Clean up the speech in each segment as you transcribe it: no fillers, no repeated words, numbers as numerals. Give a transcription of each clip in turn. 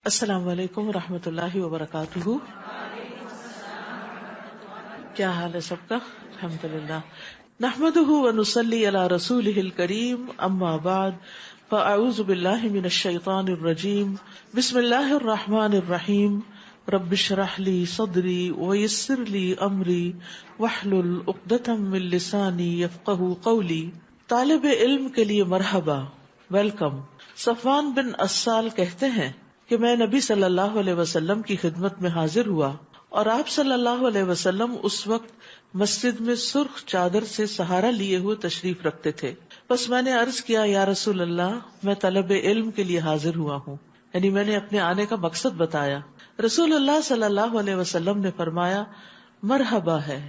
السلام علیکم ورحمۃ اللہ وبرکاتہ. کیا حال ہے سب کا؟ الحمدللہ. نحمده ونصلی علی رسولہ الکریم. اما بعد فاعوذ باللہ من الشیطان الرجیم. بسم اللہ الرحمن الرحیم. رب اشرح لی صدری ویسر لی امری واحلل عقدۃ من لسانی یفقہوا قولی. طالب علم کے لیے مرحبا، ویلکم. صفوان بن اسال کہتے ہیں کہ میں نبی صلی اللہ علیہ وسلم کی خدمت میں حاضر ہوا اور آپ صلی اللہ علیہ وسلم اس وقت مسجد میں سرخ چادر سے سہارا لیے ہوئے تشریف رکھتے تھے. بس میں نے عرض کیا، یا رسول اللہ، میں طلب علم کے لیے حاضر ہوا ہوں. یعنی میں نے اپنے آنے کا مقصد بتایا. رسول اللہ صلی اللہ علیہ وسلم نے فرمایا، مرحبا ہے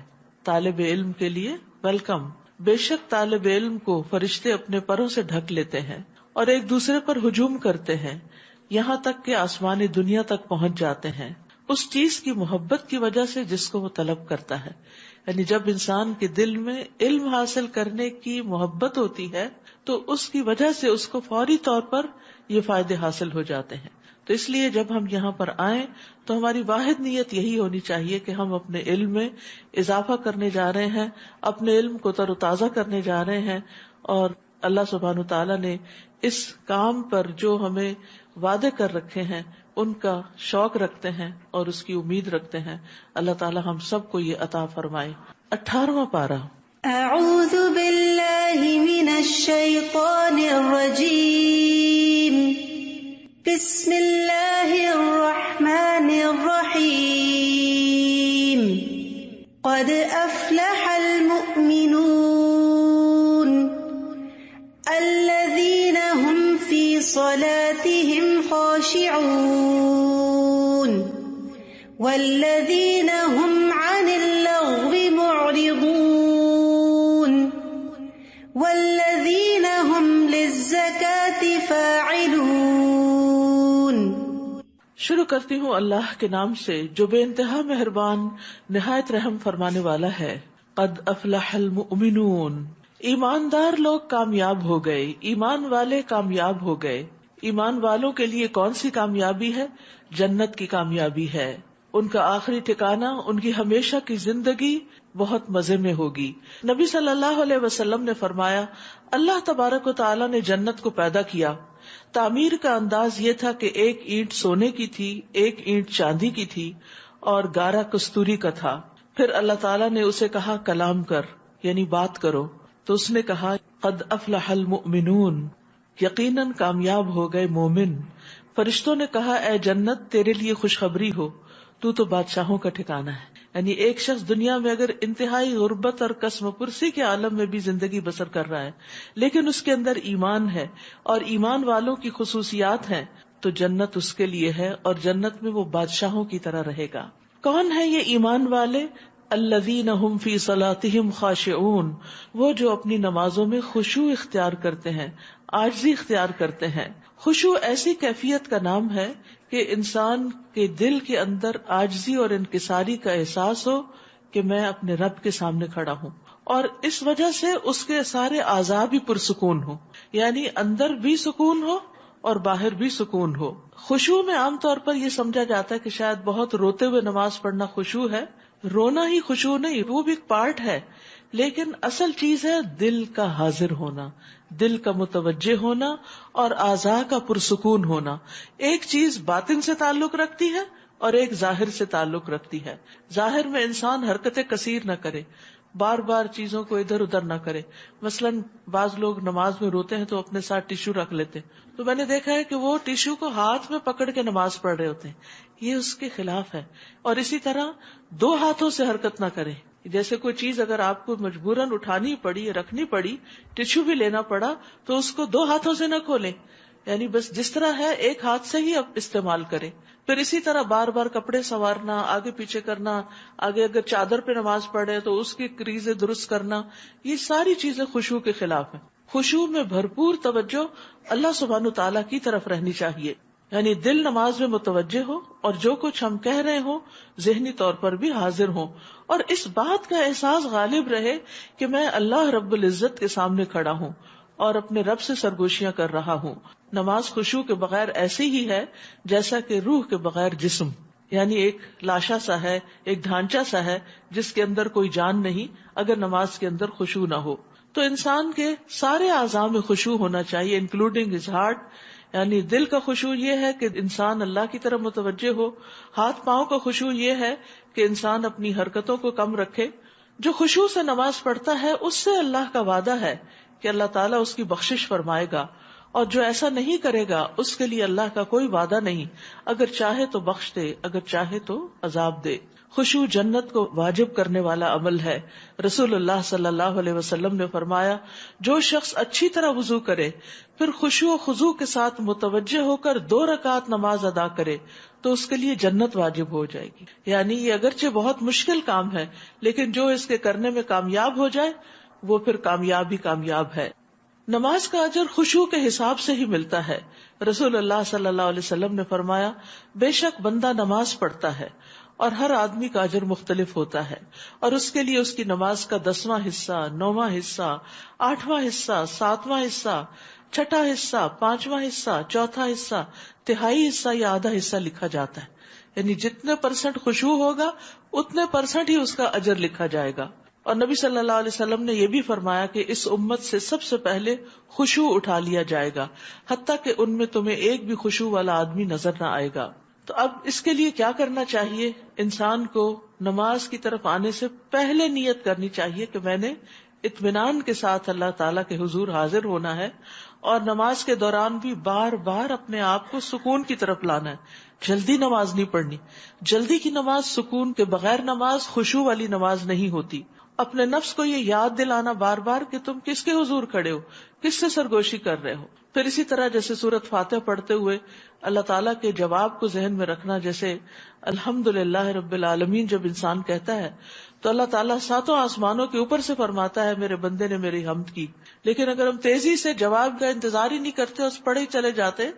طالب علم کے لیے، ویلکم. بے شک طالب علم کو فرشتے اپنے پروں سے ڈھک لیتے ہیں اور ایک دوسرے پر ہجوم کرتے ہیں یہاں تک کہ آسمانی دنیا تک پہنچ جاتے ہیں اس چیز کی محبت کی وجہ سے جس کو وہ طلب کرتا ہے. یعنی جب انسان کے دل میں علم حاصل کرنے کی محبت ہوتی ہے تو اس کی وجہ سے اس کو فوری طور پر یہ فائدے حاصل ہو جاتے ہیں. تو اس لیے جب ہم یہاں پر آئیں تو ہماری واحد نیت یہی ہونی چاہیے کہ ہم اپنے علم میں اضافہ کرنے جا رہے ہیں، اپنے علم کو تر و تازہ کرنے جا رہے ہیں، اور اللہ سبحانہ تعالیٰ نے اس کام پر جو ہمیں وعدے کر رکھے ہیں ان کا شوق رکھتے ہیں اور اس کی امید رکھتے ہیں. اللہ تعالیٰ ہم سب کو یہ عطا فرمائے. 18واں پارہ. اعوذ باللہ من الشیطان الرجیم. بسم اللہ الرحمن الرحیم. قد افلح المؤمنون الذین هم فی صلاتهم خاشعون والذین هم عن اللغو معرضون والذین هم للزکاة فاعلون. شروع کرتی ہوں اللہ کے نام سے جو بے انتہا مہربان نہایت رحم فرمانے والا ہے. قد افلح المؤمنون، ایماندار لوگ کامیاب ہو گئے، ایمان والے کامیاب ہو گئے. ایمان والوں کے لیے کون سی کامیابی ہے؟ جنت کی کامیابی ہے. ان کا آخری ٹھکانہ، ان کی ہمیشہ کی زندگی بہت مزے میں ہوگی. نبی صلی اللہ علیہ وسلم نے فرمایا، اللہ تبارک و تعالیٰ نے جنت کو پیدا کیا. تعمیر کا انداز یہ تھا کہ ایک اینٹ سونے کی تھی، ایک اینٹ چاندی کی تھی اور گارا کستوری کا تھا. پھر اللہ تعالیٰ نے اسے کہا کلام کر، یعنی بات کرو. تو اس نے کہا قد افلح المؤمنون، یقیناً کامیاب ہو گئے مومن. فرشتوں نے کہا اے جنت تیرے لیے خوشخبری ہو، تو بادشاہوں کا ٹھکانہ ہے. یعنی ایک شخص دنیا میں اگر انتہائی غربت اور قسم پرسی کے عالم میں بھی زندگی بسر کر رہا ہے لیکن اس کے اندر ایمان ہے اور ایمان والوں کی خصوصیات ہیں تو جنت اس کے لیے ہے اور جنت میں وہ بادشاہوں کی طرح رہے گا. کون ہے یہ ایمان والے؟ الذین هم فی صلاتهم خاشعون، وہ جو اپنی نمازوں میں خشوع اختیار کرتے ہیں، عاجزی اختیار کرتے ہیں. خشوع ایسی کیفیت کا نام ہے کہ انسان کے دل کے اندر عاجزی اور انکساری کا احساس ہو کہ میں اپنے رب کے سامنے کھڑا ہوں، اور اس وجہ سے اس کے سارے اعضاء بھی پرسکون ہو، یعنی اندر بھی سکون ہو اور باہر بھی سکون ہو. خشوع میں عام طور پر یہ سمجھا جاتا ہے کہ شاید بہت روتے ہوئے نماز پڑھنا خشوع ہے. رونا ہی خشوع نہیں، وہ بھی ایک پارٹ ہے، لیکن اصل چیز ہے دل کا حاضر ہونا، دل کا متوجہ ہونا اور اعضاء کا پرسکون ہونا. ایک چیز باطن سے تعلق رکھتی ہے اور ایک ظاہر سے تعلق رکھتی ہے. ظاہر میں انسان حرکتیں کثیر نہ کرے، بار بار چیزوں کو ادھر ادھر نہ کرے. مثلاً بعض لوگ نماز میں روتے ہیں تو اپنے ساتھ ٹیشو رکھ لیتے ہیں، تو میں نے دیکھا ہے کہ وہ ٹیشو کو ہاتھ میں پکڑ کے نماز پڑھ رہے ہوتے ہیں. یہ اس کے خلاف ہے. اور اسی طرح دو ہاتھوں سے حرکت نہ کرے. جیسے کوئی چیز اگر آپ کو مجبوراً اٹھانی پڑی، رکھنی پڑی، ٹیشو بھی لینا پڑا تو اس کو دو ہاتھوں سے نہ کھولیں، یعنی بس جس طرح ہے ایک ہاتھ سے ہی استعمال کریں. پھر اسی طرح بار بار کپڑے سنوارنا، آگے پیچھے کرنا، آگے اگر چادر پہ نماز پڑھے تو اس کی کریزیں درست کرنا، یہ ساری چیزیں خشوع کے خلاف ہیں. خشوع میں بھرپور توجہ اللہ سبحانہ تعالیٰ کی طرف رہنی چاہیے. یعنی دل نماز میں متوجہ ہو اور جو کچھ ہم کہہ رہے ہوں ذہنی طور پر بھی حاضر ہوں، اور اس بات کا احساس غالب رہے کہ میں اللہ رب العزت کے سامنے کھڑا ہوں اور اپنے رب سے سرگوشیاں کر رہا ہوں. نماز خشوع کے بغیر ایسی ہی ہے جیسا کہ روح کے بغیر جسم، یعنی ایک لاشا سا ہے، ایک ڈھانچہ سا ہے جس کے اندر کوئی جان نہیں اگر نماز کے اندر خشوع نہ ہو. تو انسان کے سارے اعضاء میں خشوع ہونا چاہیے انکلوڈنگ ہز ہارٹ. یعنی دل کا خشوع یہ ہے کہ انسان اللہ کی طرف متوجہ ہو. ہاتھ پاؤں کا خشوع یہ ہے کہ انسان اپنی حرکتوں کو کم رکھے. جو خشوع سے نماز پڑھتا ہے اس سے اللہ کا وعدہ ہے کہ اللہ تعالیٰ اس کی بخشش فرمائے گا، اور جو ایسا نہیں کرے گا اس کے لیے اللہ کا کوئی وعدہ نہیں. اگر چاہے تو بخش دے، اگر چاہے تو عذاب دے. خشوع جنت کو واجب کرنے والا عمل ہے. رسول اللہ صلی اللہ علیہ وسلم نے فرمایا، جو شخص اچھی طرح وضو کرے پھر خشوع و خضوع کے ساتھ متوجہ ہو کر 2 رکعت نماز ادا کرے تو اس کے لیے جنت واجب ہو جائے گی. یعنی یہ اگرچہ بہت مشکل کام ہے لیکن جو اس کے کرنے میں کامیاب ہو جائے وہ پھر کامیاب ہی کامیاب ہے. نماز کا اجر خشوع کے حساب سے ہی ملتا ہے. رسول اللہ صلی اللہ علیہ وسلم نے فرمایا، بے شک بندہ نماز پڑھتا ہے اور ہر آدمی کا اجر مختلف ہوتا ہے، اور اس کے لیے اس کی نماز کا 10واں حصہ، 9واں حصہ، 8واں حصہ، 7واں حصہ، 6واں حصہ، 5واں حصہ، 4تھا حصہ، تہائی حصہ یا آدھا حصہ لکھا جاتا ہے. یعنی جتنے % خشوع ہوگا اتنے % ہی اس کا اجر لکھا جائے گا. اور نبی صلی اللہ علیہ وسلم نے یہ بھی فرمایا کہ اس امت سے سب سے پہلے خشوع اٹھا لیا جائے گا، حتیٰ کہ ان میں تمہیں ایک بھی خشوع والا آدمی نظر نہ آئے گا. تو اب اس کے لیے کیا کرنا چاہیے؟ انسان کو نماز کی طرف آنے سے پہلے نیت کرنی چاہیے کہ میں نے اطمینان کے ساتھ اللہ تعالیٰ کے حضور حاضر ہونا ہے، اور نماز کے دوران بھی بار بار اپنے آپ کو سکون کی طرف لانا ہے. جلدی نماز نہیں پڑھنی. جلدی کی نماز سکون کے بغیر نماز خشوع والی نماز نہیں ہوتی. اپنے نفس کو یہ یاد دلانا بار بار کہ تم کس کے حضور کھڑے ہو، کس سے سرگوشی کر رہے ہو. پھر اسی طرح جیسے سورۃ فاتحہ پڑھتے ہوئے اللہ تعالیٰ کے جواب کو ذہن میں رکھنا، جیسے الحمدللہ رب العالمین جب انسان کہتا ہے تو اللہ تعالیٰ 7 آسمانوں کے اوپر سے فرماتا ہے میرے بندے نے میری حمد کی. لیکن اگر ہم تیزی سے جواب کا انتظار ہی نہیں کرتے، اس پڑھے چلے جاتے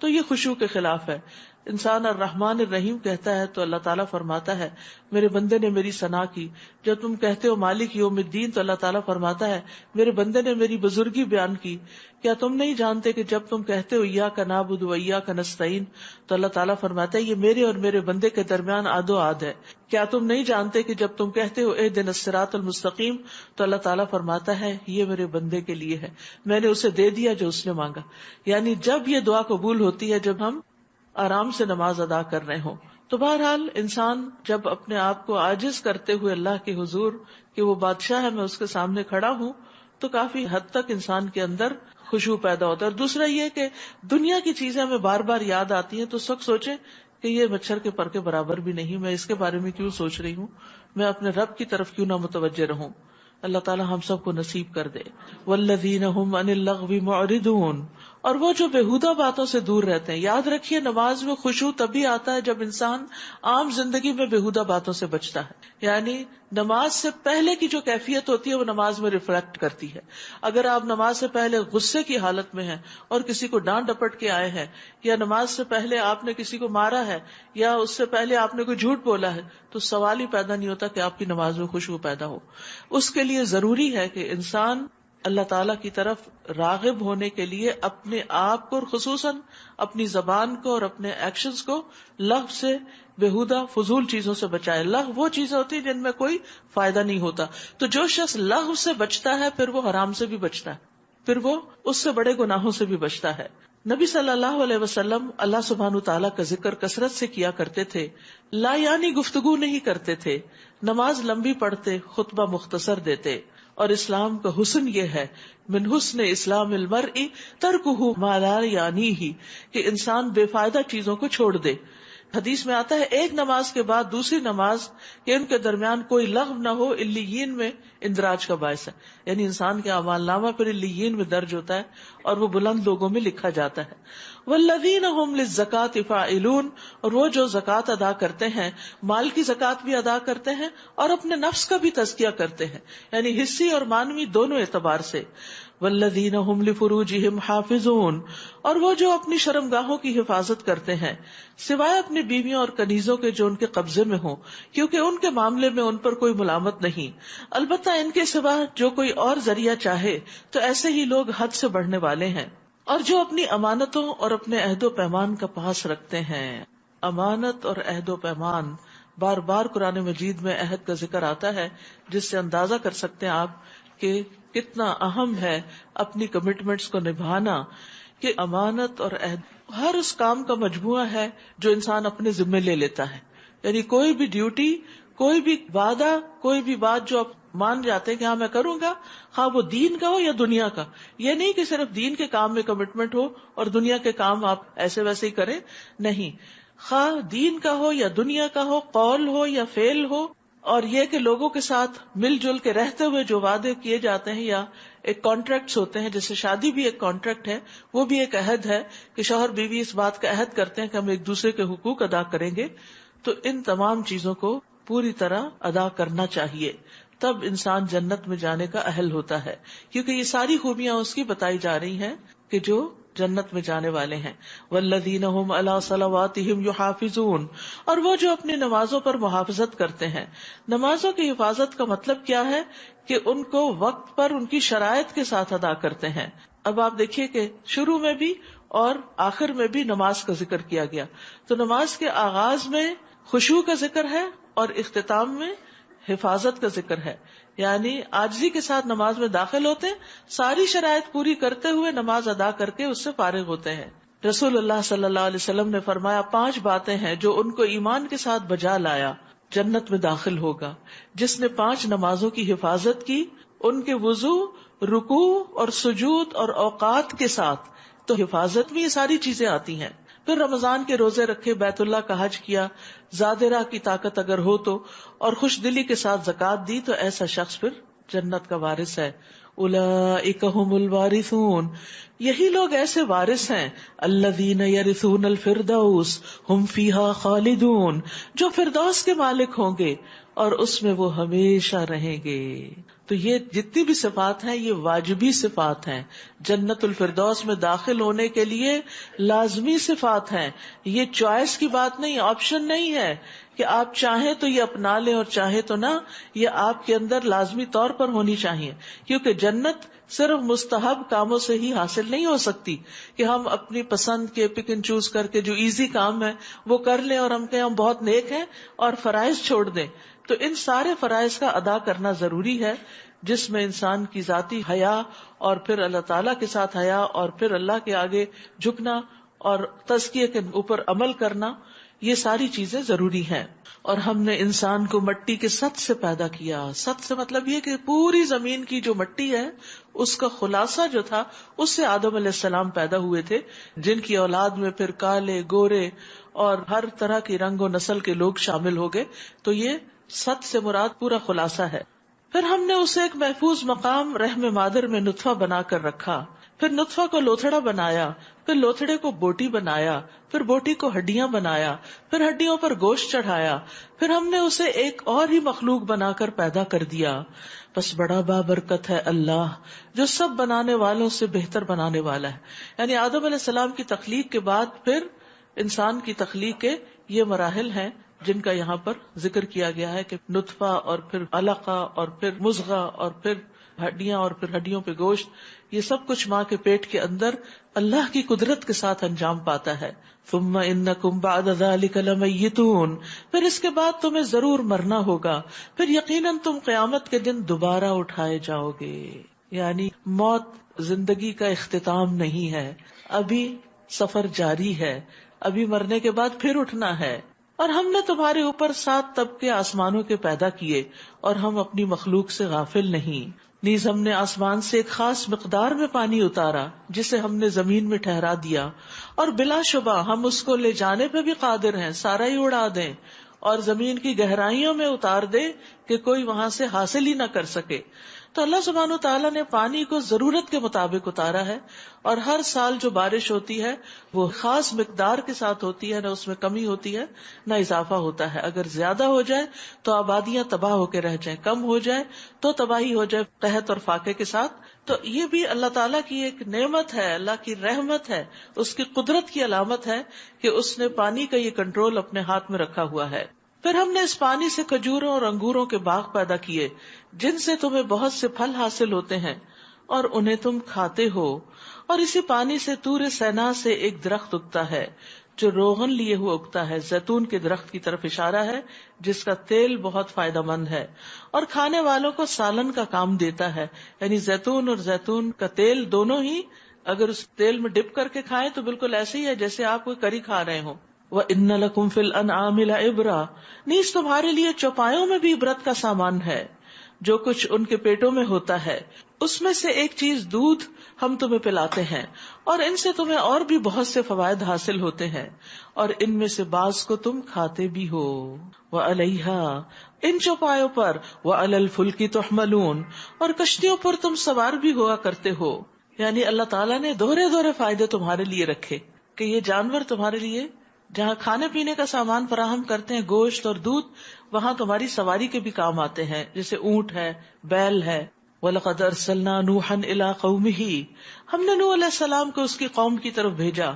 تو یہ خشوع کے خلاف ہے. انسان الرحمن الرحیم کہتا ہے تو اللہ تعالیٰ فرماتا ہے میرے بندے نے میری ثنا کی. جب تم کہتے ہو مالک یوم الدین تو اللہ تعالیٰ فرماتا ہے میرے بندے نے میری بزرگی بیان کی. کیا تم نہیں جانتے کہ جب تم کہتے ہو ایاک نعبد و ایاک نستعین تو اللہ تعالیٰ فرماتا ہے یہ میرے اور میرے بندے کے درمیان آد و آد ہے. کیا تم نہیں جانتے کہ جب تم کہتے ہو اہدنا الصراط المستقیم تو اللہ تعالیٰ فرماتا ہے یہ میرے بندے کے لیے ہے، میں نے اسے دے دیا جو اس نے مانگا. یعنی جب یہ دعا قبول ہوتی ہے جب ہم آرام سے نماز ادا کر رہے ہوں. تو بہرحال انسان جب اپنے آپ کو عاجز کرتے ہوئے اللہ کے حضور کہ وہ بادشاہ ہے میں اس کے سامنے کھڑا ہوں تو کافی حد تک انسان کے اندر خشوع پیدا ہوتا ہے. اور دوسرا یہ کہ دنیا کی چیزیں ہمیں بار بار یاد آتی ہیں تو اس وقت سوچیں کہ یہ مچھر کے پر کے برابر بھی نہیں، میں اس کے بارے میں کیوں سوچ رہی ہوں، میں اپنے رب کی طرف کیوں نہ متوجہ رہوں. اللہ تعالی ہم سب کو نصیب کر دے. والذین هم عن اللغو معرضون، اور وہ جو بےہودہ باتوں سے دور رہتے ہیں. یاد رکھیے نماز میں خشوع تبھی آتا ہے جب انسان عام زندگی میں بےہودہ باتوں سے بچتا ہے. یعنی نماز سے پہلے کی جو کیفیت ہوتی ہے وہ نماز میں ریفلیکٹ کرتی ہے. اگر آپ نماز سے پہلے غصے کی حالت میں ہیں اور کسی کو ڈانٹ ڈپٹ کے آئے ہیں، یا نماز سے پہلے آپ نے کسی کو مارا ہے، یا اس سے پہلے آپ نے کوئی جھوٹ بولا ہے، تو سوال ہی پیدا نہیں ہوتا کہ آپ کی نماز میں خشوع پیدا ہو. اس کے لیے ضروری ہے کہ انسان اللہ تعالیٰ کی طرف راغب ہونے کے لیے اپنے آپ کو اور خصوصاً اپنی زبان کو اور اپنے ایکشنز کو لغو سے، بےہودہ فضول چیزوں سے بچائے. لغو وہ چیزیں ہوتی ہیں جن میں کوئی فائدہ نہیں ہوتا. تو جو شخص لغو سے بچتا ہے پھر وہ حرام سے بھی بچتا ہے، پھر وہ اس سے بڑے گناہوں سے بھی بچتا ہے. نبی صلی اللہ علیہ وسلم اللہ سبحانہ تعالیٰ کا ذکر کثرت سے کیا کرتے تھے، لا یعنی گفتگو نہیں کرتے تھے، نماز لمبی پڑھتے، خطبہ مختصر دیتے. اور اسلام کا حسن یہ ہے، من حسن اسلام المرء ترکہ ما لا یعنیہ، کہ انسان بے فائدہ چیزوں کو چھوڑ دے. حدیث میں آتا ہے ایک نماز کے بعد دوسری نماز کہ ان کے درمیان کوئی لغو نہ ہو، علیین میں اندراج کا باعث ہے. یعنی انسان کے اعمال نامہ پر علیین میں درج ہوتا ہے اور وہ بلند لوگوں میں لکھا جاتا ہے. والذین هم للزکاۃ فاعلون، اور وہ جو زکوٰۃ ادا کرتے ہیں، مال کی زکوٰۃ بھی ادا کرتے ہیں اور اپنے نفس کا بھی تزکیہ کرتے ہیں، یعنی حصی اور مانوی دونوں اعتبار سے. والذین هم لفروجہم حافظون، اور وہ جو اپنی شرمگاہوں کی حفاظت کرتے ہیں سوائے اپنی بیویوں اور کنیزوں کے جو ان کے قبضے میں ہوں، کیونکہ ان کے معاملے میں ان پر کوئی ملامت نہیں. البتہ ان کے سوا جو کوئی اور ذریعہ چاہے تو ایسے ہی لوگ حد سے بڑھنے والے ہیں. اور جو اپنی امانتوں اور اپنے عہد و پیمان کا پاس رکھتے ہیں. امانت اور عہد و پیمان، بار بار قرآن مجید میں عہد کا ذکر آتا ہے، جس سے اندازہ کر سکتے ہیں آپ کہ کتنا اہم ہے اپنی کمٹمنٹس کو نبھانا. کہ امانت اور عہد ہر اس کام کا مجموعہ ہے جو انسان اپنے ذمے لے لیتا ہے. یعنی کوئی بھی ڈیوٹی، کوئی بھی وعدہ، کوئی بھی بات جو آپ مان جاتے ہیں کہ ہاں میں کروں گا، خواہ وہ دین کا ہو یا دنیا کا. یہ نہیں کہ صرف دین کے کام میں کمٹمنٹ ہو اور دنیا کے کام آپ ایسے ویسے ہی کریں، نہیں، خواہ دین کا ہو یا دنیا کا ہو، قول ہو یا فعل ہو. اور یہ کہ لوگوں کے ساتھ مل جل کے رہتے ہوئے جو وعدے کیے جاتے ہیں یا ایک کانٹریکٹس ہوتے ہیں، جیسے شادی بھی ایک کانٹریکٹ ہے، وہ بھی ایک عہد ہے کہ شوہر بیوی اس بات کا عہد کرتے ہیں کہ ہم ایک دوسرے کے حقوق ادا کریں گے. تو ان تمام چیزوں کو پوری طرح ادا کرنا چاہیے، تب انسان جنت میں جانے کا اہل ہوتا ہے. کیونکہ یہ ساری خوبیاں اس کی بتائی جا رہی ہیں کہ جو جنت میں جانے والے ہیں. والذین هم علی صلواتہم یحافظون، اور وہ جو اپنی نمازوں پر محافظت کرتے ہیں. نمازوں کی حفاظت کا مطلب کیا ہے؟ کہ ان کو وقت پر ان کی شرائط کے ساتھ ادا کرتے ہیں. اب آپ دیکھیے کہ شروع میں بھی اور آخر میں بھی نماز کا ذکر کیا گیا. تو نماز کے آغاز میں خشوع کا ذکر ہے اور اختتام میں حفاظت کا ذکر ہے. یعنی عاجزی کے ساتھ نماز میں داخل ہوتے ہیں، ساری شرائط پوری کرتے ہوئے نماز ادا کر کے اس سے فارغ ہوتے ہیں. رسول اللہ صلی اللہ علیہ وسلم نے فرمایا 5 باتیں ہیں جو ان کو ایمان کے ساتھ بجا لایا جنت میں داخل ہوگا. جس نے 5 نمازوں کی حفاظت کی، ان کے وضو، رکوع اور سجود اور اوقات کے ساتھ، تو حفاظت میں یہ ساری چیزیں آتی ہیں. پھر رمضان کے روزے رکھے، بیت اللہ کا حج کیا، زاد راہ کی طاقت اگر ہو تو، اور خوش دلی کے ساتھ زکوٰۃ دی، تو ایسا شخص پھر جنت کا وارث ہے. اولئک ھم الوارثون، یہی لوگ ایسے وارث ہیں. الذین یرثون الفردوس ھم فیہا خالدون، جو فردوس کے مالک ہوں گے اور اس میں وہ ہمیشہ رہیں گے. تو یہ جتنی بھی صفات ہیں یہ واجبی صفات ہیں، جنت الفردوس میں داخل ہونے کے لیے لازمی صفات ہیں. یہ چوائس کی بات نہیں، آپشن نہیں ہے کہ آپ چاہیں تو یہ اپنا لیں اور چاہیں تو نہ. یہ آپ کے اندر لازمی طور پر ہونی چاہیے، کیونکہ جنت صرف مستحب کاموں سے ہی حاصل نہیں ہو سکتی کہ ہم اپنی پسند کے پک اینڈ چوز کر کے جو ایزی کام ہے وہ کر لیں اور ہم کہیں ہم بہت نیک ہیں اور فرائض چھوڑ دیں. تو ان سارے فرائض کا ادا کرنا ضروری ہے، جس میں انسان کی ذاتی حیا اور پھر اللہ تعالیٰ کے ساتھ حیا اور پھر اللہ کے آگے جھکنا اور تزکیے کے اوپر عمل کرنا، یہ ساری چیزیں ضروری ہیں. اور ہم نے انسان کو مٹی کے سط سے پیدا کیا. سط سے مطلب یہ کہ پوری زمین کی جو مٹی ہے اس کا خلاصہ جو تھا اس سے آدم علیہ السلام پیدا ہوئے تھے، جن کی اولاد میں پھر کالے، گورے اور ہر طرح کی رنگ و نسل کے لوگ شامل ہو گئے. تو یہ سط سے مراد پورا خلاصہ ہے. پھر ہم نے اسے ایک محفوظ مقام رحم مادر میں نطفہ بنا کر رکھا، پھر نطفہ کو لوتھڑا بنایا، پھر لوتھڑے کو بوٹی بنایا، پھر بوٹی کو ہڈیاں بنایا، پھر ہڈیوں پر گوشت چڑھایا، پھر ہم نے اسے ایک اور ہی مخلوق بنا کر پیدا کر دیا. بس بڑا بابرکت ہے اللہ جو سب بنانے والوں سے بہتر بنانے والا ہے. یعنی آدم علیہ السلام کی تخلیق کے بعد پھر انسان کی تخلیق کے یہ مراحل ہیں جن کا یہاں پر ذکر کیا گیا ہے کہ نطفہ اور پھر علقہ اور پھر مضغہ اور پھر ہڈیاں اور پھر ہڈیوں پہ گوشت. یہ سب کچھ ماں کے پیٹ کے اندر اللہ کی قدرت کے ساتھ انجام پاتا ہے. ثم انکم بعد ذلک لمیتون، پھر اس کے بعد تمہیں ضرور مرنا ہوگا، پھر یقیناً تم قیامت کے دن دوبارہ اٹھائے جاؤ گے. یعنی موت زندگی کا اختتام نہیں ہے، ابھی سفر جاری ہے، ابھی مرنے کے بعد پھر اٹھنا ہے. اور ہم نے تمہارے اوپر 7 طبقے آسمانوں کے پیدا کیے اور ہم اپنی مخلوق سے غافل نہیں. نیز ہم نے آسمان سے ایک خاص مقدار میں پانی اتارا جسے ہم نے زمین میں ٹھہرا دیا، اور بلا شبہ ہم اس کو لے جانے پہ بھی قادر ہیں، سارا ہی اڑا دیں اور زمین کی گہرائیوں میں اتار دیں کہ کوئی وہاں سے حاصل ہی نہ کر سکے. تو اللہ سبحانہ تعالیٰ نے پانی کو ضرورت کے مطابق اتارا ہے، اور ہر سال جو بارش ہوتی ہے وہ خاص مقدار کے ساتھ ہوتی ہے، نہ اس میں کمی ہوتی ہے نہ اضافہ ہوتا ہے. اگر زیادہ ہو جائے تو آبادیاں تباہ ہو کے رہ جائیں، کم ہو جائے تو تباہی ہو جائے قحط اور فاقے کے ساتھ. تو یہ بھی اللہ تعالیٰ کی ایک نعمت ہے، اللہ کی رحمت ہے، اس کی قدرت کی علامت ہے کہ اس نے پانی کا یہ کنٹرول اپنے ہاتھ میں رکھا ہوا ہے. پھر ہم نے اس پانی سے کھجوروں اور انگوروں کے باغ پیدا کیے جن سے تمہیں بہت سے پھل حاصل ہوتے ہیں اور انہیں تم کھاتے ہو. اور اسی پانی سے طور سینا سے ایک درخت اگتا ہے جو روغن لیے ہوئے اگتا ہے، زیتون کے درخت کی طرف اشارہ ہے جس کا تیل بہت فائدہ مند ہے اور کھانے والوں کو سالن کا کام دیتا ہے. یعنی زیتون اور زیتون کا تیل دونوں ہی اگر اس تیل میں ڈپ کر کے کھائیں تو بالکل ایسے ہی ہے جیسے آپ کوئی کری کھا رہے ہوں. وَإِنَّ لَكُمْ فِي الْأَنْعَامِ لَعِبْرَةً، نیز تمہارے لیے چوپایوں میں بھی عبرت کا سامان ہے. جو کچھ ان کے پیٹوں میں ہوتا ہے اس میں سے ایک چیز دودھ ہم تمہیں پلاتے ہیں، اور ان سے تمہیں اور بھی بہت سے فوائد حاصل ہوتے ہیں، اور ان میں سے بعض کو تم کھاتے بھی ہو. وَعَلَيْهَا، ان چوپایوں پر، وَعَلَى الْفُلْكِ تُحْمَلُونَ، اور کشتیوں پر تم سوار بھی ہوا کرتے ہو. یعنی اللہ تعالیٰ نے دوہرے دوہرے فائدے تمہارے لیے رکھے کہ یہ جانور تمہارے لیے جہاں کھانے پینے کا سامان فراہم کرتے ہیں، گوشت اور دودھ، وہاں تمہاری سواری کے بھی کام آتے ہیں، جیسے اونٹ ہے، بیل ہے. وَلَقَدْ أَرْسَلْنَا نُوحًا إِلَىٰ قَوْمِهِ، ہم نے نوح علیہ السلام کو اس کی قوم کی طرف بھیجا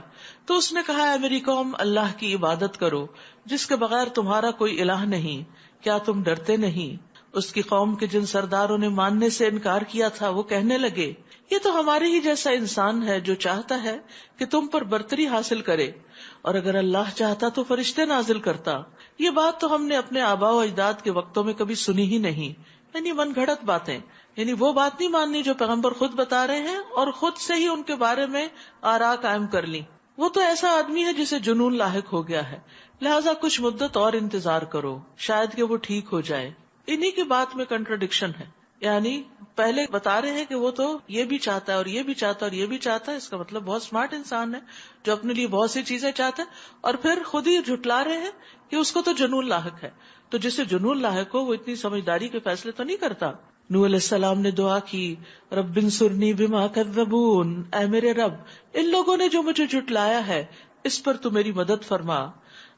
تو اس نے کہا اے میری قوم، اللہ کی عبادت کرو جس کے بغیر تمہارا کوئی الہ نہیں، کیا تم ڈرتے نہیں؟ اس کی قوم کے جن سرداروں نے ماننے سے انکار کیا تھا وہ کہنے لگے یہ تو ہمارے ہی جیسا انسان ہے جو چاہتا ہے کہ تم پر برتری حاصل کرے، اور اگر اللہ چاہتا تو فرشتے نازل کرتا. یہ بات تو ہم نے اپنے آباء و اجداد کے وقتوں میں کبھی سنی ہی نہیں. یعنی من گھڑت باتیں، یعنی وہ بات نہیں ماننی جو پیغمبر خود بتا رہے ہیں اور خود سے ہی ان کے بارے میں آراء قائم کر لی. وہ تو ایسا آدمی ہے جسے جنون لاحق ہو گیا ہے، لہذا کچھ مدت اور انتظار کرو، شاید کہ وہ ٹھیک ہو جائے. انہی کی بات میں کنٹراڈکشن ہے. یعنی پہلے بتا رہے ہیں کہ وہ تو یہ بھی چاہتا ہے اور یہ بھی چاہتا ہے اور یہ بھی چاہتا ہے، اس کا مطلب بہت سمارٹ انسان ہے جو اپنے لیے بہت سی چیزیں چاہتا ہے، اور پھر خود ہی جھٹلا رہے ہیں کہ اس کو تو جنون لاحق ہے. تو جسے جنون لاحق ہو وہ اتنی سمجھداری کے فیصلے تو نہیں کرتا. نوح علیہ السلام نے دعا کی رب انصرنی بما کذبون، اے میرے رب ان لوگوں نے جو مجھے جھٹلایا ہے اس پر تو میری مدد فرما.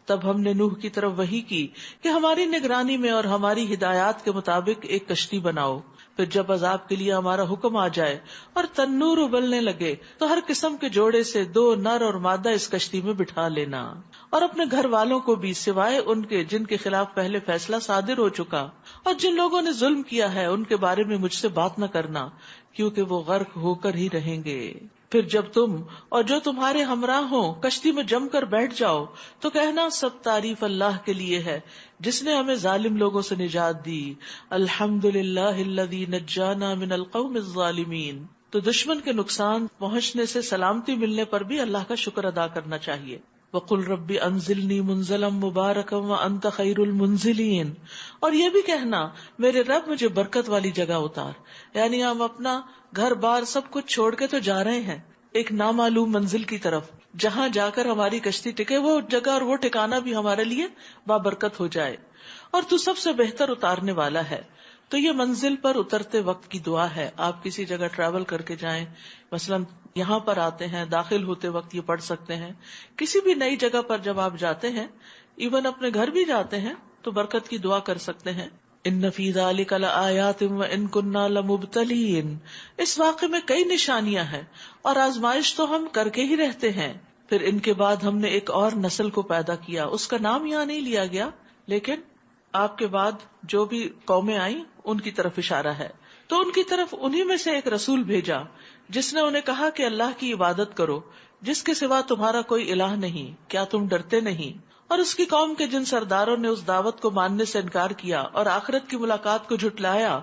تب ہم نے نوح کی طرف وحی کی کہ ہماری نگرانی میں اور ہماری ہدایات کے مطابق ایک کشتی بناؤ، پھر جب عذاب کے لیے ہمارا حکم آ جائے اور تنور ابلنے لگے تو ہر قسم کے جوڑے سے 2 نر اور مادہ اس کشتی میں بٹھا لینا، اور اپنے گھر والوں کو بھی سوائے ان کے جن کے خلاف پہلے فیصلہ صادر ہو چکا، اور جن لوگوں نے ظلم کیا ہے ان کے بارے میں مجھ سے بات نہ کرنا کیونکہ وہ غرق ہو کر ہی رہیں گے. پھر جب تم اور جو تمہارے ہمراہ ہوں کشتی میں جم کر بیٹھ جاؤ تو کہنا سب تعریف اللہ کے لیے ہے جس نے ہمیں ظالم لوگوں سے نجات دی. الحمدللہ الذی نجانا من القوم الظالمین. تو دشمن کے نقصان پہنچنے سے سلامتی ملنے پر بھی اللہ کا شکر ادا کرنا چاہیے. وَقُلْ رَبِّ أَنزِلْنِي مُنزَلًا مُبَارَكًا وَأَنْتَ خَيْرُ الْمُنزِلِينَ. اور یہ بھی کہنا میرے رب مجھے برکت والی جگہ اتار. یعنی ہم اپنا گھر بار سب کچھ چھوڑ کے تو جا رہے ہیں ایک نامعلوم منزل کی طرف، جہاں جا کر ہماری کشتی ٹکے، وہ جگہ اور وہ ٹھکانہ بھی ہمارے لیے بابرکت ہو جائے، اور تو سب سے بہتر اتارنے والا ہے. تو یہ منزل پر اترتے وقت کی دعا ہے. آپ کسی جگہ ٹریول کر کے جائیں، مثلا یہاں پر آتے ہیں، داخل ہوتے وقت یہ پڑھ سکتے ہیں. کسی بھی نئی جگہ پر جب آپ جاتے ہیں، ایون اپنے گھر بھی جاتے ہیں تو برکت کی دعا کر سکتے ہیں. ان فی ذلک لآیات وان کنا لمبتلین. اس واقعے میں کئی نشانیاں ہیں اور آزمائش تو ہم کر کے ہی رہتے ہیں. پھر ان کے بعد ہم نے ایک اور نسل کو پیدا کیا، اس کا نام یہاں نہیں لیا گیا، لیکن آپ کے بعد جو بھی قومیں آئیں ان کی طرف اشارہ ہے. تو ان کی طرف انہی میں سے ایک رسول بھیجا جس نے انہیں کہا کہ اللہ کی عبادت کرو جس کے سوا تمہارا کوئی الہ نہیں، کیا تم ڈرتے نہیں؟ اور اس کی قوم کے جن سرداروں نے اس دعوت کو ماننے سے انکار کیا اور آخرت کی ملاقات کو جھٹلایا،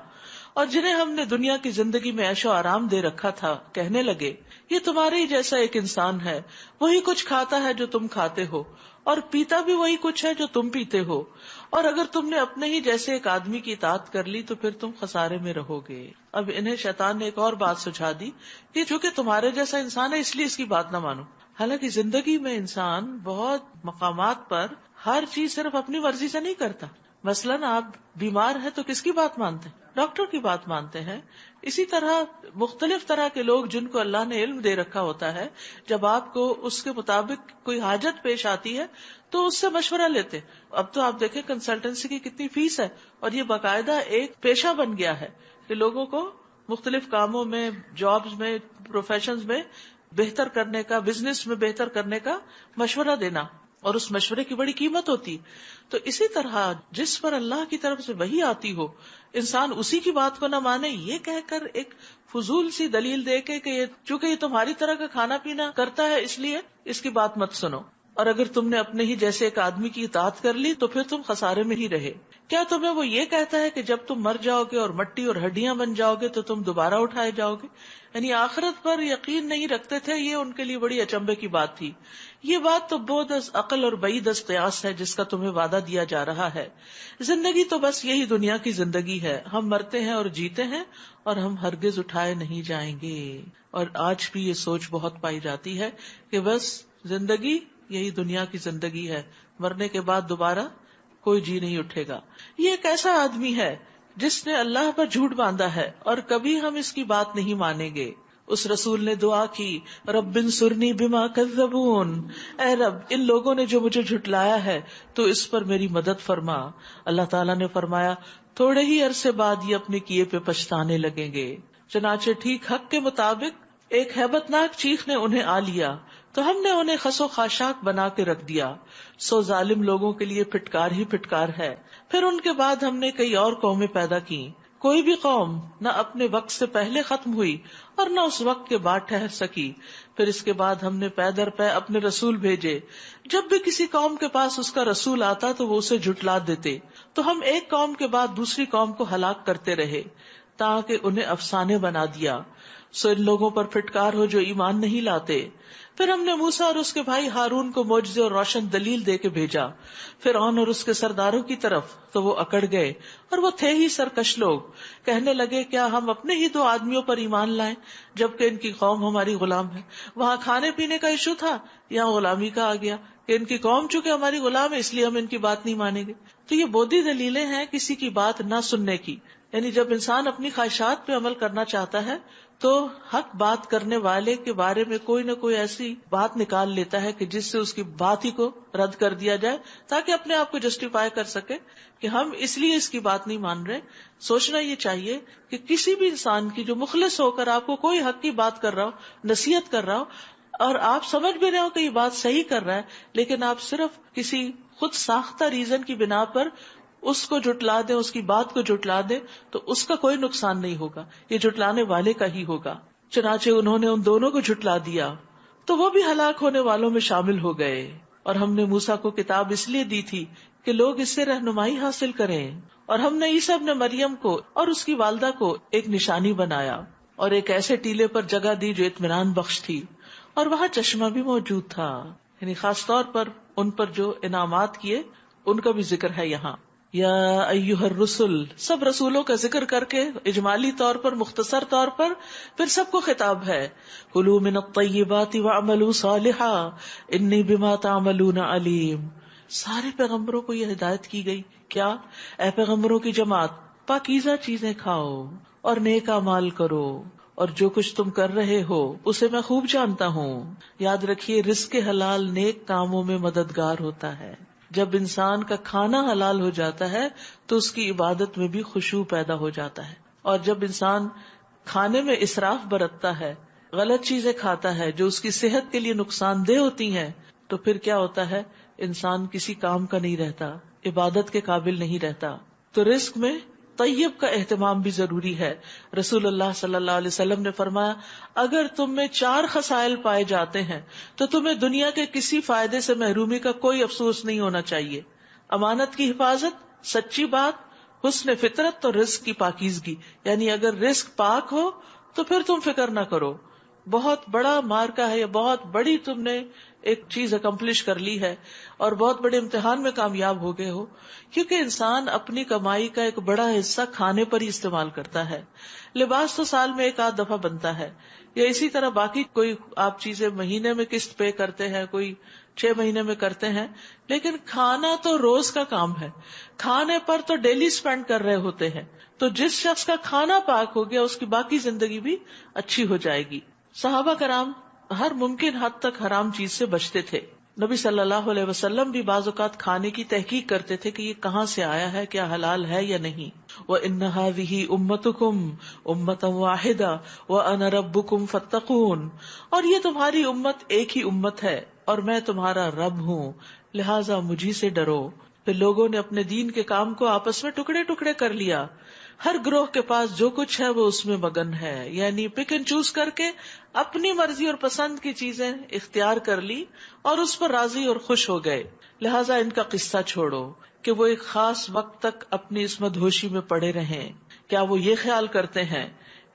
اور جنہیں ہم نے دنیا کی زندگی میں عیش و آرام دے رکھا تھا، کہنے لگے یہ تمہارے ہی جیسا ایک انسان ہے، وہی کچھ کھاتا ہے جو تم کھاتے ہو اور پیتا بھی وہی کچھ ہے جو تم پیتے ہو، اور اگر تم نے اپنے ہی جیسے ایک آدمی کی اطاعت کر لی تو پھر تم خسارے میں رہو گے. اب انہیں شیطان نے ایک اور بات سجھا دی کہ چونکہ تمہارے جیسا انسان ہے اس لیے اس کی بات نہ مانو. حالانکہ زندگی میں انسان بہت مقامات پر ہر چیز صرف اپنی مرضی سے نہیں کرتا. مثلاً آپ بیمار ہیں تو کس کی بات مانتے ہیں؟ ڈاکٹر کی بات مانتے ہیں. اسی طرح مختلف طرح کے لوگ جن کو اللہ نے علم دے رکھا ہوتا ہے، جب آپ کو اس کے مطابق کوئی حاجت پیش آتی ہے تو اس سے مشورہ لیتے. اب تو آپ دیکھیں کنسلٹنسی کی کتنی فیس ہے، اور یہ باقاعدہ ایک پیشہ بن گیا ہے کہ لوگوں کو مختلف کاموں میں، جابز میں، پروفیشنز میں بہتر کرنے کا، بزنس میں بہتر کرنے کا مشورہ دینا، اور اس مشورے کی بڑی قیمت ہوتی. تو اسی طرح جس پر اللہ کی طرف سے وحی آتی ہو، انسان اسی کی بات کو نہ مانے، یہ کہہ کر ایک فضول سی دلیل دے کے کہ چونکہ یہ تمہاری طرح کا کھانا پینا کرتا ہے اس لیے اس کی بات مت سنو. اور اگر تم نے اپنے ہی جیسے ایک آدمی کی اطاعت کر لی تو پھر تم خسارے میں ہی رہے. کیا تمہیں وہ یہ کہتا ہے کہ جب تم مر جاؤ گے اور مٹی اور ہڈیاں بن جاؤ گے تو تم دوبارہ اٹھائے جاؤ گے؟ یعنی آخرت پر یقین نہیں رکھتے تھے. یہ ان کے لیے بڑی اچنبے کی بات تھی. یہ بات تو بعید از عقل اور بعید از قیاس ہے جس کا تمہیں وعدہ دیا جا رہا ہے. زندگی تو بس یہی دنیا کی زندگی ہے، ہم مرتے ہیں اور جیتے ہیں، اور ہم ہرگز اٹھائے نہیں جائیں گے. اور آج بھی یہ سوچ بہت پائی جاتی ہے کہ بس زندگی یہی دنیا کی زندگی ہے، مرنے کے بعد دوبارہ کوئی جی نہیں اٹھے گا. یہ ایک ایسا آدمی ہے جس نے اللہ پر جھوٹ باندھا ہے، اور کبھی ہم اس کی بات نہیں مانیں گے. اس رسول نے دعا کی، رب انصرنی بما کذبون، اے رب ان لوگوں نے جو مجھے جھٹلایا ہے تو اس پر میری مدد فرما. اللہ تعالیٰ نے فرمایا تھوڑے ہی عرصے بعد یہ اپنے کیے پہ پچھتانے لگیں گے. چنانچہ ٹھیک حق کے مطابق ایک ہیبت ناک چیخ نے انہیں آ لیا تو ہم نے انہیں خس و خاشاک بنا کے رکھ دیا. سو ظالم لوگوں کے لیے پھٹکار ہی پھٹکار ہے. پھر ان کے بعد ہم نے کئی اور قومیں پیدا کی. کوئی بھی قوم نہ اپنے وقت سے پہلے ختم ہوئی اور نہ اس وقت کے بعد ٹھہر سکی. پھر اس کے بعد ہم نے پے در پے اپنے رسول بھیجے. جب بھی کسی قوم کے پاس اس کا رسول آتا تو وہ اسے جھٹلا دیتے. تو ہم ایک قوم کے بعد دوسری قوم کو ہلاک کرتے رہے تاکہ انہیں افسانے بنا دیا. سو ان لوگوں پر پھٹکار ہو جو ایمان نہیں لاتے. پھر ہم نے موسیٰ اور اس کے بھائی ہارون کو معجزے اور روشن دلیل دے کے بھیجا فرعون اور اس کے سرداروں کی طرف، تو وہ اکڑ گئے اور وہ تھے ہی سرکش لوگ. کہنے لگے کیا ہم اپنے ہی 2 آدمیوں پر ایمان لائیں جبکہ ان کی قوم ہماری غلام ہے. وہاں کھانے پینے کا ایشو تھا، یہاں غلامی کا آ گیا کہ ان کی قوم چونکہ ہماری غلام ہے اس لیے ہم ان کی بات نہیں مانیں گے. تو یہ بودھی دلیلیں ہیں کسی کی بات نہ سننے کی. یعنی جب انسان اپنی خواہشات پہ عمل کرنا چاہتا ہے تو حق بات کرنے والے کے بارے میں کوئی نہ کوئی ایسی بات نکال لیتا ہے کہ جس سے اس کی بات ہی کو رد کر دیا جائے تاکہ اپنے آپ کو جسٹیفائی کر سکے کہ ہم اس لیے اس کی بات نہیں مان رہے. سوچنا یہ چاہیے کہ کسی بھی انسان کی جو مخلص ہو کر آپ کو کوئی حق کی بات کر رہا ہو، نصیحت کر رہا ہو، اور آپ سمجھ بھی رہے ہو کہ یہ بات صحیح کر رہا ہے، لیکن آپ صرف کسی خود ساختہ ریزن کی بنا پر اس کو جھٹلا دیں، اس کی بات کو جھٹلا دیں، تو اس کا کوئی نقصان نہیں ہوگا، یہ جھٹلانے والے کا ہی ہوگا. چنانچہ انہوں نے ان دونوں کو جھٹلا دیا تو وہ بھی ہلاک ہونے والوں میں شامل ہو گئے. اور ہم نے موسیٰ کو کتاب اس لیے دی تھی کہ لوگ اس سے رہنمائی حاصل کریں. اور ہم نے عیسیٰ ابن مریم کو اور اس کی والدہ کو ایک نشانی بنایا اور ایک ایسے ٹیلے پر جگہ دی جو اطمینان بخش تھی، اور وہاں چشمہ بھی موجود تھا. یعنی خاص طور پر ان پر جو انعامات کیے ان کا بھی ذکر ہے یہاں. یا ایھا الرسل، سب رسولوں کا ذکر کر کے اجمالی طور پر، مختصر طور پر پھر سب کو خطاب ہے. کلوا من الطیبات واعملوا صالحا انی بما تعملون علیم. سارے پیغمبروں کو یہ ہدایت کی گئی. کیا؟ اے پیغمبروں کی جماعت، پاکیزہ چیزیں کھاؤ اور نیک اعمال کرو، اور جو کچھ تم کر رہے ہو اسے میں خوب جانتا ہوں. یاد رکھیے رزق حلال نیک کاموں میں مددگار ہوتا ہے. جب انسان کا کھانا حلال ہو جاتا ہے تو اس کی عبادت میں بھی خشوع پیدا ہو جاتا ہے. اور جب انسان کھانے میں اسراف برتتا ہے، غلط چیزیں کھاتا ہے جو اس کی صحت کے لیے نقصان دہ ہوتی ہیں، تو پھر کیا ہوتا ہے؟ انسان کسی کام کا نہیں رہتا، عبادت کے قابل نہیں رہتا. تو رزق میں طیب کا اہتمام بھی ضروری ہے. رسول اللہ صلی اللہ علیہ وسلم نے فرمایا اگر تم میں 4 خصائل پائے جاتے ہیں تو تمہیں دنیا کے کسی فائدے سے محرومی کا کوئی افسوس نہیں ہونا چاہیے. امانت کی حفاظت، سچی بات، حسن فطرت اور رزق کی پاکیزگی. یعنی اگر رزق پاک ہو تو پھر تم فکر نہ کرو، بہت بڑا مارکا ہے یا بہت بڑی تم نے ایک چیز اکمپلش کر لی ہے اور بہت بڑے امتحان میں کامیاب ہو گئے ہو. کیونکہ انسان اپنی کمائی کا ایک بڑا حصہ کھانے پر ہی استعمال کرتا ہے. لباس تو سال میں 1 آدھ دفعہ بنتا ہے، یا اسی طرح باقی کوئی آپ چیزیں مہینے میں قسط پے کرتے ہیں، کوئی 6 مہینے میں کرتے ہیں، لیکن کھانا تو روز کا کام ہے، کھانے پر تو ڈیلی سپینڈ کر رہے ہوتے ہیں. تو جس شخص کا کھانا پاک ہو گیا اس کی باقی زندگی بھی اچھی ہو جائے گی. صحابہ کرام ہر ممکن حد تک حرام چیز سے بچتے تھے. نبی صلی اللہ علیہ وسلم بھی بعض اوقات کھانے کی تحقیق کرتے تھے کہ یہ کہاں سے آیا ہے، کیا حلال ہے یا نہیں. وَإِنَّ هَٰذِهِ أُمَّتُكُمْ أُمَّةً وَاحِدَةً وَأَنَا رَبُّكُمْ فَاتَّقُونِ، اور یہ تمہاری امت ایک ہی امت ہے اور میں تمہارا رب ہوں، لہٰذا مجھی سے ڈرو. پھر لوگوں نے اپنے دین کے کام کو آپس میں ٹکڑے ٹکڑے کر لیا. ہر گروہ کے پاس جو کچھ ہے وہ اس میں مگن ہے، یعنی پک اینڈ چوز کر کے اپنی مرضی اور پسند کی چیزیں اختیار کر لی اور اس پر راضی اور خوش ہو گئے. لہٰذا ان کا قصہ چھوڑو کہ وہ ایک خاص وقت تک اپنی اس مدہوشی میں پڑے رہیں. کیا وہ یہ خیال کرتے ہیں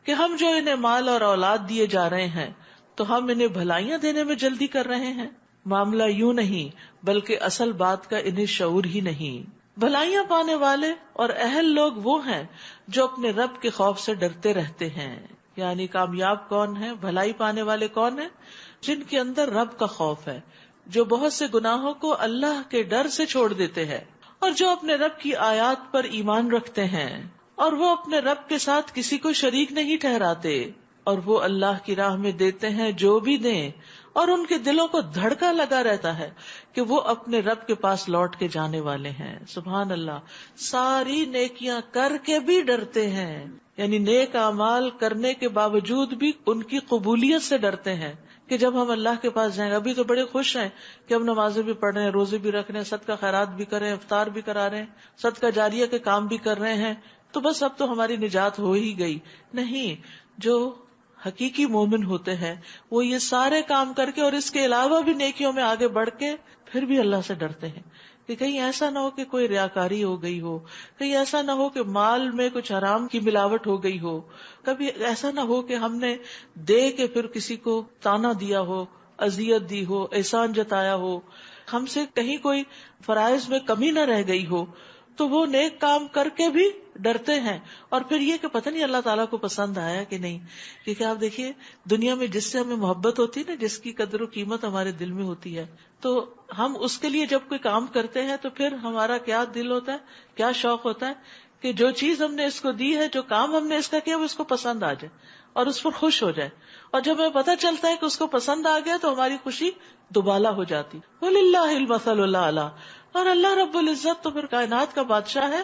کہ ہم جو انہیں مال اور اولاد دیے جا رہے ہیں تو ہم انہیں بھلائیاں دینے میں جلدی کر رہے ہیں؟ معاملہ یوں نہیں، بلکہ اصل بات کا انہیں شعور ہی نہیں. بھلائیاں پانے والے اور اہل لوگ وہ ہیں جو اپنے رب کے خوف سے ڈرتے رہتے ہیں. یعنی کامیاب کون ہے، بھلائی پانے والے کون ہیں؟ جن کے اندر رب کا خوف ہے، جو بہت سے گناہوں کو اللہ کے ڈر سے چھوڑ دیتے ہیں، اور جو اپنے رب کی آیات پر ایمان رکھتے ہیں، اور وہ اپنے رب کے ساتھ کسی کو شریک نہیں ٹھہراتے، اور وہ اللہ کی راہ میں دیتے ہیں جو بھی دیں، اور ان کے دلوں کو دھڑکا لگا رہتا ہے کہ وہ اپنے رب کے پاس لوٹ کے جانے والے ہیں. سبحان اللہ. ساری نیکیاں کر کے بھی ڈرتے ہیں، یعنی نیک اعمال کرنے کے باوجود بھی ان کی قبولیت سے ڈرتے ہیں کہ جب ہم اللہ کے پاس جائیں گے. ابھی تو بڑے خوش ہیں کہ ہم نمازیں بھی پڑھ رہے ہیں، روزے بھی رکھ رہے ہیں، صدقہ خیرات بھی کر رہے ہیں، افطار بھی کرا رہے ہیں، صدقہ جاریہ کے کام بھی کر رہے ہیں، تو بس اب تو ہماری نجات ہو ہی گئی. نہیں، جو حقیقی مومن ہوتے ہیں وہ یہ سارے کام کر کے اور اس کے علاوہ بھی نیکیوں میں آگے بڑھ کے پھر بھی اللہ سے ڈرتے ہیں کہ کہیں ایسا نہ ہو کہ کوئی ریاکاری ہو گئی ہو، کہیں ایسا نہ ہو کہ مال میں کچھ حرام کی ملاوٹ ہو گئی ہو، کبھی ایسا نہ ہو کہ ہم نے دے کے پھر کسی کو تانا دیا ہو، اذیت دی ہو، احسان جتایا ہو، ہم سے کہیں کوئی فرائض میں کمی نہ رہ گئی ہو. تو وہ نیک کام کر کے بھی ڈرتے ہیں. اور پھر یہ کہ پتہ نہیں اللہ تعالیٰ کو پسند آیا کہ نہیں. کیونکہ آپ دیکھیے دنیا میں جس سے ہمیں محبت ہوتی ہے نا، جس کی قدر و قیمت ہمارے دل میں ہوتی ہے، تو ہم اس کے لیے جب کوئی کام کرتے ہیں تو پھر ہمارا کیا دل ہوتا ہے، کیا شوق ہوتا ہے کہ جو چیز ہم نے اس کو دی ہے، جو کام ہم نے اس کا کیا، وہ اس کو پسند آ جائے اور اس پر خوش ہو جائے. اور جب ہمیں پتہ چلتا ہے کہ اس کو پسند آ گیا تو ہماری خوشی دوبالا ہو جاتی. وَلِلَّهِ الْمَثَلُ الْأَعْلَىٰ. اور اللہ رب العزت تو پھر کائنات کا بادشاہ ہے،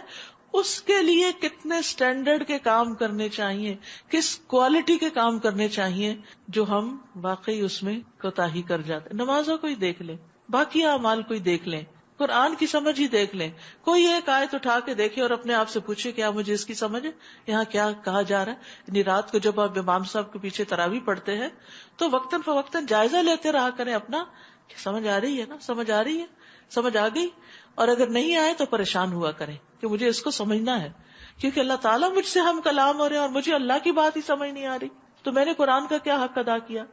اس کے لیے کتنے سٹینڈرڈ کے کام کرنے چاہیے، کس کوالٹی کے کام کرنے چاہیے جو ہم واقعی اس میں کوتاہی کر جاتے. نمازوں کو ہی دیکھ لیں، باقی اعمال کو ہی دیکھ لیں، قرآن کی سمجھ ہی دیکھ لیں. کوئی ایک آیت اٹھا کے دیکھے اور اپنے آپ سے پوچھے کیا مجھے اس کی سمجھ ہے، یہاں کیا کہا جا رہا ہے. یعنی رات کو جب آپ امام صاحب کے پیچھے تراویح پڑھتے ہیں تو وقتاً فوقتاً جائزہ لیتے رہا کریں اپنا، سمجھ آ رہی ہے نا، سمجھ آ رہی ہے، سمجھ آ گئی. اور اگر نہیں آئے تو پریشان ہوا کریں کہ مجھے اس کو سمجھنا ہے، کیونکہ اللہ تعالیٰ مجھ سے ہم کلام ہو رہے ہیں اور مجھے اللہ کی بات ہی سمجھ نہیں آ رہی، تو میں نے قرآن کا کیا حق ادا کیا.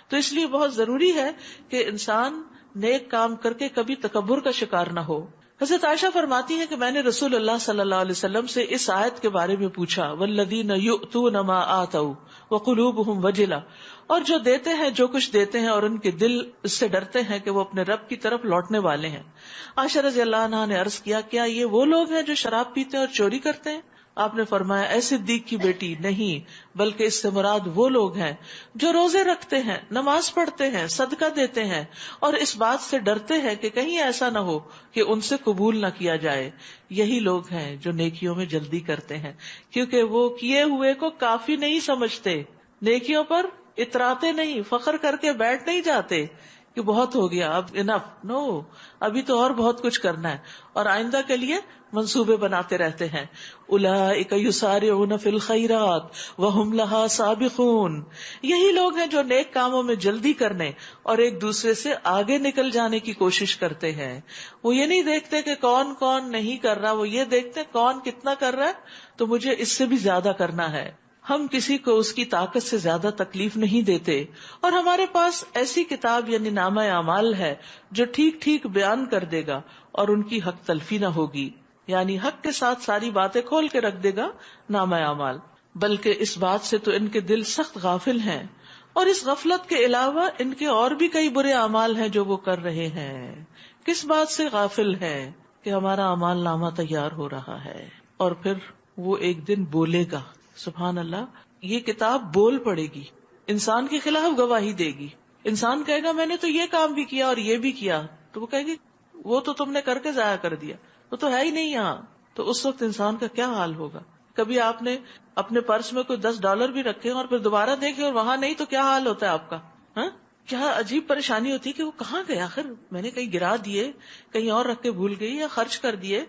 تو اس لیے بہت ضروری ہے کہ انسان نیک کام کر کے کبھی تکبر کا شکار نہ ہو. حضرت عائشہ فرماتی ہیں کہ میں نے رسول اللہ صلی اللہ علیہ وسلم سے اس آیت کے بارے میں پوچھا، والذین یؤتون ما آتوا وقلوبہم وجلہ، اور جو دیتے ہیں جو کچھ دیتے ہیں اور ان کے دل اس سے ڈرتے ہیں کہ وہ اپنے رب کی طرف لوٹنے والے ہیں. عائشہ رضی اللہ عنہا نے عرض کیا، کیا یہ وہ لوگ ہیں جو شراب پیتے ہیں اور چوری کرتے ہیں؟ آپ نے فرمایا، اے صدیق کی بیٹی، نہیں، بلکہ اس سے مراد وہ لوگ ہیں جو روزے رکھتے ہیں، نماز پڑھتے ہیں، صدقہ دیتے ہیں، اور اس بات سے ڈرتے ہیں کہ کہیں ایسا نہ ہو کہ ان سے قبول نہ کیا جائے. یہی لوگ ہیں جو نیکیوں میں جلدی کرتے ہیں، کیونکہ وہ کیے ہوئے کو کافی نہیں سمجھتے، نیکیوں پر اتراتے نہیں، فخر کر کے بیٹھ نہیں جاتے کہ بہت ہو گیا، اب انف، نو، ابھی تو اور بہت کچھ کرنا ہے، اور آئندہ کے لیے منصوبے بناتے رہتے ہیں. اولئک یسارعون فی الخیرات وہم لہا سابقون. یہی لوگ ہیں جو نیک کاموں میں جلدی کرنے اور ایک دوسرے سے آگے نکل جانے کی کوشش کرتے ہیں. وہ یہ نہیں دیکھتے کہ کون کون نہیں کر رہا، وہ یہ دیکھتے کون کتنا کر رہا ہے تو مجھے اس سے بھی زیادہ کرنا ہے. ہم کسی کو اس کی طاقت سے زیادہ تکلیف نہیں دیتے، اور ہمارے پاس ایسی کتاب یعنی نامہ اعمال ہے جو ٹھیک ٹھیک بیان کر دے گا اور ان کی حق تلفی نہ ہوگی. یعنی حق کے ساتھ ساری باتیں کھول کے رکھ دے گا نامہ اعمال. بلکہ اس بات سے تو ان کے دل سخت غافل ہیں، اور اس غفلت کے علاوہ ان کے اور بھی کئی برے اعمال ہیں جو وہ کر رہے ہیں. کس بات سے غافل ہے کہ ہمارا اعمال نامہ تیار ہو رہا ہے اور پھر وہ ایک دن بولے گا. سبحان اللہ, یہ کتاب بول پڑے گی, انسان کے خلاف گواہی دے گی. انسان کہے گا میں نے تو یہ کام بھی کیا اور یہ بھی کیا, تو وہ کہے گی وہ تو تم نے کر کے ضائع کر دیا, وہ تو ہے ہی نہیں یہاں. تو اس وقت انسان کا کیا حال ہوگا؟ کبھی آپ نے اپنے پرس میں کوئی $10 بھی رکھے اور پھر دوبارہ دیکھے اور وہاں نہیں, تو کیا حال ہوتا ہے آپ کا؟ ہاں, کیا عجیب پریشانی ہوتی ہے کہ وہ کہاں گئے آخر, میں نے کہیں گرا دیے, کہیں اور رکھ کے بھول گئی یا خرچ کر دیے.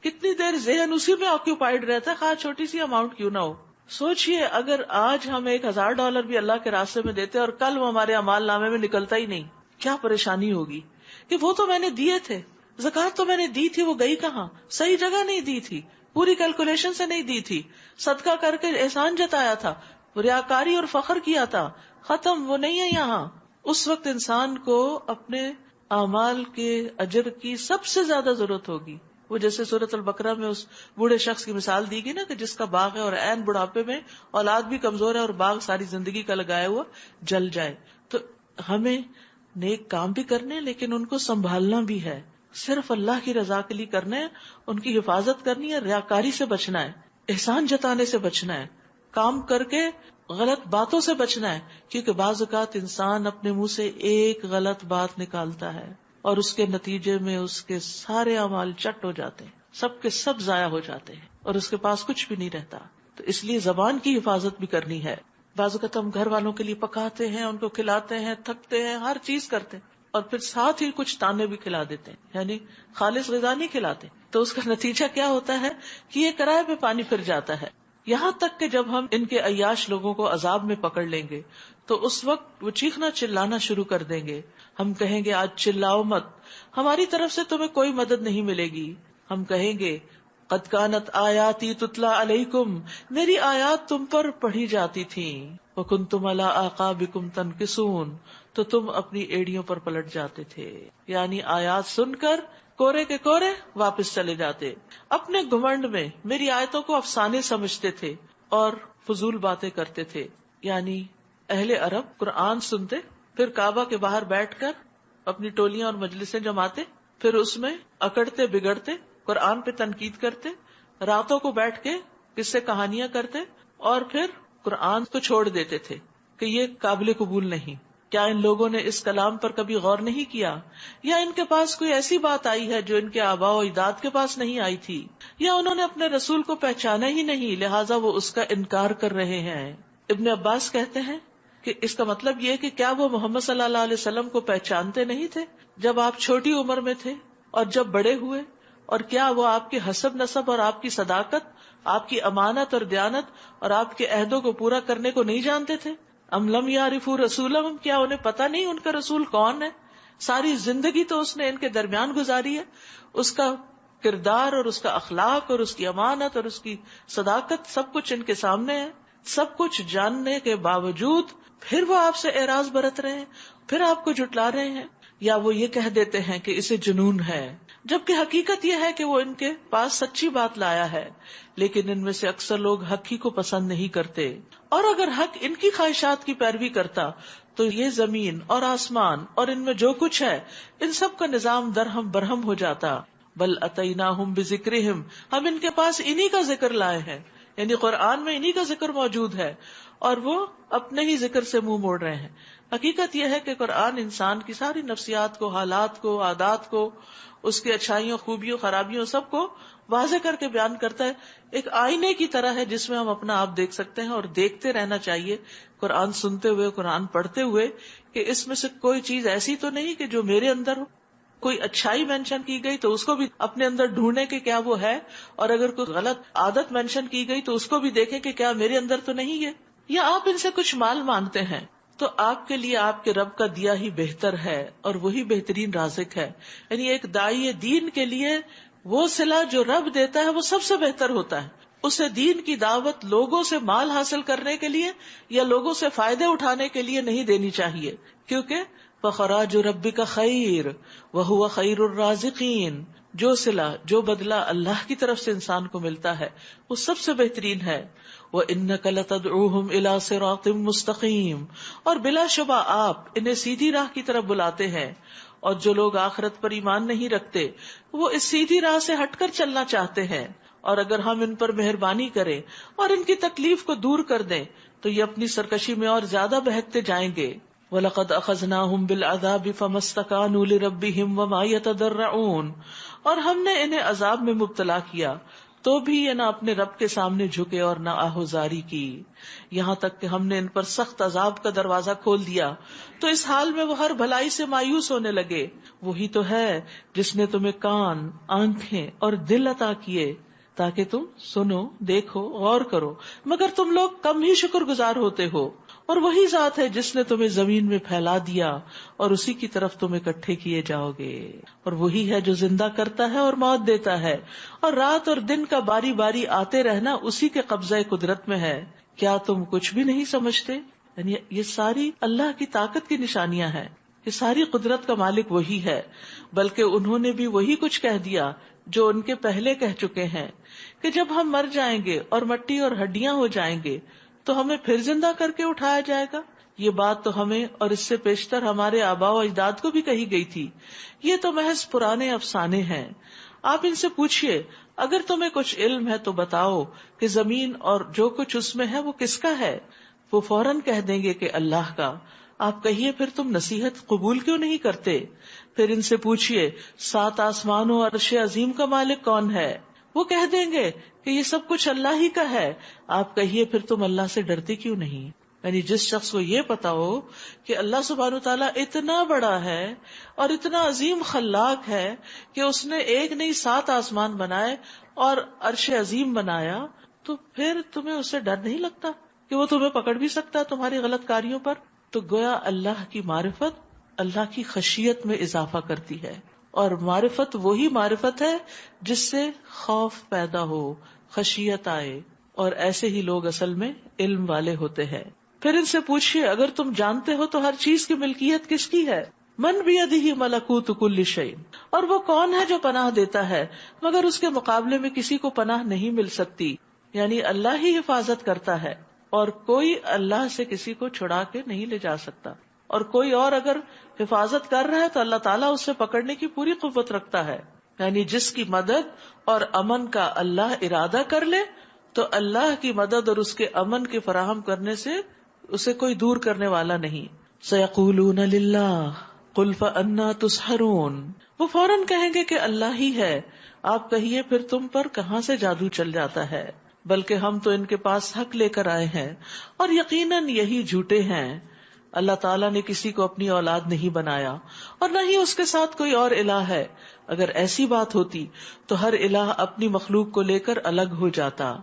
کتنی دیر ذہن اسی میں آکیوپائڈ رہتا ہے, خواہ چھوٹی سی اماؤنٹ کیوں نہ ہو. سوچئے اگر آج ہم $1000 بھی اللہ کے راستے میں دیتے اور کل وہ ہمارے اعمال نامے میں نکلتا ہی نہیں, کیا پریشانی ہوگی کہ وہ تو میں نے دیے تھے, زکات تو میں نے دی تھی, وہ گئی کہاں؟ صحیح جگہ نہیں دی تھی, پوری کیلکولیشن سے نہیں دی تھی, صدقہ کر کے احسان جتایا تھا, ریاکاری اور فخر کیا تھا, ختم, وہ نہیں ہے یہاں. اس وقت انسان کو اپنے اعمال کے اجر کی سب سے زیادہ ضرورت ہوگی. وہ جیسے سورۃ البقرہ میں اس بوڑھے شخص کی مثال دی گئی نا, کہ جس کا باغ ہے اور عین بڑھاپے میں اولاد بھی کمزور ہے اور باغ ساری زندگی کا لگایا ہوا جل جائے. تو ہمیں نیک کام بھی کرنے, لیکن ان کو سنبھالنا بھی ہے, صرف اللہ کی رضا کے لیے کرنے, ان کی حفاظت کرنی ہے, ریاکاری سے بچنا ہے, احسان جتانے سے بچنا ہے, کام کر کے غلط باتوں سے بچنا ہے. کیونکہ بعض اوقات انسان اپنے منہ سے ایک غلط بات نکالتا ہے اور اس کے نتیجے میں اس کے سارے اعمال چٹ ہو جاتے ہیں, سب کے سب ضائع ہو جاتے ہیں اور اس کے پاس کچھ بھی نہیں رہتا. تو اس لیے زبان کی حفاظت بھی کرنی ہے. بعض اوقات ہم گھر والوں کے لیے پکاتے ہیں, ان کو کھلاتے ہیں, تھکتے ہیں, ہر چیز کرتے ہیں, اور پھر ساتھ ہی کچھ تانے بھی کھلا دیتے ہیں, یعنی خالص غذا نہیں کھلاتے. تو اس کا نتیجہ کیا ہوتا ہے کہ یہ کرائے پہ پانی پھر جاتا ہے. یہاں تک کہ جب ہم ان کے عیاش لوگوں کو عذاب میں پکڑ لیں گے تو اس وقت وہ چیخنا چلانا شروع کر دیں گے. ہم کہیں گے آج چلاؤ مت, ہماری طرف سے تمہیں کوئی مدد نہیں ملے گی. ہم کہیں گے قد کانت آیاتی تتلی علیکم, میری آیات تم پر پڑھی جاتی تھیں, وکنتم علی اعقابکم تنکصون, تو تم اپنی ایڑیوں پر پلٹ جاتے تھے. یعنی آیات سن کر کورے کے کورے واپس چلے جاتے. اپنے گھمنڈ میں میری آیتوں کو افسانے سمجھتے تھے اور فضول باتیں کرتے تھے. یعنی اہل عرب قرآن سنتے, پھر کعبہ کے باہر بیٹھ کر اپنی ٹولیاں اور مجلسیں جماتے, پھر اس میں اکڑتے بگڑتے, قرآن پہ تنقید کرتے, راتوں کو بیٹھ کے قصے کہانیاں کرتے, اور پھر قرآن کو چھوڑ دیتے تھے کہ یہ قابل قبول نہیں. کیا ان لوگوں نے اس کلام پر کبھی غور نہیں کیا؟ یا ان کے پاس کوئی ایسی بات آئی ہے جو ان کے آباء و اجداد کے پاس نہیں آئی تھی؟ یا انہوں نے اپنے رسول کو پہچانا ہی نہیں, لہٰذا وہ اس کا انکار کر رہے ہیں. ابن عباس کہتے ہیں کہ اس کا مطلب یہ کہ کیا وہ محمد صلی اللہ علیہ وسلم کو پہچانتے نہیں تھے جب آپ چھوٹی عمر میں تھے اور جب بڑے ہوئے؟ اور کیا وہ آپ کے حسب نسب اور آپ کی صداقت, آپ کی امانت اور دیانت اور آپ کے عہدوں کو پورا کرنے کو نہیں جانتے تھے؟ ام لم یعرفوا رسولہم, کیا انہیں پتہ نہیں ان کا رسول کون ہے؟ ساری زندگی تو اس نے ان کے درمیان گزاری ہے, اس کا کردار اور اس کا اخلاق اور اس کی امانت اور اس کی صداقت سب کچھ ان کے سامنے ہے. سب کچھ جاننے کے باوجود پھر وہ آپ سے اعراض برت رہے ہیں, پھر آپ کو جھٹلا رہے ہیں, یا وہ یہ کہہ دیتے ہیں کہ اسے جنون ہے, جبکہ حقیقت یہ ہے کہ وہ ان کے پاس سچی بات لایا ہے. لیکن ان میں سے اکثر لوگ حق ہی کو پسند نہیں کرتے, اور اگر حق ان کی خواہشات کی پیروی کرتا تو یہ زمین اور آسمان اور ان میں جو کچھ ہے ان سب کا نظام درہم برہم ہو جاتا. بل اتیناہم بذکرہم, ہم ان کے پاس انہی کا ذکر لائے ہیں, یعنی قرآن میں انہی کا ذکر موجود ہے, اور وہ اپنے ہی ذکر سے منہ موڑ رہے ہیں. حقیقت یہ ہے کہ قرآن انسان کی ساری نفسیات کو, حالات کو, عادات کو, اس کی اچھائیوں, خوبیوں, خرابیوں, سب کو واضح کر کے بیان کرتا ہے. ایک آئینے کی طرح ہے جس میں ہم اپنا آپ دیکھ سکتے ہیں, اور دیکھتے رہنا چاہیے قرآن سنتے ہوئے, قرآن پڑھتے ہوئے, کہ اس میں سے کوئی چیز ایسی تو نہیں کہ جو میرے اندر ہو. کوئی اچھائی مینشن کی گئی تو اس کو بھی اپنے اندر ڈھونڈے کہ کیا وہ ہے, اور اگر کوئی غلط عادت مینشن کی گئی تو اس کو بھی دیکھیں کہ کیا میرے اندر تو نہیں ہے. یا آپ ان سے کچھ مال مانگتے ہیں تو آپ کے لیے آپ کے رب کا دیا ہی بہتر ہے, اور وہی بہترین رازق ہے. یعنی ایک داعی دین کے لیے وہ صلہ جو رب دیتا ہے وہ سب سے بہتر ہوتا ہے. اسے دین کی دعوت لوگوں سے مال حاصل کرنے کے لیے یا لوگوں سے فائدے اٹھانے کے لیے نہیں دینی چاہیے, کیونکہ فخراج ربک خیر وہو خیر الرازقین, جو صلہ، جو بدلہ اللہ کی طرف سے انسان کو ملتا ہے وہ سب سے بہترین ہے. وَإِنَّكَ لَتَدْعُوهُمْ إِلَى صِرَاطٍ مُسْتَقِيمٍ، اور بلا شبہ آپ انہیں سیدھی راہ کی طرف بلاتے ہیں. اور جو لوگ آخرت پر ایمان نہیں رکھتے وہ اس سیدھی راہ سے ہٹ کر چلنا چاہتے ہیں. اور اگر ہم ان پر مہربانی کریں اور ان کی تکلیف کو دور کر دیں تو یہ اپنی سرکشی میں اور زیادہ بہکتے جائیں گے. وَلَقَدْ أَخَذْنَاهُمْ بِالْعَذَابِ فَمَا اسْتَكَانُوا لِرَبِّهِمْ وَمَا يَتَضَرَّعُونَ، اور ہم نے انہیں عذاب میں مبتلا کیا تو بھی یہ نہ اپنے رب کے سامنے جھکے اور نہ آہوزاری کی، یہاں تک کہ ہم نے ان پر سخت عذاب کا دروازہ کھول دیا تو اس حال میں وہ ہر بھلائی سے مایوس ہونے لگے. وہی تو ہے جس نے تمہیں کان، آنکھیں اور دل عطا کیے تاکہ تم سنو، دیکھو، غور کرو، مگر تم لوگ کم ہی شکر گزار ہوتے ہو. اور وہی ذات ہے جس نے تمہیں زمین میں پھیلا دیا اور اسی کی طرف تم اکٹھے کیے جاؤ گے. اور وہی ہے جو زندہ کرتا ہے اور موت دیتا ہے، اور رات اور دن کا باری باری آتے رہنا اسی کے قبضہ قدرت میں ہے. کیا تم کچھ بھی نہیں سمجھتے؟ یعنی یہ ساری اللہ کی طاقت کی نشانیاں ہیں، یہ ساری قدرت کا مالک وہی ہے. بلکہ انہوں نے بھی وہی کچھ کہہ دیا جو ان کے پہلے کہہ چکے ہیں کہ جب ہم مر جائیں گے اور مٹی اور ہڈیاں ہو جائیں گے تو ہمیں پھر زندہ کر کے اٹھایا جائے گا. یہ بات تو ہمیں اور اس سے پیشتر ہمارے آباء و اجداد کو بھی کہی گئی تھی. یہ تو محض پرانے افسانے ہیں. آپ ان سے پوچھئے اگر تمہیں کچھ علم ہے تو بتاؤ کہ زمین اور جو کچھ اس میں ہے وہ کس کا ہے؟ وہ فوراً کہہ دیں گے کہ اللہ کا. آپ کہیے پھر تم نصیحت قبول کیوں نہیں کرتے؟ پھر ان سے پوچھئے 7 آسمانوں اور عرش عظیم کا مالک کون ہے؟ وہ کہہ دیں گے کہ یہ سب کچھ اللہ ہی کا ہے. آپ کہیے پھر تم اللہ سے ڈرتے کیوں نہیں؟ یعنی جس شخص کو یہ پتا ہو کہ اللہ سبحانہ وتعالیٰ اتنا بڑا ہے اور اتنا عظیم خلاق ہے کہ اس نے ایک نہیں 7 آسمان بنائے اور عرش عظیم بنایا، تو پھر تمہیں اس سے ڈر نہیں لگتا کہ وہ تمہیں پکڑ بھی سکتا ہے تمہاری غلط کاریوں پر؟ تو گویا اللہ کی معرفت اللہ کی خشیت میں اضافہ کرتی ہے، اور معرفت وہی معرفت ہے جس سے خوف پیدا ہو، خشیت آئے، اور ایسے ہی لوگ اصل میں علم والے ہوتے ہیں. پھر ان سے پوچھئے اگر تم جانتے ہو تو ہر چیز کی ملکیت کس کی ہے؟ من بیدہ ملکوت کل شیء، اور وہ کون ہے جو پناہ دیتا ہے مگر اس کے مقابلے میں کسی کو پناہ نہیں مل سکتی. یعنی اللہ ہی حفاظت کرتا ہے اور کوئی اللہ سے کسی کو چھڑا کے نہیں لے جا سکتا، اور کوئی اور اگر حفاظت کر رہا ہے تو اللہ تعالیٰ اسے پکڑنے کی پوری قوت رکھتا ہے. یعنی جس کی مدد اور امن کا اللہ ارادہ کر لے تو اللہ کی مدد اور اس کے امن کے فراہم کرنے سے اسے کوئی دور کرنے والا نہیں. سَيَقُولُونَ لِلَّهِ قُلْ فَأَنَّىٰ تُسْحَرُونَ، وہ فوراً کہیں گے کہ اللہ ہی ہے. آپ کہیے پھر تم پر کہاں سے جادو چل جاتا ہے؟ بلکہ ہم تو ان کے پاس حق لے کر آئے ہیں اور یقیناً یہی جھوٹے ہیں. اللہ تعالیٰ نے کسی کو اپنی اولاد نہیں بنایا اور نہ ہی اس کے ساتھ کوئی اور الہ ہے. اگر ایسی بات ہوتی تو ہر الہ اپنی مخلوق کو لے کر الگ ہو جاتا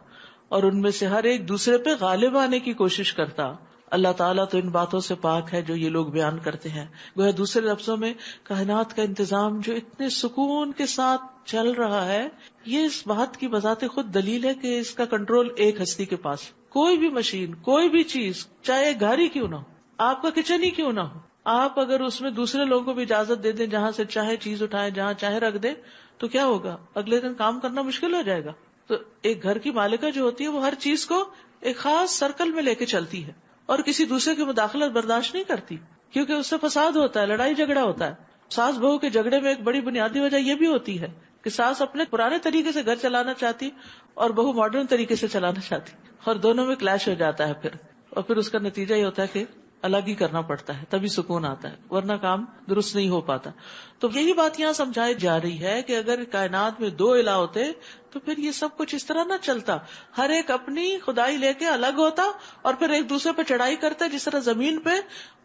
اور ان میں سے ہر ایک دوسرے پہ غالب آنے کی کوشش کرتا. اللہ تعالیٰ تو ان باتوں سے پاک ہے جو یہ لوگ بیان کرتے ہیں. گویا دوسرے لفظوں میں کائنات کا انتظام جو اتنے سکون کے ساتھ چل رہا ہے، یہ اس بات کی بذات خود دلیل ہے کہ اس کا کنٹرول ایک ہستی کے پاس. کوئی بھی مشین، کوئی بھی چیز، چاہے گاڑی کیوں نہ ہو، آپ کا کچن ہی کیوں نہ ہو، آپ اگر اس میں دوسرے لوگوں کو بھی اجازت دے دیں جہاں سے چاہے چیز اٹھائے، جہاں چاہے رکھ دیں، تو کیا ہوگا؟ اگلے دن کام کرنا مشکل ہو جائے گا. تو ایک گھر کی مالکہ جو ہوتی ہے وہ ہر چیز کو ایک خاص سرکل میں لے کے چلتی ہے اور کسی دوسرے کی مداخلت برداشت نہیں کرتی، کیونکہ اس سے فساد ہوتا ہے، لڑائی جھگڑا ہوتا ہے. ساس بہو کے جھگڑے میں ایک بڑی بنیادی وجہ یہ بھی ہوتی ہے کہ ساس اپنے پرانے طریقے سے گھر چلانا چاہتی اور بہو ماڈرن طریقے سے چلانا چاہتی، اور دونوں میں کلیش ہو جاتا ہے پھر اس کا نتیجہ یہ ہوتا ہے کہ الگ ہی کرنا پڑتا ہے، تبھی سکون آتا ہے، ورنہ کام درست نہیں ہو پاتا. تو یہی بات یہاں سمجھائی جا رہی ہے کہ اگر کائنات میں 2 الہ ہوتے تو پھر یہ سب کچھ اس طرح نہ چلتا. ہر ایک اپنی خدائی لے کے الگ ہوتا اور پھر ایک دوسرے پہ چڑھائی کرتا. جس طرح زمین پہ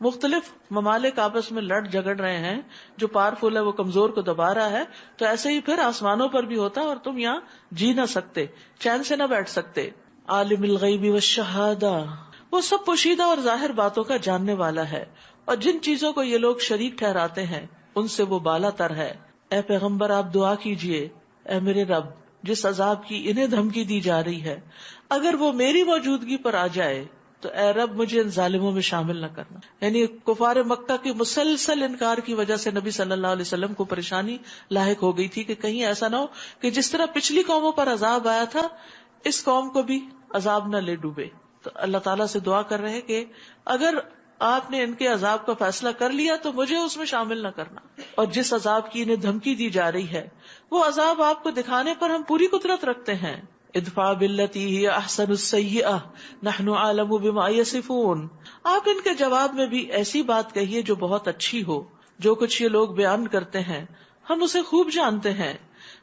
مختلف ممالک آپس میں لڑ جھگڑ رہے ہیں، جو پاورفل ہے وہ کمزور کو دبا رہا ہے، تو ایسے ہی پھر آسمانوں پر بھی ہوتا اور تم یہاں جی نہ سکتے، چین سے نہ بیٹھ سکتے. عالم الغیب والشہادہ، وہ سب پوشیدہ اور ظاہر باتوں کا جاننے والا ہے، اور جن چیزوں کو یہ لوگ شریک ٹھہراتے ہیں ان سے وہ بالا تر ہے. اے پیغمبر آپ دعا کیجئے، اے میرے رب جس عذاب کی انہیں دھمکی دی جا رہی ہے، اگر وہ میری موجودگی پر آ جائے تو اے رب مجھے ان ظالموں میں شامل نہ کرنا. یعنی کفار مکہ کی مسلسل انکار کی وجہ سے نبی صلی اللہ علیہ وسلم کو پریشانی لاحق ہو گئی تھی کہ کہیں ایسا نہ ہو کہ جس طرح پچھلی قوموں پر عذاب آیا تھا اس قوم کو بھی عذاب نہ لے ڈوبے. تو اللہ تعالیٰ سے دعا کر رہے ہیں کہ اگر آپ نے ان کے عذاب کا فیصلہ کر لیا تو مجھے اس میں شامل نہ کرنا. اور جس عذاب کی انہیں دھمکی دی جا رہی ہے وہ عذاب آپ کو دکھانے پر ہم پوری قدرت رکھتے ہیں. ادفع باللتی ہی احسن السیئہ نحن اعلم بما یصفون. آپ ان کے جواب میں بھی ایسی بات کہیے جو بہت اچھی ہو. جو کچھ یہ لوگ بیان کرتے ہیں ہم اسے خوب جانتے ہیں.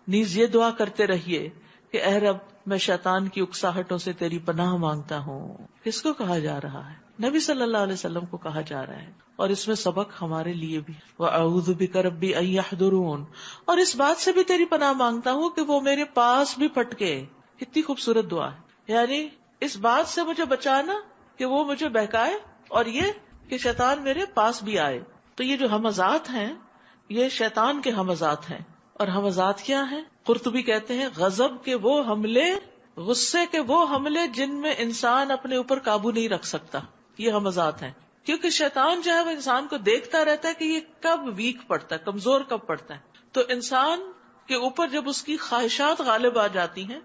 نیز یہ دعا کرتے رہیے کہ اے رب میں شیطان کی اکساہٹوں سے تیری پناہ مانگتا ہوں. کس کو کہا جا رہا ہے؟ نبی صلی اللہ علیہ وسلم کو کہا جا رہا ہے. اور اس میں سبق ہمارے لیے بھی. وَأَعُوذُ بِكَ رَبِّ أَن يَحْضُرُونَ. اور اس بات سے بھی تیری پناہ مانگتا ہوں کہ وہ میرے پاس بھی پھٹکے. کتنی خوبصورت دعا ہے. یعنی اس بات سے مجھے بچانا کہ وہ مجھے بہکائے اور یہ کہ شیطان میرے پاس بھی آئے. تو یہ جو ہمزات ہیں یہ شیطان کے ہمزات ہیں. اور ہمزات کیا ہیں؟ قرطبی کہتے ہیں غضب کے وہ حملے، غصے کے وہ حملے جن میں انسان اپنے اوپر قابو نہیں رکھ سکتا. یہ ہمزات ہیں. کیونکہ شیطان جو ہے وہ انسان کو دیکھتا رہتا ہے کہ یہ کب ویک پڑتا ہے، کمزور کب پڑتا ہے. تو انسان کے اوپر جب اس کی خواہشات غالب آ جاتی ہیں،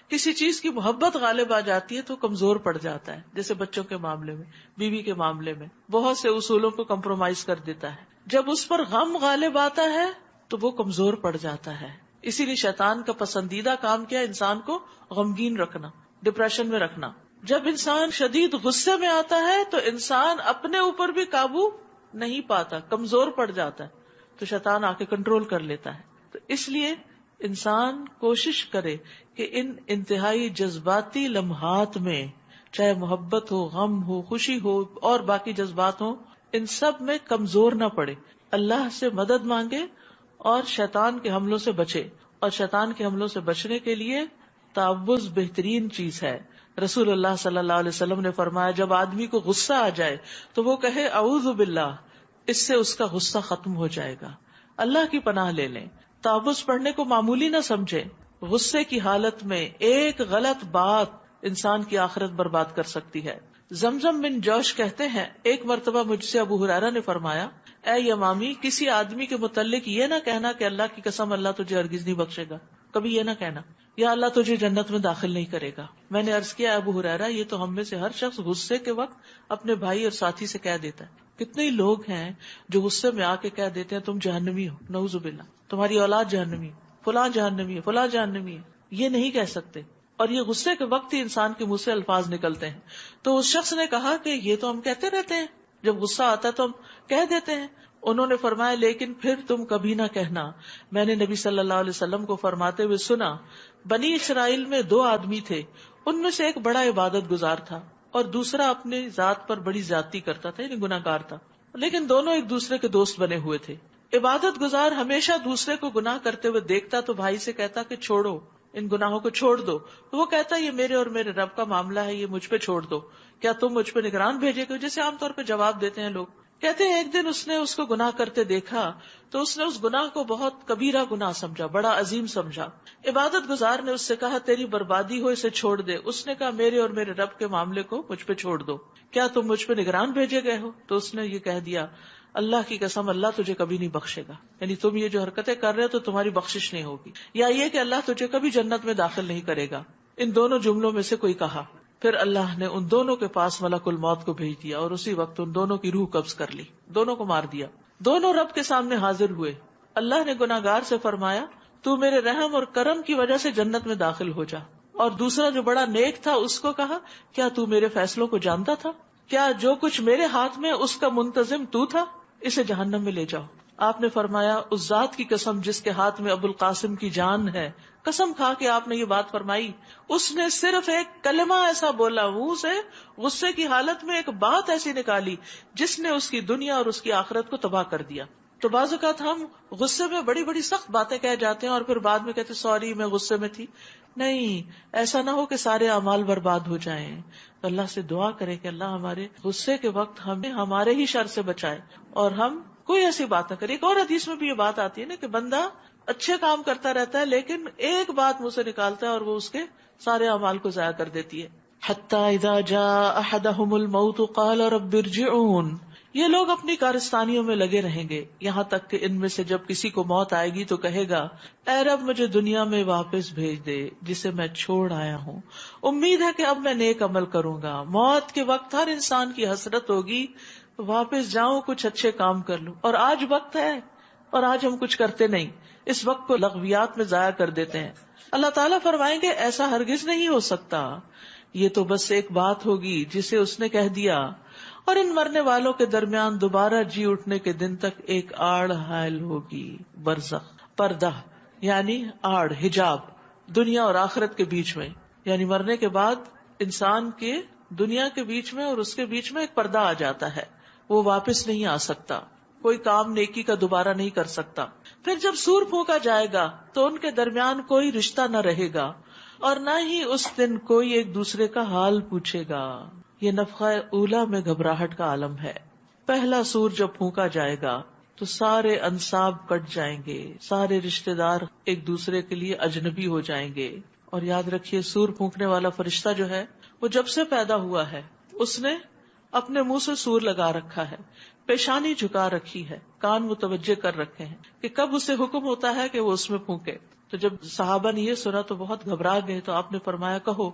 کسی چیز کی محبت غالب آ جاتی ہے تو کمزور پڑ جاتا ہے. جیسے بچوں کے معاملے میں، بیوی کے معاملے میں بہت سے اصولوں کو کمپرومائز کر دیتا ہے. جب اس پر غم غالب آتا ہے تو وہ کمزور پڑ جاتا ہے. اسی لیے شیطان کا پسندیدہ کام کیا ہے؟ انسان کو غمگین رکھنا، ڈپریشن میں رکھنا. جب انسان شدید غصے میں آتا ہے تو انسان اپنے اوپر بھی قابو نہیں پاتا، کمزور پڑ جاتا ہے. تو شیطان آ کے کنٹرول کر لیتا ہے. تو اس لیے انسان کوشش کرے کہ ان انتہائی جذباتی لمحات میں، چاہے محبت ہو، غم ہو، خوشی ہو اور باقی جذبات ہوں، ان سب میں کمزور نہ پڑے. اللہ سے مدد مانگے اور شیطان کے حملوں سے بچے. اور شیطان کے حملوں سے بچنے کے لیے تعوذ بہترین چیز ہے. رسول اللہ صلی اللہ علیہ وسلم نے فرمایا جب آدمی کو غصہ آ جائے تو وہ کہے اعوذ باللہ، اس سے اس کا غصہ ختم ہو جائے گا. اللہ کی پناہ لے لیں. تعوذ پڑھنے کو معمولی نہ سمجھے. غصے کی حالت میں ایک غلط بات انسان کی آخرت برباد کر سکتی ہے. زمزم بن جوش کہتے ہیں ایک مرتبہ مجھ سے ابو ہریرہ نے فرمایا اے یمامی، کسی آدمی کے متعلق یہ نہ کہنا کہ اللہ کی قسم اللہ تجھے ہرگز نہیں بخشے گا. کبھی یہ نہ کہنا یا اللہ تجھے جنت میں داخل نہیں کرے گا. میں نے عرض کیا ابو ہریرہ یہ تو ہم میں سے ہر شخص غصے کے وقت اپنے بھائی اور ساتھی سے کہہ دیتا ہے. کتنے ہی لوگ ہیں جو غصے میں آ کے کہہ دیتے ہیں تم جہنمی ہو، نعوذ باللہ، تمہاری اولاد جہنمی، فلاں جہنمی ہے، فلاں جہنمی ہے. یہ نہیں کہہ سکتے. اور یہ غصے کے وقت ہی انسان کے منہ سے الفاظ نکلتے ہیں. تو اس شخص نے کہا کہ یہ تو ہم کہتے رہتے ہیں، جب غصہ آتا ہے تو ہم کہہ دیتے ہیں. انہوں نے فرمایا لیکن پھر تم کبھی نہ کہنا میں نے نبی صلی اللہ علیہ وسلم کو فرماتے ہوئے سنا. بنی اسرائیل میں 2 آدمی تھے، ان میں سے ایک بڑا عبادت گزار تھا اور دوسرا اپنی ذات پر بڑی زیادتی کرتا تھا، یعنی گناہ گار تھا. لیکن دونوں ایک دوسرے کے دوست بنے ہوئے تھے. عبادت گزار ہمیشہ دوسرے کو گناہ کرتے ہوئے دیکھتا تو بھائی سے کہتا کہ چھوڑو، ان گناہوں کو چھوڑ دو. وہ کہتا یہ میرے اور میرے رب کا معاملہ ہے، یہ مجھ پہ چھوڑ دو، کیا تم مجھ پہ نگران بھیجے گے؟ جیسے عام طور پہ جواب دیتے ہیں لوگ. کہتے ہیں ایک دن اس نے اس کو گناہ کرتے دیکھا تو اس نے اس گناہ کو بہت کبیرہ گناہ سمجھا، بڑا عظیم سمجھا. عبادت گزار نے اس سے کہا تیری بربادی ہو، اسے چھوڑ دے. اس نے کہا میرے اور میرے رب کے معاملے کو مجھ پہ چھوڑ دو، کیا تم مجھ پہ نگران بھیجے گئے ہو؟ تو اس نے یہ کہہ دیا اللہ کی قسم اللہ تجھے کبھی نہیں بخشے گا، یعنی تم یہ جو حرکتیں کر رہے ہو تو تمہاری بخشش نہیں ہوگی، یا یہ کہ اللہ تجھے کبھی جنت میں داخل نہیں کرے گا. ان دونوں جملوں میں سے کوئی کہا. پھر اللہ نے ان دونوں کے پاس ملک الموت کو بھیج دیا اور اسی وقت ان دونوں کی روح قبض کر لی، دونوں کو مار دیا. دونوں رب کے سامنے حاضر ہوئے. اللہ نے گناہگار سے فرمایا تو میرے رحم اور کرم کی وجہ سے جنت میں داخل ہو جا. اور دوسرا جو بڑا نیک تھا اس کو کہا کیا تو میرے فیصلوں کو جانتا تھا؟ کیا جو کچھ میرے ہاتھ میں اس کا منتظم تو تھا؟ اسے جہنم میں لے جاؤ. آپ نے فرمایا اس ذات کی قسم جس کے ہاتھ میں ابو القاسم کی جان ہے، قسم کھا کے آپ نے یہ بات فرمائی. اس نے صرف ایک کلمہ ایسا بولا، منہ سے غصے کی حالت میں ایک بات ایسی نکالی جس نے اس کی دنیا اور اس کی آخرت کو تباہ کر دیا. تو بعض اوقات ہم غصے میں بڑی بڑی سخت باتیں کہہ جاتے ہیں اور پھر بعد میں کہتے سوری میں غصے میں تھی. نہیں، ایسا نہ ہو کہ سارے اعمال برباد ہو جائیں. تو اللہ سے دعا کرے کہ اللہ ہمارے غصے کے وقت ہمیں ہمارے ہی شر سے بچائے اور ہم کوئی ایسی بات نہ کرے. ایک اور حدیث میں بھی یہ بات آتی ہے نا کہ بندہ اچھے کام کرتا رہتا ہے لیکن ایک بات منہ سے نکالتا ہے اور وہ اس کے سارے اعمال کو ضائع کر دیتی ہے. حتی اذا جاء احدهم الموت قال رب ارجعون. یہ لوگ اپنی کارستانیوں میں لگے رہیں گے یہاں تک کہ ان میں سے جب کسی کو موت آئے گی تو کہے گا اے رب مجھے دنیا میں واپس بھیج دے جسے میں چھوڑ آیا ہوں. امید ہے کہ اب میں نیک عمل کروں گا. موت کے وقت ہر انسان کی حسرت ہوگی واپس جاؤں کچھ اچھے کام کر لوں. اور آج وقت ہے اور آج ہم کچھ کرتے نہیں. اس وقت کو لغویات میں ضائع کر دیتے ہیں. اللہ تعالیٰ فرمائیں گے ایسا ہرگز نہیں ہو سکتا. یہ تو بس ایک بات ہوگی جسے اس نے کہہ دیا. اور ان مرنے والوں کے درمیان دوبارہ جی اٹھنے کے دن تک ایک آڑ حائل ہوگی. برزخ پردہ یعنی آڑ حجاب دنیا اور آخرت کے بیچ میں. یعنی مرنے کے بعد انسان کے دنیا کے بیچ میں اور اس کے بیچ میں ایک پردہ آ جاتا ہے. وہ واپس نہیں آ سکتا. کوئی کام نیکی کا دوبارہ نہیں کر سکتا. پھر جب سور پھونکا جائے گا تو ان کے درمیان کوئی رشتہ نہ رہے گا اور نہ ہی اس دن کوئی ایک دوسرے کا حال پوچھے گا. یہ نفخہ اولا میں گھبراہٹ کا عالم ہے. پہلا سور جب پھونکا جائے گا تو سارے انساب کٹ جائیں گے. سارے رشتہ دار ایک دوسرے کے لیے اجنبی ہو جائیں گے. اور یاد رکھیے سور پھونکنے والا فرشتہ جو ہے وہ جب سے پیدا ہوا ہے اس نے اپنے منہ سے سور لگا رکھا ہے, پیشانی جھکا رکھی ہے, کان متوجہ کر رکھے ہیں کہ کب اسے حکم ہوتا ہے کہ وہ اس میں پھونکے. تو جب صحابہ نے یہ سنا تو بہت گھبرا گئے. تو آپ نے فرمایا کہو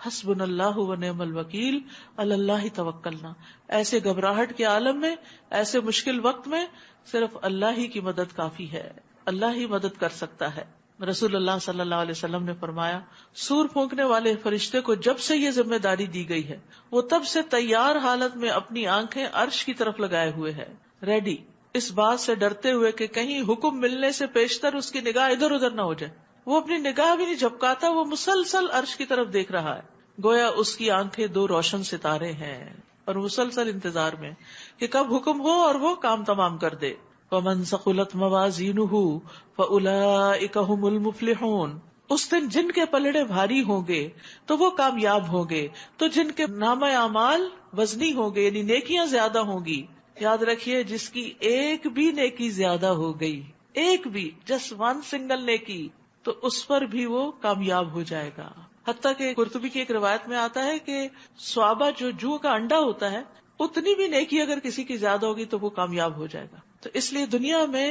حسبنا اللہ و نعم الوکیل علی اللہ توکلنا. ایسے گھبراہٹ کے عالم میں ایسے مشکل وقت میں صرف اللہ ہی کی مدد کافی ہے. اللہ ہی مدد کر سکتا ہے. رسول اللہ صلی اللہ علیہ وسلم نے فرمایا سور پھونکنے والے فرشتے کو جب سے یہ ذمہ داری دی گئی ہے وہ تب سے تیار حالت میں اپنی آنکھیں عرش کی طرف لگائے ہوئے ہے, ریڈی, اس بات سے ڈرتے ہوئے کہ کہیں حکم ملنے سے پیشتر اس کی نگاہ ادھر ادھر نہ ہو جائے. وہ اپنی نگاہ بھی نہیں جھپکاتا, وہ مسلسل عرش کی طرف دیکھ رہا ہے گویا اس کی آنکھیں دو روشن ستارے ہیں اور مسلسل انتظار میں کہ کب حکم ہو اور وہ کام تمام کر دے. وَمَن ثَقُلَتْ مَوَازِينُهُ فَأُولَئِكَ هُمُ الْمُفْلِحُونَ. اس دن جن کے پلڑے بھاری ہوں گے تو وہ کامیاب ہوں گے. تو جن کے نامہ اعمال وزنی ہوں گے یعنی نیکیاں زیادہ ہوں گی, یاد رکھیے جس کی ایک بھی نیکی زیادہ ہو گئی, ایک بھی, جسٹ ون سنگل نیکی, تو اس پر بھی وہ کامیاب ہو جائے گا. حتیٰ کہ قرطبی کی ایک روایت میں آتا ہے کہ صوابہ جو جوہ کا انڈا ہوتا ہے اتنی بھی نیکی اگر کسی کی زیادہ ہوگی تو وہ کامیاب ہو جائے گا. تو اس لیے دنیا میں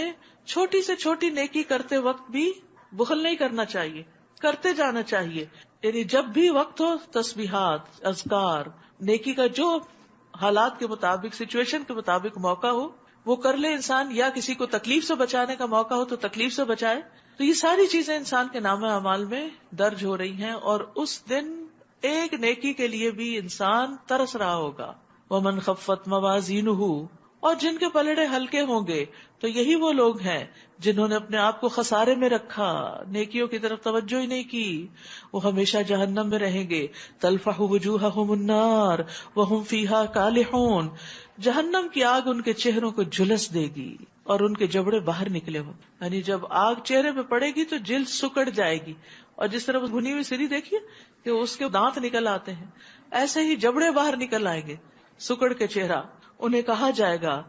چھوٹی سے چھوٹی نیکی کرتے وقت بھی بخل نہیں کرنا چاہیے, کرتے جانا چاہیے. یعنی جب بھی وقت ہو تسبیحات, اذکار, نیکی کا جو حالات کے مطابق, سچویشن کے مطابق موقع ہو وہ کر لے انسان. یا کسی کو تکلیف سے بچانے کا موقع ہو تو تکلیف سے بچائے. تو یہ ساری چیزیں انسان کے نامہ اعمال میں درج ہو رہی ہیں اور اس دن ایک نیکی کے لیے بھی انسان ترس رہا ہوگا. وَمَنْ خَفَّتْ مَوَازِينُهُ. اور جن کے پلڑے ہلکے ہوں گے تو یہی وہ لوگ ہیں جنہوں نے اپنے آپ کو خسارے میں رکھا, نیکیوں کی طرف توجہ ہی نہیں کی. وہ ہمیشہ جہنم میں رہیں گے. تلفح وجوہہم النار وہم فیہا کالحون. جہنم کی آگ ان کے چہروں کو جھلس دے گی اور ان کے جبڑے باہر نکلے ہوں. یعنی جب آگ چہرے پہ پڑے گی تو جلد سکڑ جائے گی, اور جس طرح بھنی ہوئی سری دیکھیے کہ اس کے دانت نکل آتے ہیں, ایسے ہی جبڑے باہر نکل آئیں گے سکڑ کے چہرہ. انہیں کہا جائے گا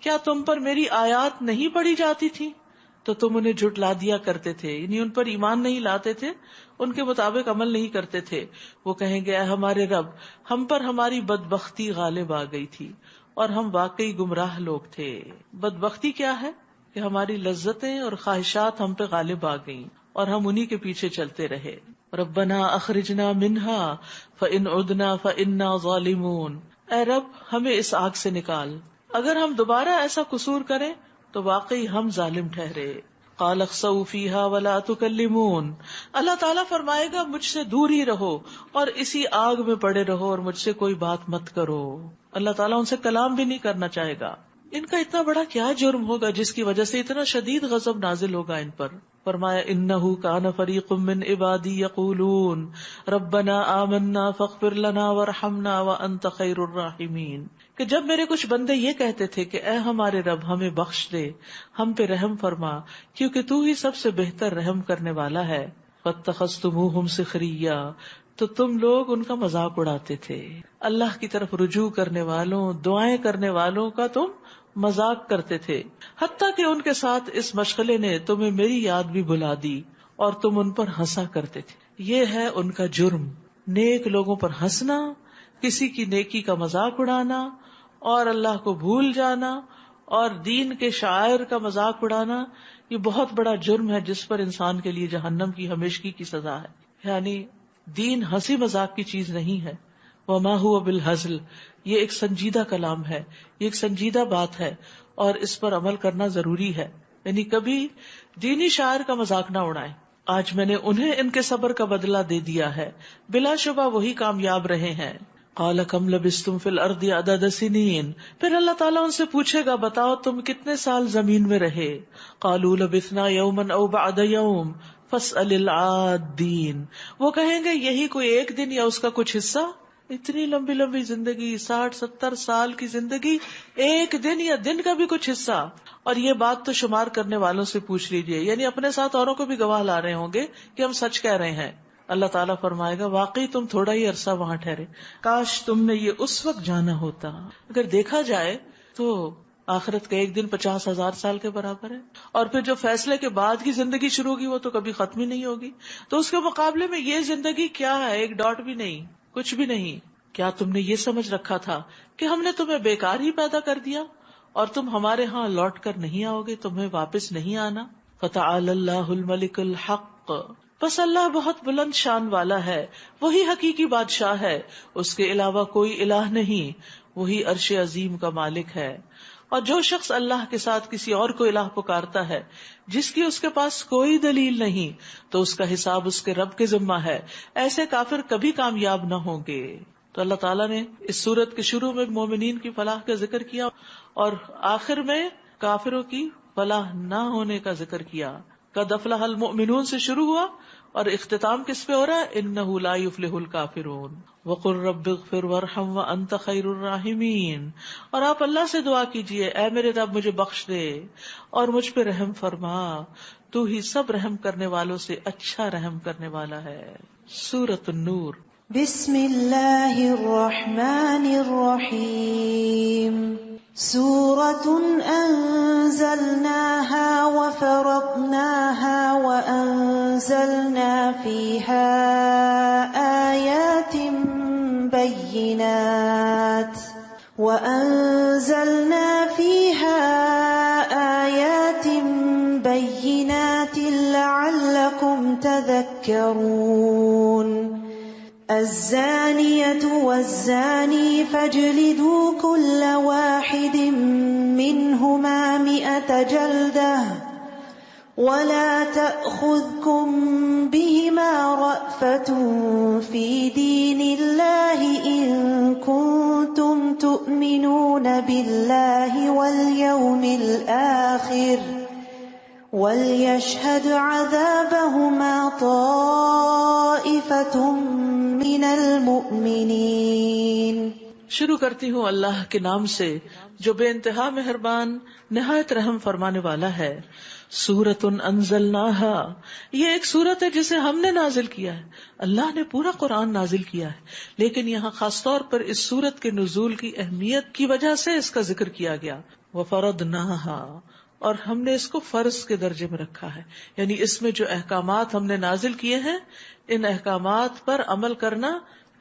کیا تم پر میری آیات نہیں پڑھی جاتی تھی تو تم انہیں جھٹلا دیا کرتے تھے, یعنی ان پر ایمان نہیں لاتے تھے, ان کے مطابق عمل نہیں کرتے تھے. وہ کہیں گے اے ہمارے رب ہم پر ہماری بدبختی غالب آ گئی تھی اور ہم واقعی گمراہ لوگ تھے. بدبختی کیا ہے کہ ہماری لذتیں اور خواہشات ہم پہ غالب آ گئیں اور ہم انہی کے پیچھے چلتے رہے. ربنا اخرجنا منہا فإن عدنا فإنا ظالمون. اے رب ہمیں اس آگ سے نکال, اگر ہم دوبارہ ایسا قصور کریں تو واقعی ہم ظالم ٹھہرے. قال اخسؤوا فیہا ولا تکلمون. اللہ تعالیٰ فرمائے گا مجھ سے دور ہی رہو اور اسی آگ میں پڑے رہو اور مجھ سے کوئی بات مت کرو. اللہ تعالیٰ ان سے کلام بھی نہیں کرنا چاہے گا. ان کا اتنا بڑا کیا جرم ہوگا جس کی وجہ سے اتنا شدید غضب نازل ہوگا ان پر. فرمایا انہ کان فریق من عبادی یقولون ربنا آمنا فاغفر لنا وارحمنا وانت خیر الراحمین. کہ جب میرے کچھ بندے یہ کہتے تھے کہ اے ہمارے رب ہمیں بخش دے, ہم پہ رحم فرما کیونکہ تو ہی سب سے بہتر رحم کرنے والا ہے. فاتخذتموہم سخریا. تو تم لوگ ان کا مذاق اڑاتے تھے. اللہ کی طرف رجوع کرنے والوں, دعائیں کرنے والوں کا تم مذاق کرتے تھے, حتیٰ کہ ان کے ساتھ اس مشغلے نے تمہیں میری یاد بھی بھلا دی اور تم ان پر ہنسا کرتے تھے. یہ ہے ان کا جرم. نیک لوگوں پر ہنسنا، کسی کی نیکی کا مذاق اڑانا اور اللہ کو بھول جانا اور دین کے شاعر کا مذاق اڑانا، یہ بہت بڑا جرم ہے جس پر انسان کے لیے جہنم کی ہمیشگی کی سزا ہے. یعنی دین ہنسی مذاق کی چیز نہیں ہے. وما هو بالہزل، یہ ایک سنجیدہ کلام ہے، یہ ایک سنجیدہ بات ہے اور اس پر عمل کرنا ضروری ہے. یعنی کبھی دینی شاعر کا مذاق نہ اڑائیں. آج میں نے انہیں ان کے صبر کا بدلہ دے دیا ہے، بلا شبہ وہی کامیاب رہے ہیں. قال کم لبثتم فی الارض عدد سنین، پھر اللہ تعالیٰ ان سے پوچھے گا بتاؤ تم کتنے سال زمین میں رہے. قالوا لبثنا یوما او بعد یوم فاسأل العادین، وہ کہیں گے یہی کوئی ایک دن یا اس کا کچھ حصہ. اتنی لمبی لمبی زندگی، 60-70 سال کی زندگی، ایک دن یا دن کا بھی کچھ حصہ. اور یہ بات تو شمار کرنے والوں سے پوچھ لیجئے، یعنی اپنے ساتھ اوروں کو بھی گواہ لا رہے ہوں گے کہ ہم سچ کہہ رہے ہیں. اللہ تعالیٰ فرمائے گا واقعی تم تھوڑا ہی عرصہ وہاں ٹھہرے، کاش تم نے یہ اس وقت جانا ہوتا. اگر دیکھا جائے تو آخرت کا ایک دن 50,000 سال کے برابر ہے، اور پھر جو فیصلے کے بعد کی زندگی شروع ہوگی وہ تو کبھی ختم ہی نہیں ہوگی. تو اس کے مقابلے میں یہ زندگی کیا ہے؟ ایک ڈاٹ بھی نہیں، کچھ بھی نہیں. کیا تم نے یہ سمجھ رکھا تھا کہ ہم نے تمہیں بیکار ہی پیدا کر دیا اور تم ہمارے ہاں لوٹ کر نہیں آؤ گے، تمہیں واپس نہیں آنا؟ فتعالی اللہ الملک الحق، بس اللہ بہت بلند شان والا ہے، وہی حقیقی بادشاہ ہے، اس کے علاوہ کوئی الہ نہیں، وہی عرش عظیم کا مالک ہے. اور جو شخص اللہ کے ساتھ کسی اور کو الہ پکارتا ہے جس کی اس کے پاس کوئی دلیل نہیں، تو اس کا حساب اس کے رب کے ذمہ ہے. ایسے کافر کبھی کامیاب نہ ہوں گے. تو اللہ تعالیٰ نے اس سورت کے شروع میں مومنین کی فلاح کا ذکر کیا اور آخر میں کافروں کی فلاح نہ ہونے کا ذکر کیا. قد افلح المؤمنون سے شروع ہوا اور اختتام کس پہ ہو رہا ہے؟ انہ لا یفلح الکافرون وقل رب اغفر وارحم وانت خیر الراحمین. اور آپ اللہ سے دعا کیجئے اے میرے رب مجھے بخش دے اور مجھ پہ رحم فرما، تو ہی سب رحم کرنے والوں سے اچھا رحم کرنے والا ہے. سورۃ النور. بسم اللہ الرحمن الرحیم. سورة أنزلناها وفرضناها وأنزلنا فيها آيات بينات لعلكم تذكرون. الزانية والزاني فاجلدوا كل واحد منهما 100 جلدة ولا تأخذكم بهما رأفة في دين الله إن كنتم تؤمنون بالله واليوم الآخر وَلْيَشْهَدْ عَذَابَهُمَا طَائِفَةٌ مِّنَ الْمُؤْمِنِينَ. شروع کرتی ہوں اللہ کے نام سے جو بے انتہا مہربان نہایت رحم فرمانے والا ہے. سورۃ انزلناها، یہ ایک سورت ہے جسے ہم نے نازل کیا ہے. اللہ نے پورا قرآن نازل کیا ہے، لیکن یہاں خاص طور پر اس سورت کے نزول کی اہمیت کی وجہ سے اس کا ذکر کیا گیا. وَفَرَضْنَاهَا، اور ہم نے اس کو فرض کے درجے میں رکھا ہے، یعنی اس میں جو احکامات ہم نے نازل کیے ہیں ان احکامات پر عمل کرنا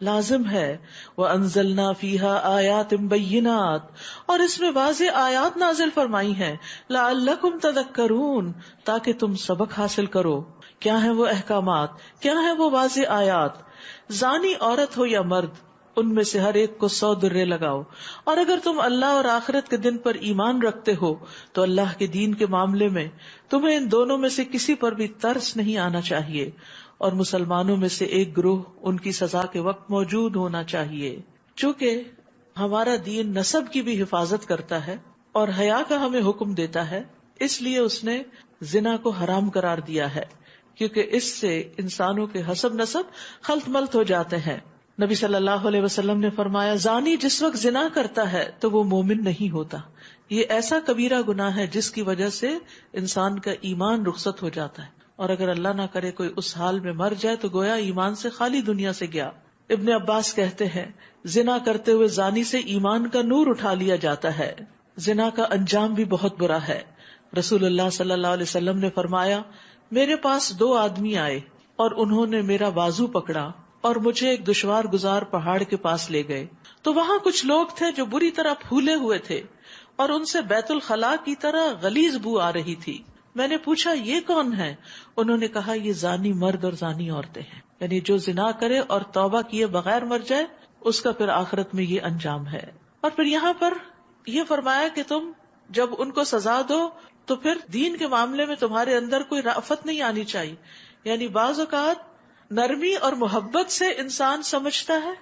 لازم ہے. وَأَنزَلْنَا فِيهَا آيَاتٍ بَيِّنَاتٍ، اور اس میں واضح آیات نازل فرمائی ہیں. لَعَلَّكُمْ تَذَكَّرُونَ، تاکہ تم سبق حاصل کرو. کیا ہیں وہ احکامات، کیا ہیں وہ واضح آیات؟ زانی عورت ہو یا مرد، ان میں سے ہر ایک کو 100 درے لگاؤ. اور اگر تم اللہ اور آخرت کے دن پر ایمان رکھتے ہو تو اللہ کے دین کے معاملے میں تمہیں ان دونوں میں سے کسی پر بھی ترس نہیں آنا چاہیے، اور مسلمانوں میں سے ایک گروہ ان کی سزا کے وقت موجود ہونا چاہیے. چونکہ ہمارا دین نسب کی بھی حفاظت کرتا ہے اور حیا کا ہمیں حکم دیتا ہے، اس لیے اس نے زنا کو حرام قرار دیا ہے، کیونکہ اس سے انسانوں کے حسب نسب خلط ملط ہو جاتے ہیں. نبی صلی اللہ علیہ وسلم نے فرمایا زانی جس وقت زنا کرتا ہے تو وہ مومن نہیں ہوتا. یہ ایسا کبیرہ گناہ ہے جس کی وجہ سے انسان کا ایمان رخصت ہو جاتا ہے، اور اگر اللہ نہ کرے کوئی اس حال میں مر جائے تو گویا ایمان سے خالی دنیا سے گیا. ابن عباس کہتے ہیں زنا کرتے ہوئے زانی سے ایمان کا نور اٹھا لیا جاتا ہے. زنا کا انجام بھی بہت برا ہے. رسول اللہ صلی اللہ علیہ وسلم نے فرمایا میرے پاس 2 آدمی آئے اور انہوں نے میرا بازو پکڑا اور مجھے ایک دشوار گزار پہاڑ کے پاس لے گئے، تو وہاں کچھ لوگ تھے جو بری طرح پھولے ہوئے تھے اور ان سے بیت الخلاء کی طرح غلیظ بو آ رہی تھی۔ میں نے پوچھا یہ کون ہے؟ انہوں نے کہا یہ زانی مرد اور زانی عورتیں ہیں، یعنی جو زنا کرے اور توبہ کیے بغیر مر جائے اس کا پھر آخرت میں یہ انجام ہے۔ اور پھر یہاں پر یہ فرمایا کہ تم جب ان کو سزا دو تو پھر دین کے معاملے میں تمہارے اندر کوئی رأفت نہیں آنی چاہیے، یعنی بعض اوقات نرمی اور محبت سے انسان سمجھتا ہے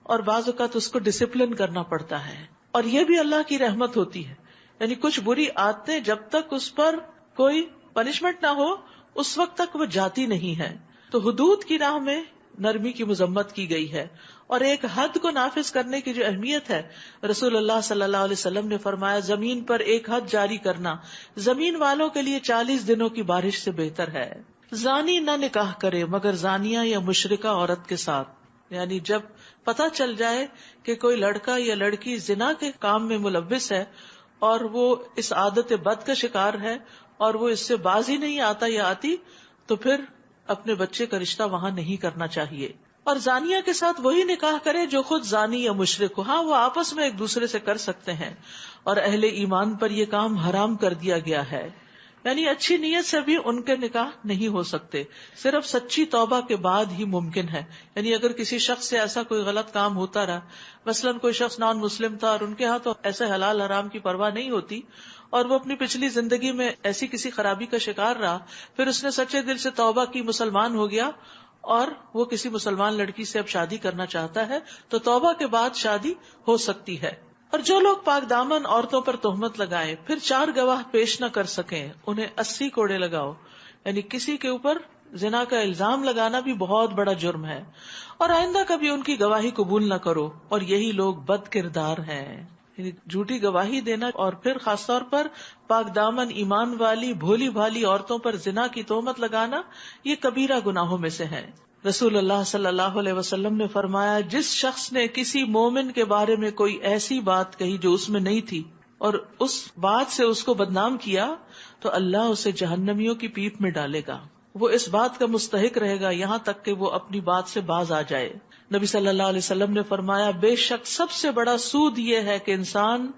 اور بعض اوقات اس کو ڈسپلن کرنا پڑتا ہے، اور یہ بھی اللہ کی رحمت ہوتی ہے، یعنی کچھ بری عادتیں جب تک اس پر کوئی پنشمنٹ نہ ہو اس وقت تک وہ جاتی نہیں ہے۔ تو حدود کی راہ میں نرمی کی مذمت کی گئی ہے، اور ایک حد کو نافذ کرنے کی جو اہمیت ہے، رسول اللہ صلی اللہ علیہ وسلم نے فرمایا زمین پر ایک حد جاری کرنا زمین والوں کے لیے 40 دنوں کی بارش سے بہتر ہے۔ زانی نہ نکاح کرے مگر زانیہ یا مشرکہ عورت کے ساتھ، یعنی جب پتہ چل جائے کہ کوئی لڑکا یا لڑکی زنا کے کام میں ملوث ہے اور وہ اس عادت بد کا شکار ہے اور وہ اس سے باز ہی نہیں آتا یا آتی، تو پھر اپنے بچے کا رشتہ وہاں نہیں کرنا چاہیے۔ اور زانیہ کے ساتھ وہی نکاح کرے جو خود زانی یا مشرک ہو، ہاں وہ آپس میں ایک دوسرے سے کر سکتے ہیں، اور اہل ایمان پر یہ کام حرام کر دیا گیا ہے، یعنی اچھی نیت سے بھی ان کے نکاح نہیں ہو سکتے، صرف سچی توبہ کے بعد ہی ممکن ہے۔ یعنی اگر کسی شخص سے ایسا کوئی غلط کام ہوتا رہا، مثلاً کوئی شخص نان مسلم تھا اور ان کے ہاں تو ایسے حلال حرام کی پرواہ نہیں ہوتی، اور وہ اپنی پچھلی زندگی میں ایسی کسی خرابی کا شکار رہا، پھر اس نے سچے دل سے توبہ کی، مسلمان ہو گیا، اور وہ کسی مسلمان لڑکی سے اب شادی کرنا چاہتا ہے، تو توبہ کے بعد شادی ہو سکتی ہے۔ اور جو لوگ پاک دامن عورتوں پر تہمت لگائیں پھر 4 گواہ پیش نہ کر سکیں، انہیں 80 کوڑے لگاؤ، یعنی کسی کے اوپر زنا کا الزام لگانا بھی بہت بڑا جرم ہے، اور آئندہ کبھی ان کی گواہی قبول نہ کرو، اور یہی لوگ بد کردار ہیں۔ یعنی جھوٹی گواہی دینا اور پھر خاص طور پر پاک دامن ایمان والی بھولی بھالی عورتوں پر زنا کی تہمت لگانا یہ کبیرہ گناہوں میں سے ہے۔ رسول اللہ صلی اللہ علیہ وسلم نے فرمایا جس شخص نے کسی مومن کے بارے میں کوئی ایسی بات کہی جو اس میں نہیں تھی اور اس بات سے اس کو بدنام کیا تو اللہ اسے جہنمیوں کی پیٹ میں ڈالے گا، وہ اس بات کا مستحق رہے گا یہاں تک کہ وہ اپنی بات سے باز آ جائے۔ نبی صلی اللہ علیہ وسلم نے فرمایا بے شک سب سے بڑا سود یہ ہے کہ انسان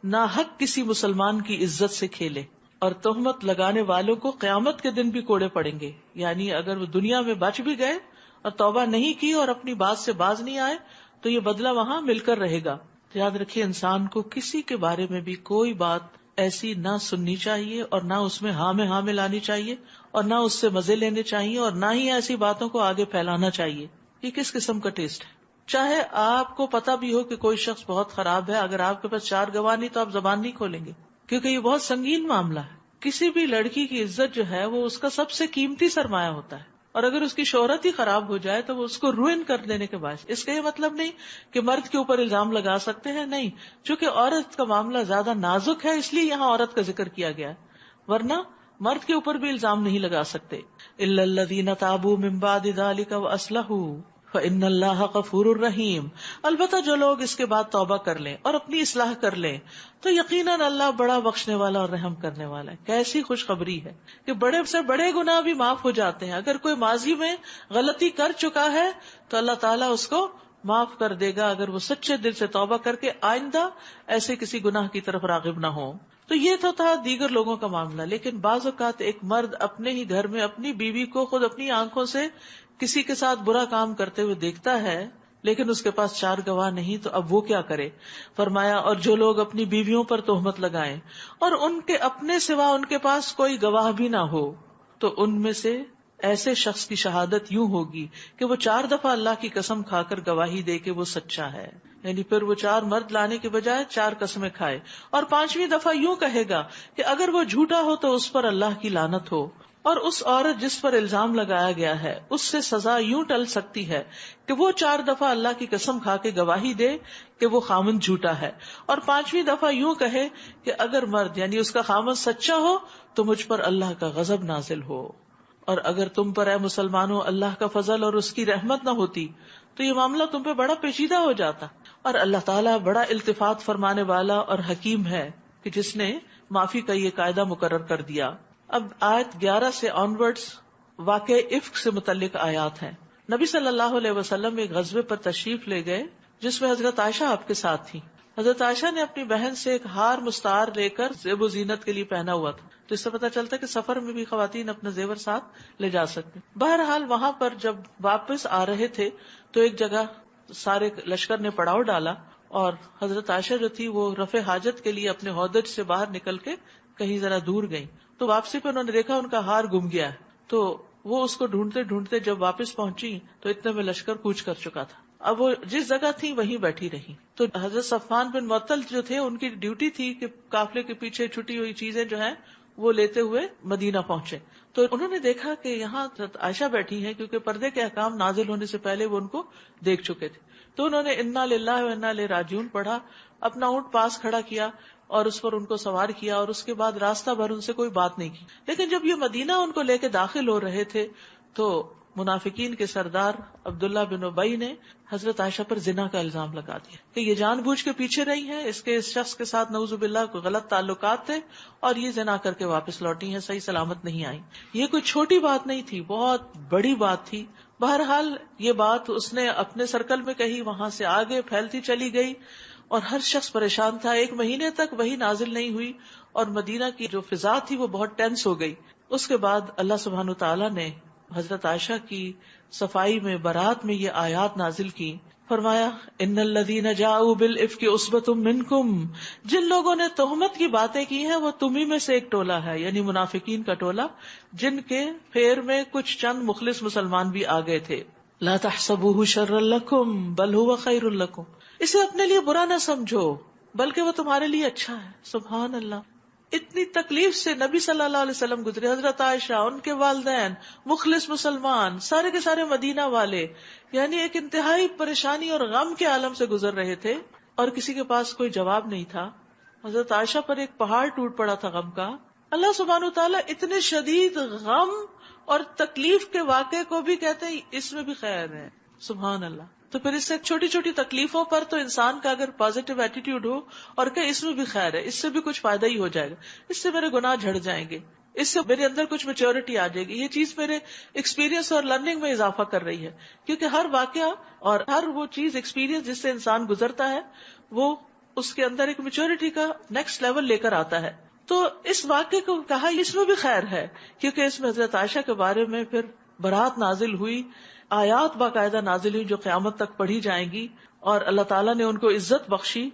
ناحق کسی مسلمان کی عزت سے کھیلے، اور تہمت لگانے والوں کو قیامت کے دن بھی کوڑے پڑیں گے، یعنی اگر وہ دنیا میں بچ بھی گئے اور توبہ نہیں کی اور اپنی بات سے باز نہیں آئے تو یہ بدلہ وہاں مل کر رہے گا۔ یاد رکھیے انسان کو کسی کے بارے میں بھی کوئی بات ایسی نہ سننی چاہیے اور نہ اس میں ہاں میں ہاں ملانی چاہیے اور نہ اس سے مزے لینے چاہیے اور نہ ہی ایسی باتوں کو آگے پھیلانا چاہیے۔ یہ کس قسم کا ٹیسٹ ہے؟ چاہے آپ کو پتا بھی ہو کہ کوئی شخص بہت خراب ہے، اگر آپ کے پاس 4 گواہ نہیں تو آپ زبان نہیں کھولیں گے، کیونکہ یہ بہت سنگین معاملہ ہے۔ کسی بھی لڑکی کی عزت جو ہے وہ اس کا سب سے قیمتی سرمایہ ہوتا ہے، اور اگر اس کی شہرت ہی خراب ہو جائے تو وہ اس کو روئن کر دینے کے باعث۔ اس کا یہ مطلب نہیں کہ مرد کے اوپر الزام لگا سکتے ہیں، نہیں، چونکہ عورت کا معاملہ زیادہ نازک ہے اس لیے یہاں عورت کا ذکر کیا گیا ہے، ورنہ مرد کے اوپر بھی الزام نہیں لگا سکتے۔ الا الذین تابوا من بعد ذلک واصلحوا فإن اللہ غفور الرحیم، البتہ جو لوگ اس کے بعد توبہ کر لیں اور اپنی اصلاح کر لیں تو یقیناً اللہ بڑا بخشنے والا اور رحم کرنے والا ہے۔ کیسی خوشخبری ہے کہ بڑے سے بڑے گناہ بھی معاف ہو جاتے ہیں۔ اگر کوئی ماضی میں غلطی کر چکا ہے تو اللہ تعالیٰ اس کو معاف کر دے گا اگر وہ سچے دل سے توبہ کر کے آئندہ ایسے کسی گناہ کی طرف راغب نہ ہو۔ تو یہ تو تھا دیگر لوگوں کا معاملہ، لیکن بعض اوقات ایک مرد اپنے ہی گھر میں اپنی بیوی کو خود اپنی آنکھوں سے کسی کے ساتھ برا کام کرتے ہوئے دیکھتا ہے لیکن اس کے پاس 4 گواہ نہیں، تو اب وہ کیا کرے؟ فرمایا اور جو لوگ اپنی بیویوں پر تہمت لگائیں اور ان کے اپنے سوا ان کے پاس کوئی گواہ بھی نہ ہو تو ان میں سے ایسے شخص کی شہادت یوں ہوگی کہ وہ 4 دفعہ اللہ کی قسم کھا کر گواہی دے کہ وہ سچا ہے، یعنی پھر وہ 4 مرد لانے کے بجائے 4 قسمیں کھائے، اور 5ویں دفعہ یوں کہے گا کہ اگر وہ جھوٹا ہو تو اس پر اللہ کی لعنت ہو، اور اس عورت جس پر الزام لگایا گیا ہے اس سے سزا یوں ٹل سکتی ہے کہ وہ 4 دفعہ اللہ کی قسم کھا کے گواہی دے کہ وہ خامند جھوٹا ہے، اور 5ویں دفعہ یوں کہے کہ اگر مرد یعنی اس کا خامند سچا ہو تو مجھ پر اللہ کا غضب نازل ہو، اور اگر تم پر اے مسلمانوں اللہ کا فضل اور اس کی رحمت نہ ہوتی تو یہ معاملہ تم پہ بڑا پیچیدہ ہو جاتا۔ اور اللہ تعالیٰ بڑا التفات فرمانے والا اور حکیم ہے کہ جس نے معافی کا یہ قاعدہ مقرر کر دیا۔ اب آیت 11 سے آنورڈز واقع افک سے متعلق آیات ہیں۔ نبی صلی اللہ علیہ وسلم ایک غزوے پر تشریف لے گئے جس میں حضرت عائشہ آپ کے ساتھ تھی. حضرت عائشہ نے اپنی بہن سے ایک ہار مستعار لے کر زیب و زینت کے لیے پہنا ہوا تھا، تو اس سے پتہ چلتا ہے کہ سفر میں بھی خواتین اپنا زیور ساتھ لے جا سکتے. بہرحال وہاں پر جب واپس آ رہے تھے تو ایک جگہ سارے لشکر نے پڑاؤ ڈالا اور حضرت عائشہ جو تھی وہ رفع حاجت کے لیے اپنے ہودج سے باہر نکل کے کہیں ذرا دور گئیں. تو واپسی پہ انہوں نے دیکھا ان کا ہار گم گیا ہے. تو وہ اس کو ڈھونڈتے ڈھونڈتے جب واپس پہنچی تو اتنے میں لشکر کوچ کر چکا تھا. اب وہ جس جگہ تھی وہیں بیٹھی رہی. تو حضرت صفوان بن معطل جو تھے ان کی ڈیوٹی تھی کہ قافلے کے پیچھے چھٹی ہوئی چیزیں جو ہیں وہ لیتے ہوئے مدینہ پہنچے. تو انہوں نے دیکھا کہ یہاں عائشہ بیٹھی ہیں کیونکہ پردے کے احکام نازل ہونے سے پہلے وہ ان کو دیکھ چکے تھے. تو انہوں نے انا للہ و انا الیہ راجعون پڑھا، اپنا اونٹ پاس کھڑا کیا اور اس پر ان کو سوار کیا اور اس کے بعد راستہ بھر ان سے کوئی بات نہیں کی. لیکن جب یہ مدینہ ان کو لے کے داخل ہو رہے تھے تو منافقین کے سردار عبداللہ بن ابی نے حضرت عائشہ پر زنا کا الزام لگا دیا کہ یہ جان بوجھ کے پیچھے رہی ہیں، اس شخص کے ساتھ نعوذ باللہ کوئی غلط تعلقات تھے اور یہ زنا کر کے واپس لوٹی ہیں، صحیح سلامت نہیں آئی. یہ کوئی چھوٹی بات نہیں تھی، بہت بڑی بات تھی. بہرحال یہ بات اس نے اپنے سرکل میں کہی، وہاں سے آگے پھیلتی چلی گئی اور ہر شخص پریشان تھا. 1 مہینے تک وہی نازل نہیں ہوئی اور مدینہ کی جو فضا تھی وہ بہت ٹینس ہو گئی. اس کے بعد اللہ سبحانہ تعالیٰ نے حضرت عائشہ کی صفائی میں برات میں یہ آیات نازل کی. فرمایا ان الذین جاؤوا بالافک عصبۃ منکم، جن لوگوں نے تہمت کی باتیں کی ہیں وہ تمہیں میں سے ایک ٹولہ ہے، یعنی منافقین کا ٹولہ جن کے پھیر میں کچھ چند مخلص مسلمان بھی آ گئے تھے. لا تحسبوه شرا لکم بل هو خیر لکم، اسے اپنے لیے برا نہ سمجھو بلکہ وہ تمہارے لیے اچھا ہے. سبحان اللہ، اتنی تکلیف سے نبی صلی اللہ علیہ وسلم گزرے، حضرت عائشہ، ان کے والدین، مخلص مسلمان، سارے کے سارے مدینہ والے، یعنی ایک انتہائی پریشانی اور غم کے عالم سے گزر رہے تھے اور کسی کے پاس کوئی جواب نہیں تھا. حضرت عائشہ پر ایک پہاڑ ٹوٹ پڑا تھا غم کا. اللہ سبحانہ وتعالیٰ اتنے شدید غم اور تکلیف کے واقعے کو بھی کہتے ہیں اس میں بھی خیر ہے. سبحان اللہ. تو پھر اس سے چھوٹی چھوٹی تکلیفوں پر تو انسان کا اگر پازیٹیو ایٹیٹیوڈ ہو اور کہ اس میں بھی خیر ہے، اس سے بھی کچھ فائدہ ہی ہو جائے گا، اس سے میرے گناہ جھڑ جائیں گے، اس سے میرے اندر کچھ میچورٹی آ جائے گی، یہ چیز میرے ایکسپیرینس اور لرننگ میں اضافہ کر رہی ہے. کیونکہ ہر واقعہ اور ہر وہ چیز ایکسپیرینس جس سے انسان گزرتا ہے وہ اس کے اندر ایک میچورٹی کا نیکسٹ لیول لے کر آتا ہے. تو اس واقعے کو کہا اس میں بھی خیر ہے کیونکہ اس میں حضرت عائشہ کے بارے میں پھر برات نازل ہوئی، آیات باقاعدہ نازل ہوئی جو قیامت تک پڑھی جائیں گی اور اللہ تعالیٰ نے ان کو عزت بخشی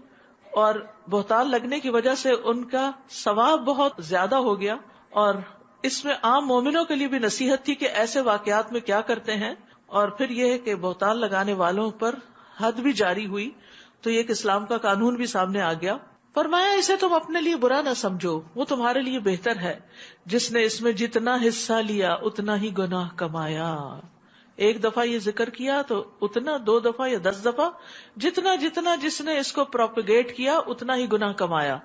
اور بہتان لگنے کی وجہ سے ان کا ثواب بہت زیادہ ہو گیا. اور اس میں عام مومنوں کے لیے بھی نصیحت تھی کہ ایسے واقعات میں کیا کرتے ہیں. اور پھر یہ ہے کہ بہتان لگانے والوں پر حد بھی جاری ہوئی، تو یہ کہ اسلام کا قانون بھی سامنے آ گیا. فرمایا اسے تم اپنے لیے برا نہ سمجھو، وہ تمہارے لیے بہتر ہے. جس نے اس میں جتنا حصہ لیا اتنا ہی گناہ کمایا. ایک دفعہ یہ ذکر کیا تو اتنا، 2 دفعہ یا 10 دفعہ، جتنا جتنا جس نے اس کو پروپیگیٹ کیا اتنا ہی گناہ کمایا.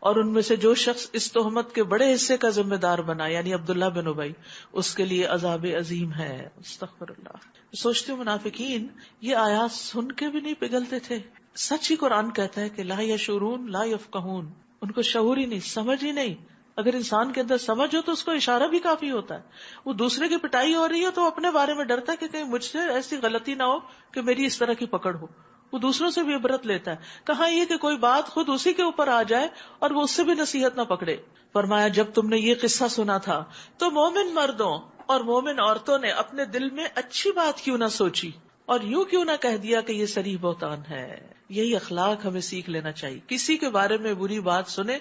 اور ان میں سے جو شخص اس تہمت کے بڑے حصے کا ذمہ دار بنا، یعنی عبداللہ بن ابی، اس کے لیے عذاب عظیم ہے. استغفر اللہ. سوچتے ہوں منافقین یہ آیات سن کے بھی نہیں پگھلتے تھے. سچ ہی قرآن کہتا ہے کہ لا یشعرون لا یفقہون، ان کو شعور ہی نہیں، سمجھ ہی نہیں. اگر انسان کے اندر سمجھ ہو تو اس کو اشارہ بھی کافی ہوتا ہے. وہ دوسرے کی پٹائی ہو رہی ہے تو اپنے بارے میں ڈرتا ہے کہ کہیں مجھ سے ایسی غلطی نہ ہو کہ میری اس طرح کی پکڑ ہو. وہ دوسروں سے بھی عبرت لیتا ہے. کہاں یہ کہ کوئی بات خود اسی کے اوپر آ جائے اور وہ اس سے بھی نصیحت نہ پکڑے. فرمایا جب تم نے یہ قصہ سنا تھا تو مومن مردوں اور مومن عورتوں نے اپنے دل میں اچھی بات کیوں نہ سوچی اور یوں کیوں نہ کہہ دیا کہ یہ صریح بہتان ہے. یہی اخلاق ہمیں سیکھ لینا چاہیے. کسی کے بارے میں بری بات سنیں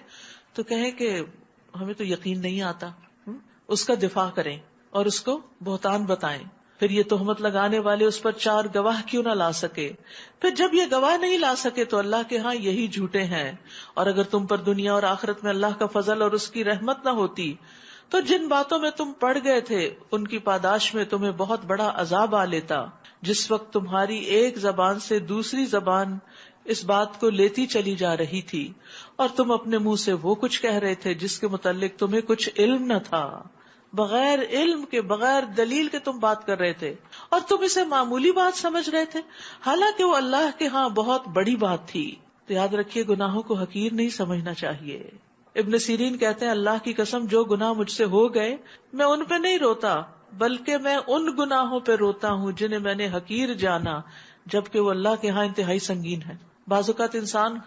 تو کہیں کہ ہمیں تو یقین نہیں آتا، اس کا دفاع کریں اور اس کو بہتان بتائیں. پھر یہ تہمت لگانے والے اس پر 4 گواہ کیوں نہ لا سکے. پھر جب یہ گواہ نہیں لا سکے تو اللہ کے ہاں یہی جھوٹے ہیں. اور اگر تم پر دنیا اور آخرت میں اللہ کا فضل اور اس کی رحمت نہ ہوتی تو جن باتوں میں تم پڑ گئے تھے ان کی پاداش میں تمہیں بہت بڑا عذاب آ لیتا. جس وقت تمہاری ایک زبان سے دوسری زبان اس بات کو لیتی چلی جا رہی تھی اور تم اپنے منہ سے وہ کچھ کہہ رہے تھے جس کے متعلق تمہیں کچھ علم نہ تھا. بغیر علم کے، بغیر دلیل کے تم بات کر رہے تھے اور تم اسے معمولی بات سمجھ رہے تھے حالانکہ وہ اللہ کے ہاں بہت بڑی بات تھی. تو یاد رکھیے گناہوں کو حقیر نہیں سمجھنا چاہیے. ابن سیرین کہتے ہیں اللہ کی قسم جو گناہ مجھ سے ہو گئے میں ان پہ نہیں روتا بلکہ میں ان گناہوں پہ روتا ہوں جنہیں میں نے حقیر جانا جبکہ وہ اللہ کے ہاں انتہائی سنگین ہے. بعض اوقات انسان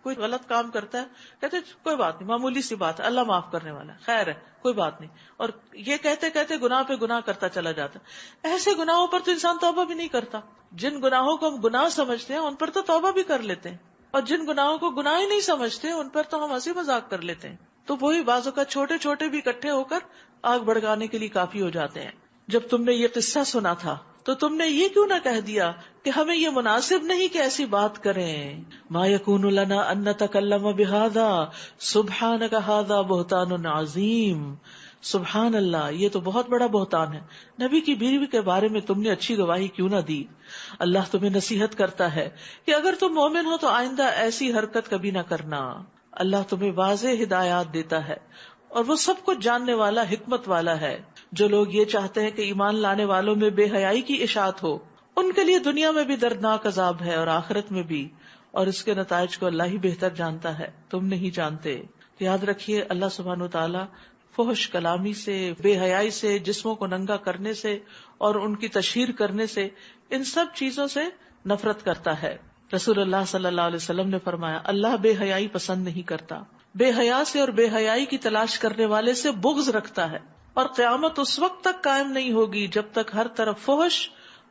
کوئی غلط کام کرتا ہے، کہتے کوئی بات نہیں، معمولی سی بات ہے، اللہ معاف کرنے والا ہے، خیر ہے، کوئی بات نہیں، اور یہ کہتے کہتے گناہ پہ گناہ کرتا چلا جاتا ہے. ایسے گناہوں پر تو انسان توبہ بھی نہیں کرتا. جن گناہوں کو ہم گناہ سمجھتے ہیں ان پر تو توبہ بھی کر لیتے ہیں، اور جن گناہوں کو گناہ ہی نہیں سمجھتے ان پر تو ہم ہنسی مذاق کر لیتے ہیں. تو وہی بعض اوقات چھوٹے چھوٹے بھی اکٹھے ہو کر آگ بھڑکانے کے لیے کافی ہو جاتے ہیں. جب تم نے یہ قصہ سنا تھا تو تم نے یہ کیوں نہ کہہ دیا کہ ہمیں یہ مناسب نہیں کہ ایسی بات کریں. ما یکون لنا ان نتکلم بہذا سبحانک ھذا بہتان عظیم. سبحان اللہ، یہ تو بہت بڑا بہتان ہے. نبی کی بیوی کے بارے میں تم نے اچھی گواہی کیوں نہ دی؟ اللہ تمہیں نصیحت کرتا ہے کہ اگر تم مومن ہو تو آئندہ ایسی حرکت کبھی نہ کرنا. اللہ تمہیں واضح ہدایات دیتا ہے اور وہ سب کچھ جاننے والا، حکمت والا ہے. جو لوگ یہ چاہتے ہیں کہ ایمان لانے والوں میں بے حیائی کی اشاعت ہو، ان کے لیے دنیا میں بھی دردناک عذاب ہے اور آخرت میں بھی، اور اس کے نتائج کو اللہ ہی بہتر جانتا ہے، تم نہیں جانتے. یاد رکھیے اللہ سبحانہ وتعالی فحش کلامی سے، بے حیائی سے، جسموں کو ننگا کرنے سے اور ان کی تشہیر کرنے سے، ان سب چیزوں سے نفرت کرتا ہے. رسول اللہ صلی اللہ علیہ وسلم نے فرمایا اللہ بے حیائی پسند نہیں کرتا. بے حیا سے اور بے حیائی کی تلاش کرنے والے سے بغض رکھتا ہے، اور قیامت اس وقت تک قائم نہیں ہوگی جب تک ہر طرف فحش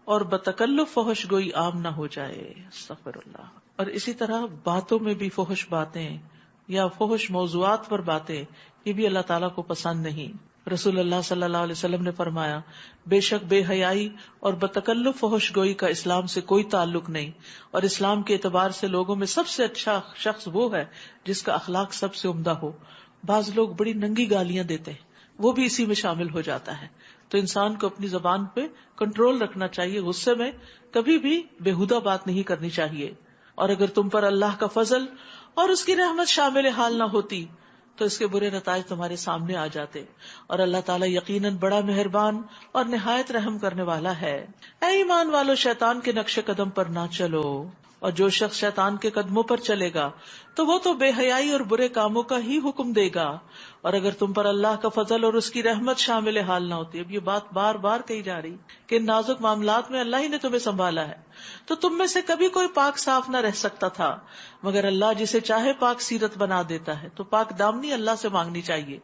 اور بتکلف فحش گوئی عام نہ ہو جائے. استغفر اللہ. اور اسی طرح باتوں میں بھی فحش باتیں یا فحش موضوعات پر باتیں، یہ بھی اللہ تعالیٰ کو پسند نہیں. رسول اللہ صلی اللہ علیہ وسلم نے فرمایا بے شک بے حیائی اور بتکلف فحش گوئی کا اسلام سے کوئی تعلق نہیں، اور اسلام کے اعتبار سے لوگوں میں سب سے اچھا شخص وہ ہے جس کا اخلاق سب سے عمدہ ہو. بعض لوگ بڑی ننگی گالیاں دیتے ہیں، وہ بھی اسی میں شامل ہو جاتا ہے. تو انسان کو اپنی زبان پہ کنٹرول رکھنا چاہیے، غصے میں کبھی بھی بےہودہ بات نہیں کرنی چاہیے. اور اگر تم پر اللہ کا فضل اور اس کی رحمت شامل حال نہ ہوتی تو اس کے برے نتائج تمہارے سامنے آ جاتے. اور اللہ تعالیٰ یقیناً بڑا مہربان اور نہایت رحم کرنے والا ہے. اے ایمان والو، شیطان کے نقش قدم پر نہ چلو، اور جو شخص شیطان کے قدموں پر چلے گا تو وہ تو بے حیائی اور برے کاموں کا ہی حکم دے گا. اور اگر تم پر اللہ کا فضل اور اس کی رحمت شامل حال نہ ہوتی، اب یہ بات بار بار کہی جا رہی کہ ان نازک معاملات میں اللہ ہی نے تمہیں سنبھالا ہے، تو تم میں سے کبھی کوئی پاک صاف نہ رہ سکتا تھا مگر اللہ جسے چاہے پاک سیرت بنا دیتا ہے. تو پاک دامنی اللہ سے مانگنی چاہیے،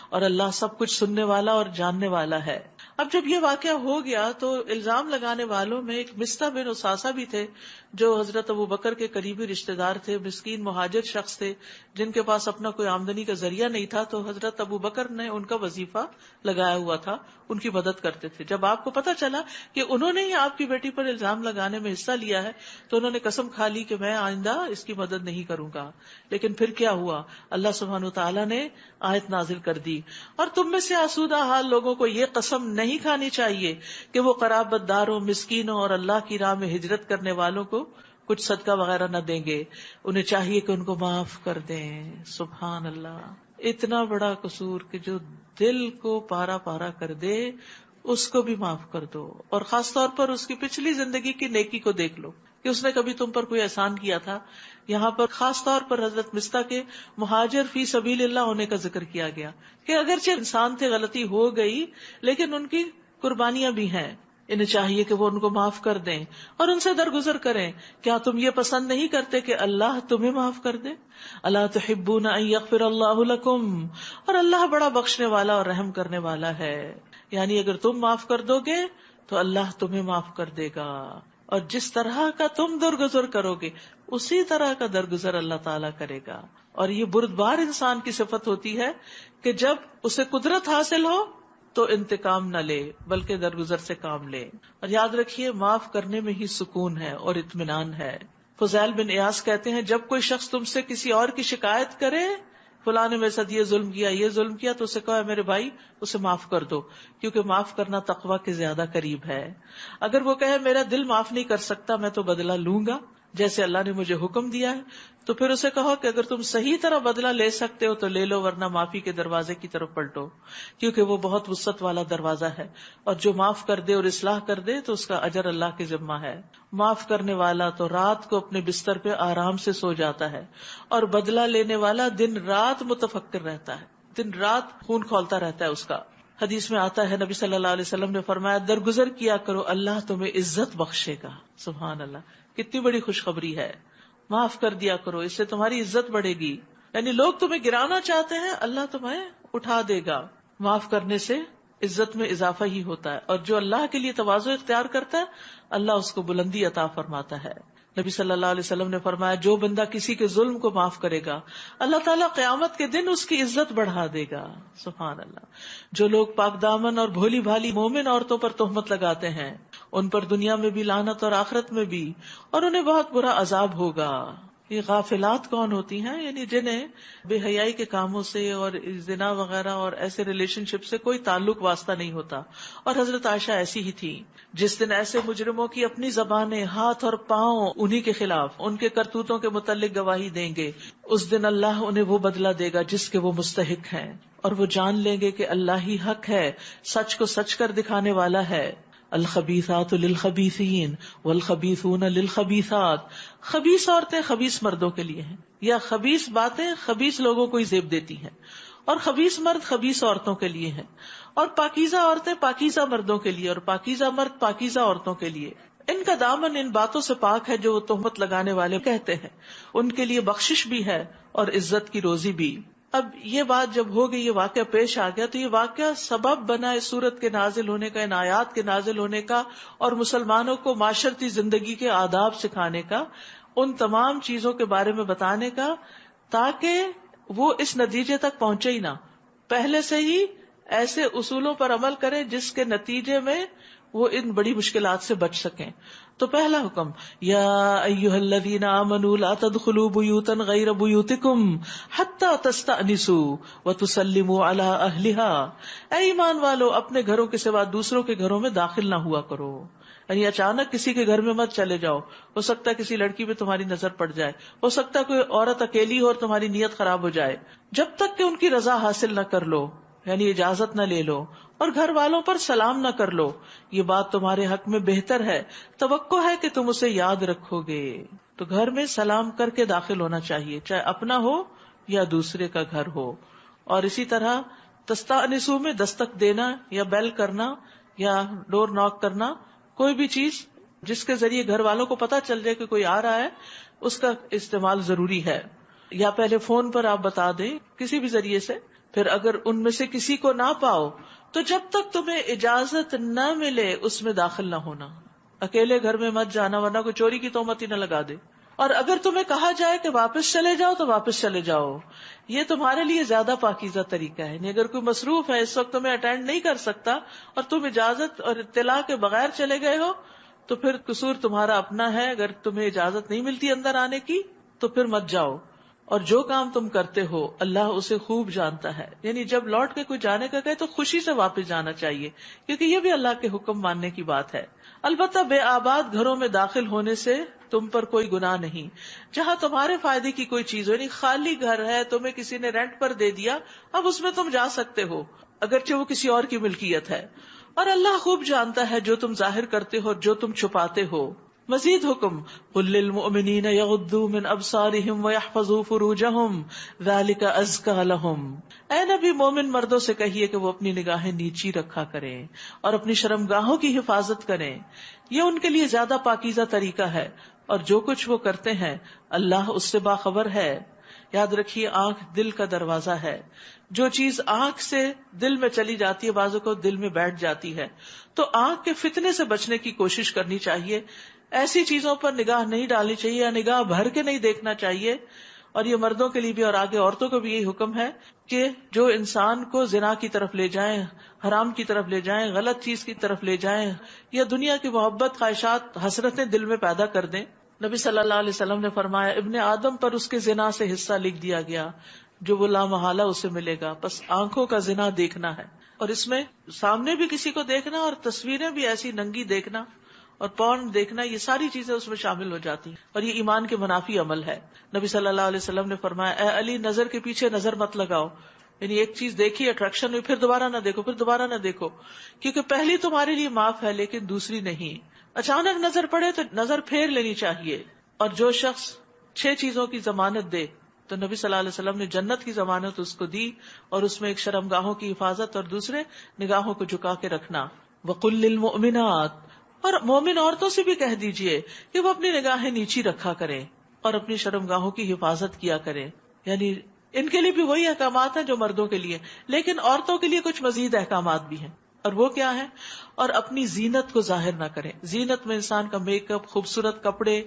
اور اللہ سب کچھ سننے والا اور جاننے والا ہے. اب جب یہ واقعہ ہو گیا تو الزام لگانے والوں میں ایک مصطح بن اساسہ بھی تھے جو حضرت ابو بکر کے قریبی رشتہ دار تھے، مسکین مہاجر شخص تھے جن کے پاس اپنا کوئی آمدنی کا ذریعہ نہیں تھا. تو حضرت ابو بکر نے ان کا وظیفہ لگایا ہوا تھا، ان کی مدد کرتے تھے. جب آپ کو پتا چلا کہ انہوں نے ہی آپ کی بیٹی پر الزام لگانے میں حصہ لیا ہے تو انہوں نے قسم کھا لی کہ میں آئندہ اس کی مدد نہیں کروں گا. لیکن پھر کیا ہوا، اللہ سبحانہ وتعالیٰ نے آیت نازل کر دی، اور تم میں سے آسودہ حال لوگوں کو یہ قسم نہیں کھانی چاہیے کہ وہ قرابت داروں، مسکینوں اور اللہ کی راہ میں ہجرت کرنے والوں کو کچھ صدقہ وغیرہ نہ دیں گے. انہیں چاہیے کہ ان کو معاف کر دیں. سبحان اللہ، اتنا بڑا قصور کہ جو دل کو پارا پارا کر دے اس کو بھی معاف کر دو. اور خاص طور پر اس کی پچھلی زندگی کی نیکی کو دیکھ لو کہ اس نے کبھی تم پر کوئی احسان کیا تھا. یہاں پر خاص طور پر حضرت مصطح کے مہاجر فی سبیل اللہ ہونے کا ذکر کیا گیا کہ اگرچہ انسان تھے، غلطی ہو گئی، لیکن ان کی قربانیاں بھی ہیں. انہیں چاہیے کہ وہ ان کو معاف کر دیں اور ان سے درگزر کریں. کیا تم یہ پسند نہیں کرتے کہ اللہ تمہیں معاف کر دے؟ الا تحبون ان یغفر اللہ لکم، اور اللہ بڑا بخشنے والا اور رحم کرنے والا ہے. یعنی اگر تم معاف کر دو گے تو اللہ تمہیں معاف کر دے گا، اور جس طرح کا تم درگزر کرو گے اسی طرح کا درگزر اللہ تعالیٰ کرے گا. اور یہ بردبار انسان کی صفت ہوتی ہے کہ جب اسے قدرت حاصل ہو تو انتقام نہ لے بلکہ درگزر سے کام لے. اور یاد رکھیے معاف کرنے میں ہی سکون ہے اور اطمینان ہے. فضیل بن ایاس کہتے ہیں جب کوئی شخص تم سے کسی اور کی شکایت کرے، فلاں نے میرے ساتھ یہ ظلم کیا، تو اسے کہو میرے بھائی اسے معاف کر دو، کیونکہ معاف کرنا تقویٰ کے زیادہ قریب ہے. اگر وہ کہے میرا دل معاف نہیں کر سکتا، میں تو بدلہ لوں گا جیسے اللہ نے مجھے حکم دیا ہے، تو پھر اسے کہو کہ اگر تم صحیح طرح بدلہ لے سکتے ہو تو لے لو، ورنہ معافی کے دروازے کی طرف پلٹو، کیونکہ وہ بہت وسعت والا دروازہ ہے. اور جو معاف کر دے اور اصلاح کر دے تو اس کا اجر اللہ کے ذمہ ہے. معاف کرنے والا تو رات کو اپنے بستر پہ آرام سے سو جاتا ہے، اور بدلہ لینے والا دن رات متفکر رہتا ہے، دن رات خون کھولتا رہتا ہے اس کا. حدیث میں آتا ہے نبی صلی اللہ علیہ وسلم نے فرمایا درگزر کیا کرو اللہ تمہیں عزت بخشے گا. سبحان اللہ، کتنی بڑی خوشخبری ہے. معاف کر دیا کرو، اس سے تمہاری عزت بڑھے گی. یعنی لوگ تمہیں گرانا چاہتے ہیں، اللہ تمہیں اٹھا دے گا. معاف کرنے سے عزت میں اضافہ ہی ہوتا ہے، اور جو اللہ کے لیے تواضع اختیار کرتا ہے اللہ اس کو بلندی عطا فرماتا ہے. نبی صلی اللہ علیہ وسلم نے فرمایا جو بندہ کسی کے ظلم کو معاف کرے گا اللہ تعالیٰ قیامت کے دن اس کی عزت بڑھا دے گا. سبحان اللہ. جو لوگ پاک دامن اور بھولی بھالی مومن عورتوں پر تہمت لگاتے ہیں ان پر دنیا میں بھی لعنت اور آخرت میں بھی، اور انہیں بہت برا عذاب ہوگا. یہ غافلات کون ہوتی ہیں؟ یعنی جنہیں بے حیائی کے کاموں سے اور زنا وغیرہ اور ایسے ریلیشن شپ سے کوئی تعلق واسطہ نہیں ہوتا. اور حضرت عائشہ ایسی ہی تھی. جس دن ایسے مجرموں کی اپنی زبانیں، ہاتھ اور پاؤں انہی کے خلاف، ان کے کرتوتوں کے متعلق گواہی دیں گے، اس دن اللہ انہیں وہ بدلہ دے گا جس کے وہ مستحق ہیں، اور وہ جان لیں گے کہ اللہ ہی حق ہے، سچ کو سچ کر دکھانے والا ہے. الخبیثات للخبیثین والخبیثون للخبیثات. خبیث عورتیں خبیث مردوں کے لیے ہیں، یا خبیث باتیں خبیث لوگوں کو ہی زیب دیتی ہیں، اور خبیث مرد خبیث عورتوں کے لیے ہیں، اور پاکیزہ عورتیں پاکیزہ مردوں کے لیے، اور پاکیزہ مرد پاکیزہ عورتوں کے لیے. ان کا دامن ان باتوں سے پاک ہے جو وہ تہمت لگانے والے کہتے ہیں. ان کے لیے بخشش بھی ہے اور عزت کی روزی بھی. اب یہ بات جب ہو گئی، یہ واقعہ پیش آ گیا، تو یہ واقعہ سبب بنا اس سورت کے نازل ہونے کا، ان آیات کے نازل ہونے کا، اور مسلمانوں کو معاشرتی زندگی کے آداب سکھانے کا، ان تمام چیزوں کے بارے میں بتانے کا، تاکہ وہ اس نتیجے تک پہنچے ہی نہ، پہلے سے ہی ایسے اصولوں پر عمل کریں جس کے نتیجے میں وہ ان بڑی مشکلات سے بچ سکیں. تو پہلا حکم، یا ایھا الذین آمنوا لا تدخلوا بیوتا غیر بیوتکم حتی تستأنسوا وتسلموا علی اہلها. اے ایمان والو، اپنے گھروں کے سوا دوسروں کے گھروں میں داخل نہ ہوا کرو. یعنی اچانک کسی کے گھر میں مت چلے جاؤ. ہو سکتا ہے کسی لڑکی پہ تمہاری نظر پڑ جائے، ہو سکتا ہے کوئی عورت اکیلی ہو اور تمہاری نیت خراب ہو جائے. جب تک کہ ان کی رضا حاصل نہ کر لو، یعنی اجازت نہ لے لو، اور گھر والوں پر سلام نہ کر لو. یہ بات تمہارے حق میں بہتر ہے، توقع ہے کہ تم اسے یاد رکھو گے. تو گھر میں سلام کر کے داخل ہونا چاہیے، چاہے اپنا ہو یا دوسرے کا گھر ہو. اور اسی طرح تستأنسوا میں دستک دینا یا بیل کرنا یا ڈور ناک کرنا، کوئی بھی چیز جس کے ذریعے گھر والوں کو پتا چل جائے کہ کوئی آ رہا ہے، اس کا استعمال ضروری ہے. یا پہلے فون پر آپ بتا دیں کسی بھی ذریعے سے. پھر اگر ان میں سے کسی کو نہ پاؤ تو جب تک تمہیں اجازت نہ ملے اس میں داخل نہ ہونا. اکیلے گھر میں مت جانا، ورنہ کوئی چوری کی تہمت ہی نہ لگا دے. اور اگر تمہیں کہا جائے کہ واپس چلے جاؤ تو واپس چلے جاؤ. یہ تمہارے لیے زیادہ پاکیزہ طریقہ ہے. یعنی اگر کوئی مصروف ہے، اس وقت تمہیں اٹینڈ نہیں کر سکتا، اور تم اجازت اور اطلاع کے بغیر چلے گئے ہو، تو پھر قصور تمہارا اپنا ہے. اگر تمہیں اجازت نہیں ملتی اندر آنے کی تو پھر مت جاؤ. اور جو کام تم کرتے ہو اللہ اسے خوب جانتا ہے. یعنی جب لوٹ کے کوئی جانے کا کہے تو خوشی سے واپس جانا چاہیے، کیونکہ یہ بھی اللہ کے حکم ماننے کی بات ہے. البتہ بے آباد گھروں میں داخل ہونے سے تم پر کوئی گناہ نہیں. جہاں تمہارے فائدے کی کوئی چیز ہو، یعنی خالی گھر ہے، تمہیں کسی نے رینٹ پر دے دیا، اب اس میں تم جا سکتے ہو اگرچہ وہ کسی اور کی ملکیت ہے. اور اللہ خوب جانتا ہے جو تم ظاہر کرتے ہو اور جو تم چھپاتے ہو. مزید حکم، قل للمؤمنین یغضوا من ابصارهم ویحفظوا فروجهم ذلک ازکی لہم. اے نبی، مومن مردوں سے کہیے کہ وہ اپنی نگاہیں نیچی رکھا کریں اور اپنی شرمگاہوں کی حفاظت کریں، یہ ان کے لیے زیادہ پاکیزہ طریقہ ہے، اور جو کچھ وہ کرتے ہیں اللہ اس سے باخبر ہے. یاد رکھیے آنکھ دل کا دروازہ ہے. جو چیز آنکھ سے دل میں چلی جاتی ہے بعضوں کو دل میں بیٹھ جاتی ہے. تو آنکھ کے فتنے سے بچنے کی کوشش کرنی چاہیے. ایسی چیزوں پر نگاہ نہیں ڈالنی چاہیے یا نگاہ بھر کے نہیں دیکھنا چاہیے. اور یہ مردوں کے لیے بھی اور آگے عورتوں کو بھی یہی حکم ہے کہ جو انسان کو زنا کی طرف لے جائیں، حرام کی طرف لے جائیں، غلط چیز کی طرف لے جائیں، یا دنیا کی محبت، خواہشات، حسرتیں دل میں پیدا کر دیں. نبی صلی اللہ علیہ وسلم نے فرمایا ابن آدم پر اس کے زنا سے حصہ لکھ دیا گیا جو وہ لامحالہ اسے ملے گا. بس آنکھوں کا زنا دیکھنا ہے، اور اس میں سامنے بھی کسی کو دیکھنا اور تصویریں بھی ایسی ننگی دیکھنا اور پورن دیکھنا، یہ ساری چیزیں اس میں شامل ہو جاتی ہیں، اور یہ ایمان کے منافی عمل ہے. نبی صلی اللہ علیہ وسلم نے فرمایا اے علی، نظر کے پیچھے نظر مت لگاؤ. یعنی ایک چیز دیکھی اٹریکشن میں، پھر دوبارہ نہ دیکھو، پھر دوبارہ نہ دیکھو، کیونکہ پہلی تمہارے لیے معاف ہے لیکن دوسری نہیں. اچانک نظر پڑے تو نظر پھیر لینی چاہیے. اور جو شخص 6 چیزوں کی ضمانت دے تو نبی صلی اللہ علیہ وسلم نے جنت کی ضمانت اس کو دی، اور اس میں ایک شرمگاہوں کی حفاظت اور دوسرے نگاہوں کو جھکا کے رکھنا. وَقُلْ لِلْمُؤْمِنَاتِ، اور مومن عورتوں سے بھی کہہ دیجئے کہ وہ اپنی نگاہیں نیچی رکھا کریں اور اپنی شرمگاہوں کی حفاظت کیا کریں. یعنی ان کے لیے بھی وہی احکامات ہیں جو مردوں کے لیے، لیکن عورتوں کے لیے کچھ مزید احکامات بھی ہیں. اور وہ کیا ہے؟ اور اپنی زینت کو ظاہر نہ کریں. زینت میں انسان کا میک اپ، خوبصورت کپڑے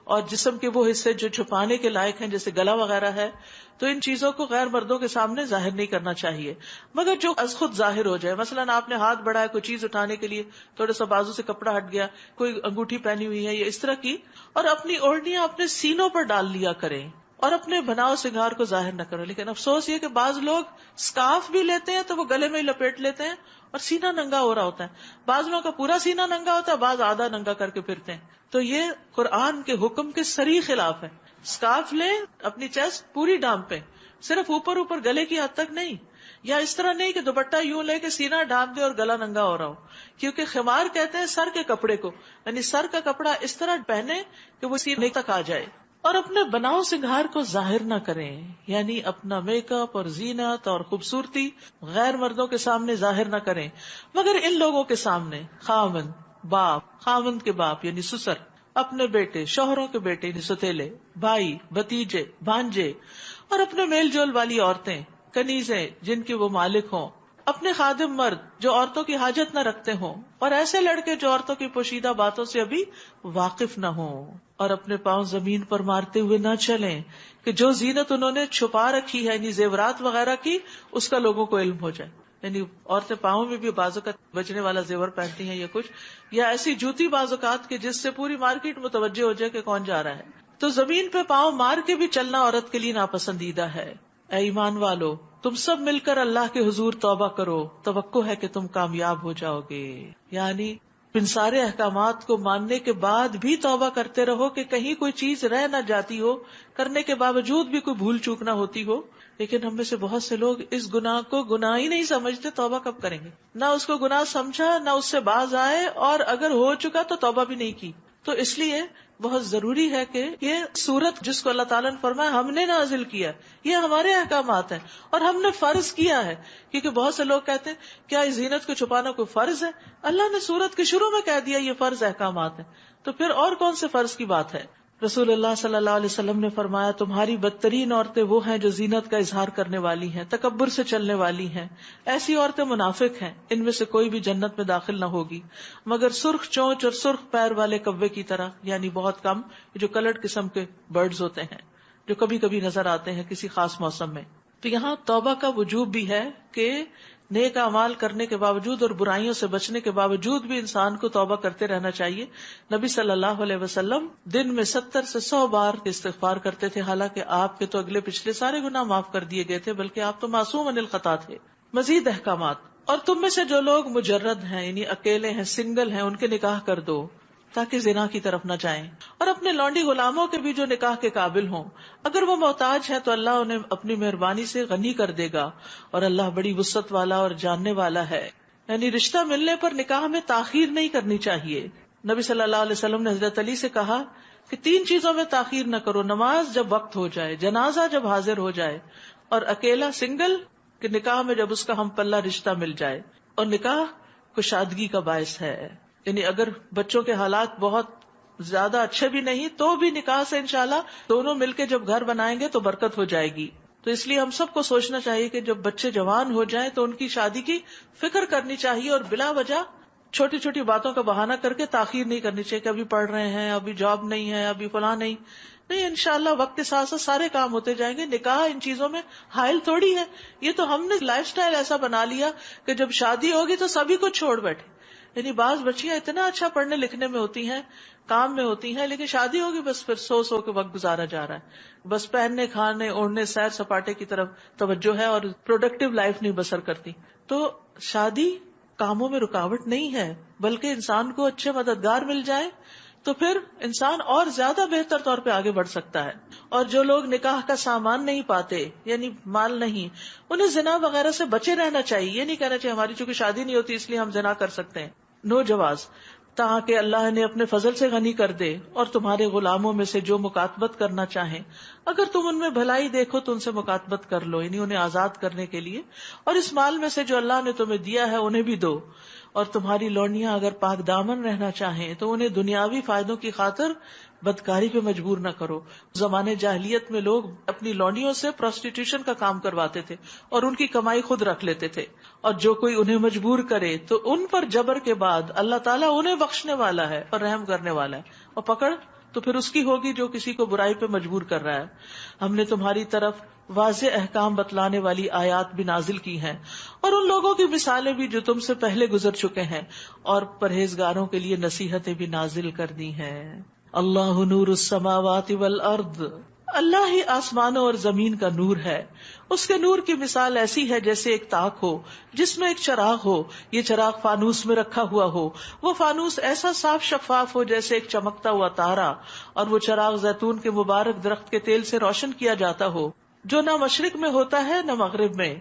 اور جسم کے وہ حصے جو چھپانے کے لائق ہیں جیسے گلا وغیرہ ہے، تو ان چیزوں کو غیر مردوں کے سامنے ظاہر نہیں کرنا چاہیے، مگر جو از خود ظاہر ہو جائے. مثلا آپ نے ہاتھ بڑھایا کوئی چیز اٹھانے کے لیے، تھوڑا سا بازو سے کپڑا ہٹ گیا، کوئی انگوٹھی پہنی ہوئی ہے یا اس طرح کی، اور اپنی اوڑھنیاں اپنے سینوں پر ڈال لیا کریں اور اپنے بناؤ سنگار کو ظاہر نہ کرو. لیکن افسوس یہ کہ بعض لوگ سکارف بھی لیتے ہیں تو وہ گلے میں لپیٹ لیتے ہیں اور سینہ ننگا ہو رہا ہوتا ہے. بعض لوگوں کا پورا سینہ ننگا ہوتا ہے، بعض آدھا ننگا کر کے پھرتے ہیں. تو یہ قرآن کے حکم کے صریح خلاف ہے. سکارف لیں اپنی چیسٹ پوری ڈھانپ پہ، صرف اوپر اوپر گلے کی حد تک نہیں، یا اس طرح نہیں کہ دوپٹہ یوں لے کے سینہ ڈھانپ دے اور گلا ننگا ہو رہا ہو. کیونکہ خمار کہتے ہیں سر کے کپڑے کو، یعنی سر کا کپڑا اس طرح پہنے کہ وہ سینے تک آ جائے. اور اپنے بناؤ سنگھار کو ظاہر نہ کریں، یعنی اپنا میک اپ اور زینت اور خوبصورتی غیر مردوں کے سامنے ظاہر نہ کریں، مگر ان لوگوں کے سامنے خاوند، باپ، خاوند کے باپ یعنی سسر، اپنے بیٹے، شوہروں کے بیٹے یعنی ستیلے، بھائی، بھتیجے، بھانجے، اور اپنے میل جول والی عورتیں، کنیزیں جن کے وہ مالک ہوں، اپنے خادم مرد جو عورتوں کی حاجت نہ رکھتے ہوں، اور ایسے لڑکے جو عورتوں کی پوشیدہ باتوں سے ابھی واقف نہ ہوں، اور اپنے پاؤں زمین پر مارتے ہوئے نہ چلیں کہ جو زینت انہوں نے چھپا رکھی ہے یعنی زیورات وغیرہ کی، اس کا لوگوں کو علم ہو جائے. یعنی عورتیں پاؤں میں بھی بعض اوقات بجنے والا زیور پہنتی ہیں یا کچھ، یا ایسی جوتی بعض اوقات کے جس سے پوری مارکیٹ متوجہ ہو جائے کہ کون جا رہا ہے. تو زمین پہ پاؤں مار کے بھی چلنا عورت کے لیے ناپسندیدہ ہے. اے ایمان والو، تم سب مل کر اللہ کے حضور توبہ کرو، توقع ہے کہ تم کامیاب ہو جاؤ گے. یعنی ان سارے احکامات کو ماننے کے بعد بھی توبہ کرتے رہو کہ کہیں کوئی چیز رہ نہ جاتی ہو، کرنے کے باوجود بھی کوئی بھول چوک نہ ہوتی ہو. لیکن ہم میں سے بہت سے لوگ اس گناہ کو گناہ ہی نہیں سمجھتے. توبہ کب کریں گے؟ نہ اس کو گناہ سمجھا، نہ اس سے باز آئے، اور اگر ہو چکا تو توبہ بھی نہیں کی. تو اس لیے بہت ضروری ہے کہ یہ سورت جس کو اللہ تعالیٰ نے فرمایا ہم نے نازل کیا، یہ ہمارے احکامات ہیں اور ہم نے فرض کیا ہے. کیونکہ بہت سے لوگ کہتے ہیں کیا اس زینت کو چھپانا کوئی فرض ہے؟ اللہ نے سورت کے شروع میں کہہ دیا یہ فرض احکامات ہیں، تو پھر اور کون سے فرض کی بات ہے؟ رسول اللہ صلی اللہ علیہ وسلم نے فرمایا تمہاری بدترین عورتیں وہ ہیں جو زینت کا اظہار کرنے والی ہیں، تکبر سے چلنے والی ہیں. ایسی عورتیں منافق ہیں، ان میں سے کوئی بھی جنت میں داخل نہ ہوگی مگر سرخ چونچ اور سرخ پیر والے کوے کی طرح، یعنی بہت کم، جو کلرڈ قسم کے برڈز ہوتے ہیں جو کبھی کبھی نظر آتے ہیں کسی خاص موسم میں. تو یہاں توبہ کا وجوب بھی ہے کہ نیک اعمال کرنے کے باوجود اور برائیوں سے بچنے کے باوجود بھی انسان کو توبہ کرتے رہنا چاہیے. نبی صلی اللہ علیہ وسلم دن میں 70 سے 100 بار استغفار کرتے تھے، حالانکہ آپ کے تو اگلے پچھلے سارے گناہ معاف کر دیے گئے تھے، بلکہ آپ تو معصوم عن الخطا تھے. مزید احکامات. اور تم میں سے جو لوگ مجرد ہیں یعنی اکیلے ہیں، سنگل ہیں، ان کے نکاح کر دو تاکہ زنا کی طرف نہ جائیں. اور اپنے لونڈی غلاموں کے بھی جو نکاح کے قابل ہوں، اگر وہ محتاج ہیں تو اللہ انہیں اپنی مہربانی سے غنی کر دے گا، اور اللہ بڑی وسعت والا اور جاننے والا ہے. یعنی رشتہ ملنے پر نکاح میں تاخیر نہیں کرنی چاہیے. نبی صلی اللہ علیہ وسلم نے حضرت علی سے کہا کہ 3 چیزوں میں تاخیر نہ کرو: نماز جب وقت ہو جائے، جنازہ جب حاضر ہو جائے، اور اکیلا سنگل کہ نکاح میں جب اس کا ہم پلہ رشتہ مل جائے. اور نکاح کشادگی کا باعث ہے، یعنی اگر بچوں کے حالات بہت زیادہ اچھے بھی نہیں تو بھی نکاح سے انشاءاللہ دونوں مل کے جب گھر بنائیں گے تو برکت ہو جائے گی. تو اس لیے ہم سب کو سوچنا چاہیے کہ جب بچے جوان ہو جائیں تو ان کی شادی کی فکر کرنی چاہیے، اور بلا وجہ چھوٹی چھوٹی باتوں کا بہانہ کر کے تاخیر نہیں کرنی چاہیے کہ ابھی پڑھ رہے ہیں، ابھی جاب نہیں ہے، ابھی فلاں نہیں. انشاءاللہ وقت کے ساتھ ساتھ سارے کام ہوتے جائیں گے. نکاح ان چیزوں میں حائل تھوڑی ہے. یہ تو ہم نے لائف سٹائل ایسا بنا لیا کہ جب شادی ہوگی تو سبھی کو چھوڑ بیٹھے. یعنی بعض بچیاں اتنا اچھا پڑھنے لکھنے میں ہوتی ہیں، کام میں ہوتی ہیں، لیکن شادی ہوگی بس پھر سو کے وقت گزارا جا رہا ہے، بس پہننے، کھانے، اوڑھنے، سیر سپاٹے کی طرف توجہ ہے اور پروڈکٹیو لائف نہیں بسر کرتی. تو شادی کاموں میں رکاوٹ نہیں ہے، بلکہ انسان کو اچھے مددگار مل جائے تو پھر انسان اور زیادہ بہتر طور پہ آگے بڑھ سکتا ہے. اور جو لوگ نکاح کا سامان نہیں پاتے، یعنی مال نہیں، انہیں زنا وغیرہ سے بچے رہنا چاہیے. یہ نہیں کہنا چاہیے ہماری چونکہ شادی نہیں ہوتی اس لیے ہم زنا کر سکتے ہیں. نو جواز. تاکہ اللہ نے اپنے فضل سے غنی کر دے اور تمہارے غلاموں میں سے جو مکاتبت کرنا چاہیں، اگر تم ان میں بھلائی دیکھو تو ان سے مکاتبت کر لو، یعنی انہیں آزاد کرنے کے لیے، اور اس مال میں سے جو اللہ نے تمہیں دیا ہے انہیں بھی دو، اور تمہاری لونڈیاں اگر پاک دامن رہنا چاہیں تو انہیں دنیاوی فائدوں کی خاطر بدکاری پہ مجبور نہ کرو۔ زمانے جاہلیت میں لوگ اپنی لونڈیوں سے پروسٹیٹیوشن کا کام کرواتے تھے اور ان کی کمائی خود رکھ لیتے تھے، اور جو کوئی انہیں مجبور کرے تو ان پر جبر کے بعد اللہ تعالیٰ انہیں بخشنے والا ہے اور رحم کرنے والا ہے، اور پکڑ تو پھر اس کی ہوگی جو کسی کو برائی پہ مجبور کر رہا ہے۔ ہم نے تمہاری طرف واضح احکام بتلانے والی آیات بھی نازل کی ہیں، اور ان لوگوں کی مثالیں بھی جو تم سے پہلے گزر چکے ہیں، اور پرہیزگاروں کے لیے نصیحتیں بھی نازل کر دی ہیں۔ اللہ نور السماوات والارض، اللہ ہی آسمانوں اور زمین کا نور ہے۔ اس کے نور کی مثال ایسی ہے جیسے ایک تاک ہو جس میں ایک چراغ ہو، یہ چراغ فانوس میں رکھا ہوا ہو، وہ فانوس ایسا صاف شفاف ہو جیسے ایک چمکتا ہوا تارا، اور وہ چراغ زیتون کے مبارک درخت کے تیل سے روشن کیا جاتا ہو، جو نہ مشرق میں ہوتا ہے نہ مغرب میں۔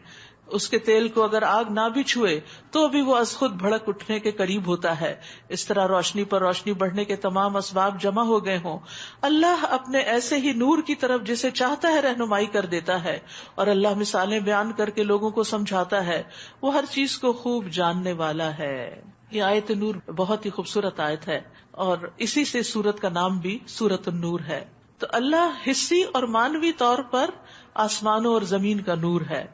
اس کے تیل کو اگر آگ نہ بھی چھوئے تو بھی وہ از خود بھڑک اٹھنے کے قریب ہوتا ہے۔ اس طرح روشنی پر روشنی بڑھنے کے تمام اسباب جمع ہو گئے ہوں۔ اللہ اپنے ایسے ہی نور کی طرف جسے چاہتا ہے رہنمائی کر دیتا ہے، اور اللہ مثالیں بیان کر کے لوگوں کو سمجھاتا ہے، وہ ہر چیز کو خوب جاننے والا ہے۔ یہ آیت نور بہت ہی خوبصورت آیت ہے، اور اسی سے سورت کا نام بھی سورت النور ہے۔ تو اللہ حصی اور مانوی طور پر آسمانوں اور زمین کا نور ہے۔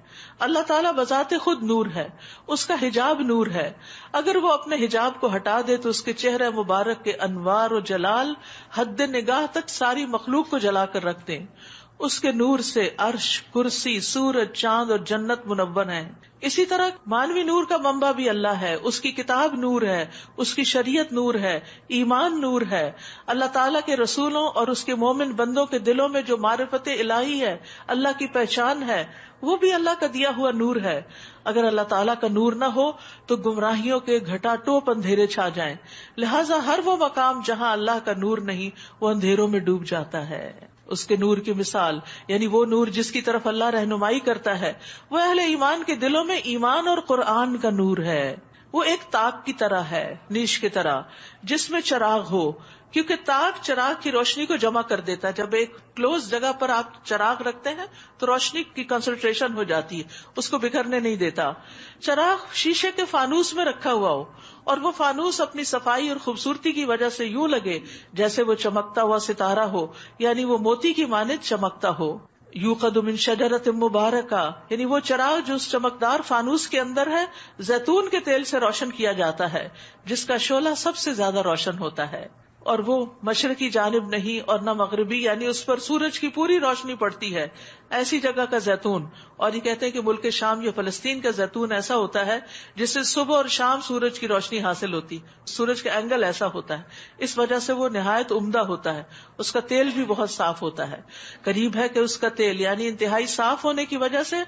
اللہ تعالیٰ بذات خود نور ہے، اس کا حجاب نور ہے۔ اگر وہ اپنے حجاب کو ہٹا دے تو اس کے چہرہ مبارک کے انوار و جلال حد نگاہ تک ساری مخلوق کو جلا کر رکھ دیں۔ اس کے نور سے عرش، کرسی، سورج، چاند اور جنت منور ہیں۔ اسی طرح مانوی نور کا منبع بھی اللہ ہے، اس کی کتاب نور ہے، اس کی شریعت نور ہے، ایمان نور ہے۔ اللہ تعالیٰ کے رسولوں اور اس کے مومن بندوں کے دلوں میں جو معرفت الہی ہے، اللہ کی پہچان ہے، وہ بھی اللہ کا دیا ہوا نور ہے۔ اگر اللہ تعالیٰ کا نور نہ ہو تو گمراہیوں کے گھٹا ٹوپ اندھیرے چھا جائیں، لہٰذا ہر وہ مقام جہاں اللہ کا نور نہیں وہ اندھیروں میں ڈوب جاتا ہے۔ اس کے نور کی مثال یعنی وہ نور جس کی طرف اللہ رہنمائی کرتا ہے، وہ اہل ایمان کے دلوں میں ایمان اور قرآن کا نور ہے۔ وہ ایک تاک کی طرح ہے، نیش کی طرح، جس میں چراغ ہو، کیونکہ تاک چراغ کی روشنی کو جمع کر دیتا ہے۔ جب ایک کلوز جگہ پر آپ چراغ رکھتے ہیں تو روشنی کی کنسنٹریشن ہو جاتی ہے، اس کو بکھرنے نہیں دیتا۔ چراغ شیشے کے فانوس میں رکھا ہوا ہو، اور وہ فانوس اپنی صفائی اور خوبصورتی کی وجہ سے یوں لگے جیسے وہ چمکتا ہوا ستارہ ہو، یعنی وہ موتی کی مانند چمکتا ہو۔ یوقد من شجرۃ مبارکہ، یعنی وہ چراغ جو اس چمکدار فانوس کے اندر ہے زیتون کے تیل سے روشن کیا جاتا ہے، جس کا شعلہ سب سے زیادہ روشن ہوتا ہے، اور وہ مشرقی جانب نہیں اور نہ مغربی، یعنی اس پر سورج کی پوری روشنی پڑتی ہے، ایسی جگہ کا زیتون۔ اور یہ کہتے ہیں کہ ملک شام یا فلسطین کا زیتون ایسا ہوتا ہے جس سے صبح اور شام سورج کی روشنی حاصل ہوتی، سورج کا اینگل ایسا ہوتا ہے، اس وجہ سے وہ نہایت عمدہ ہوتا ہے۔ اس کا تیل بھی بہت صاف ہوتا ہے، قریب ہے کہ اس کا تیل یعنی انتہائی صاف ہونے کی وجہ سے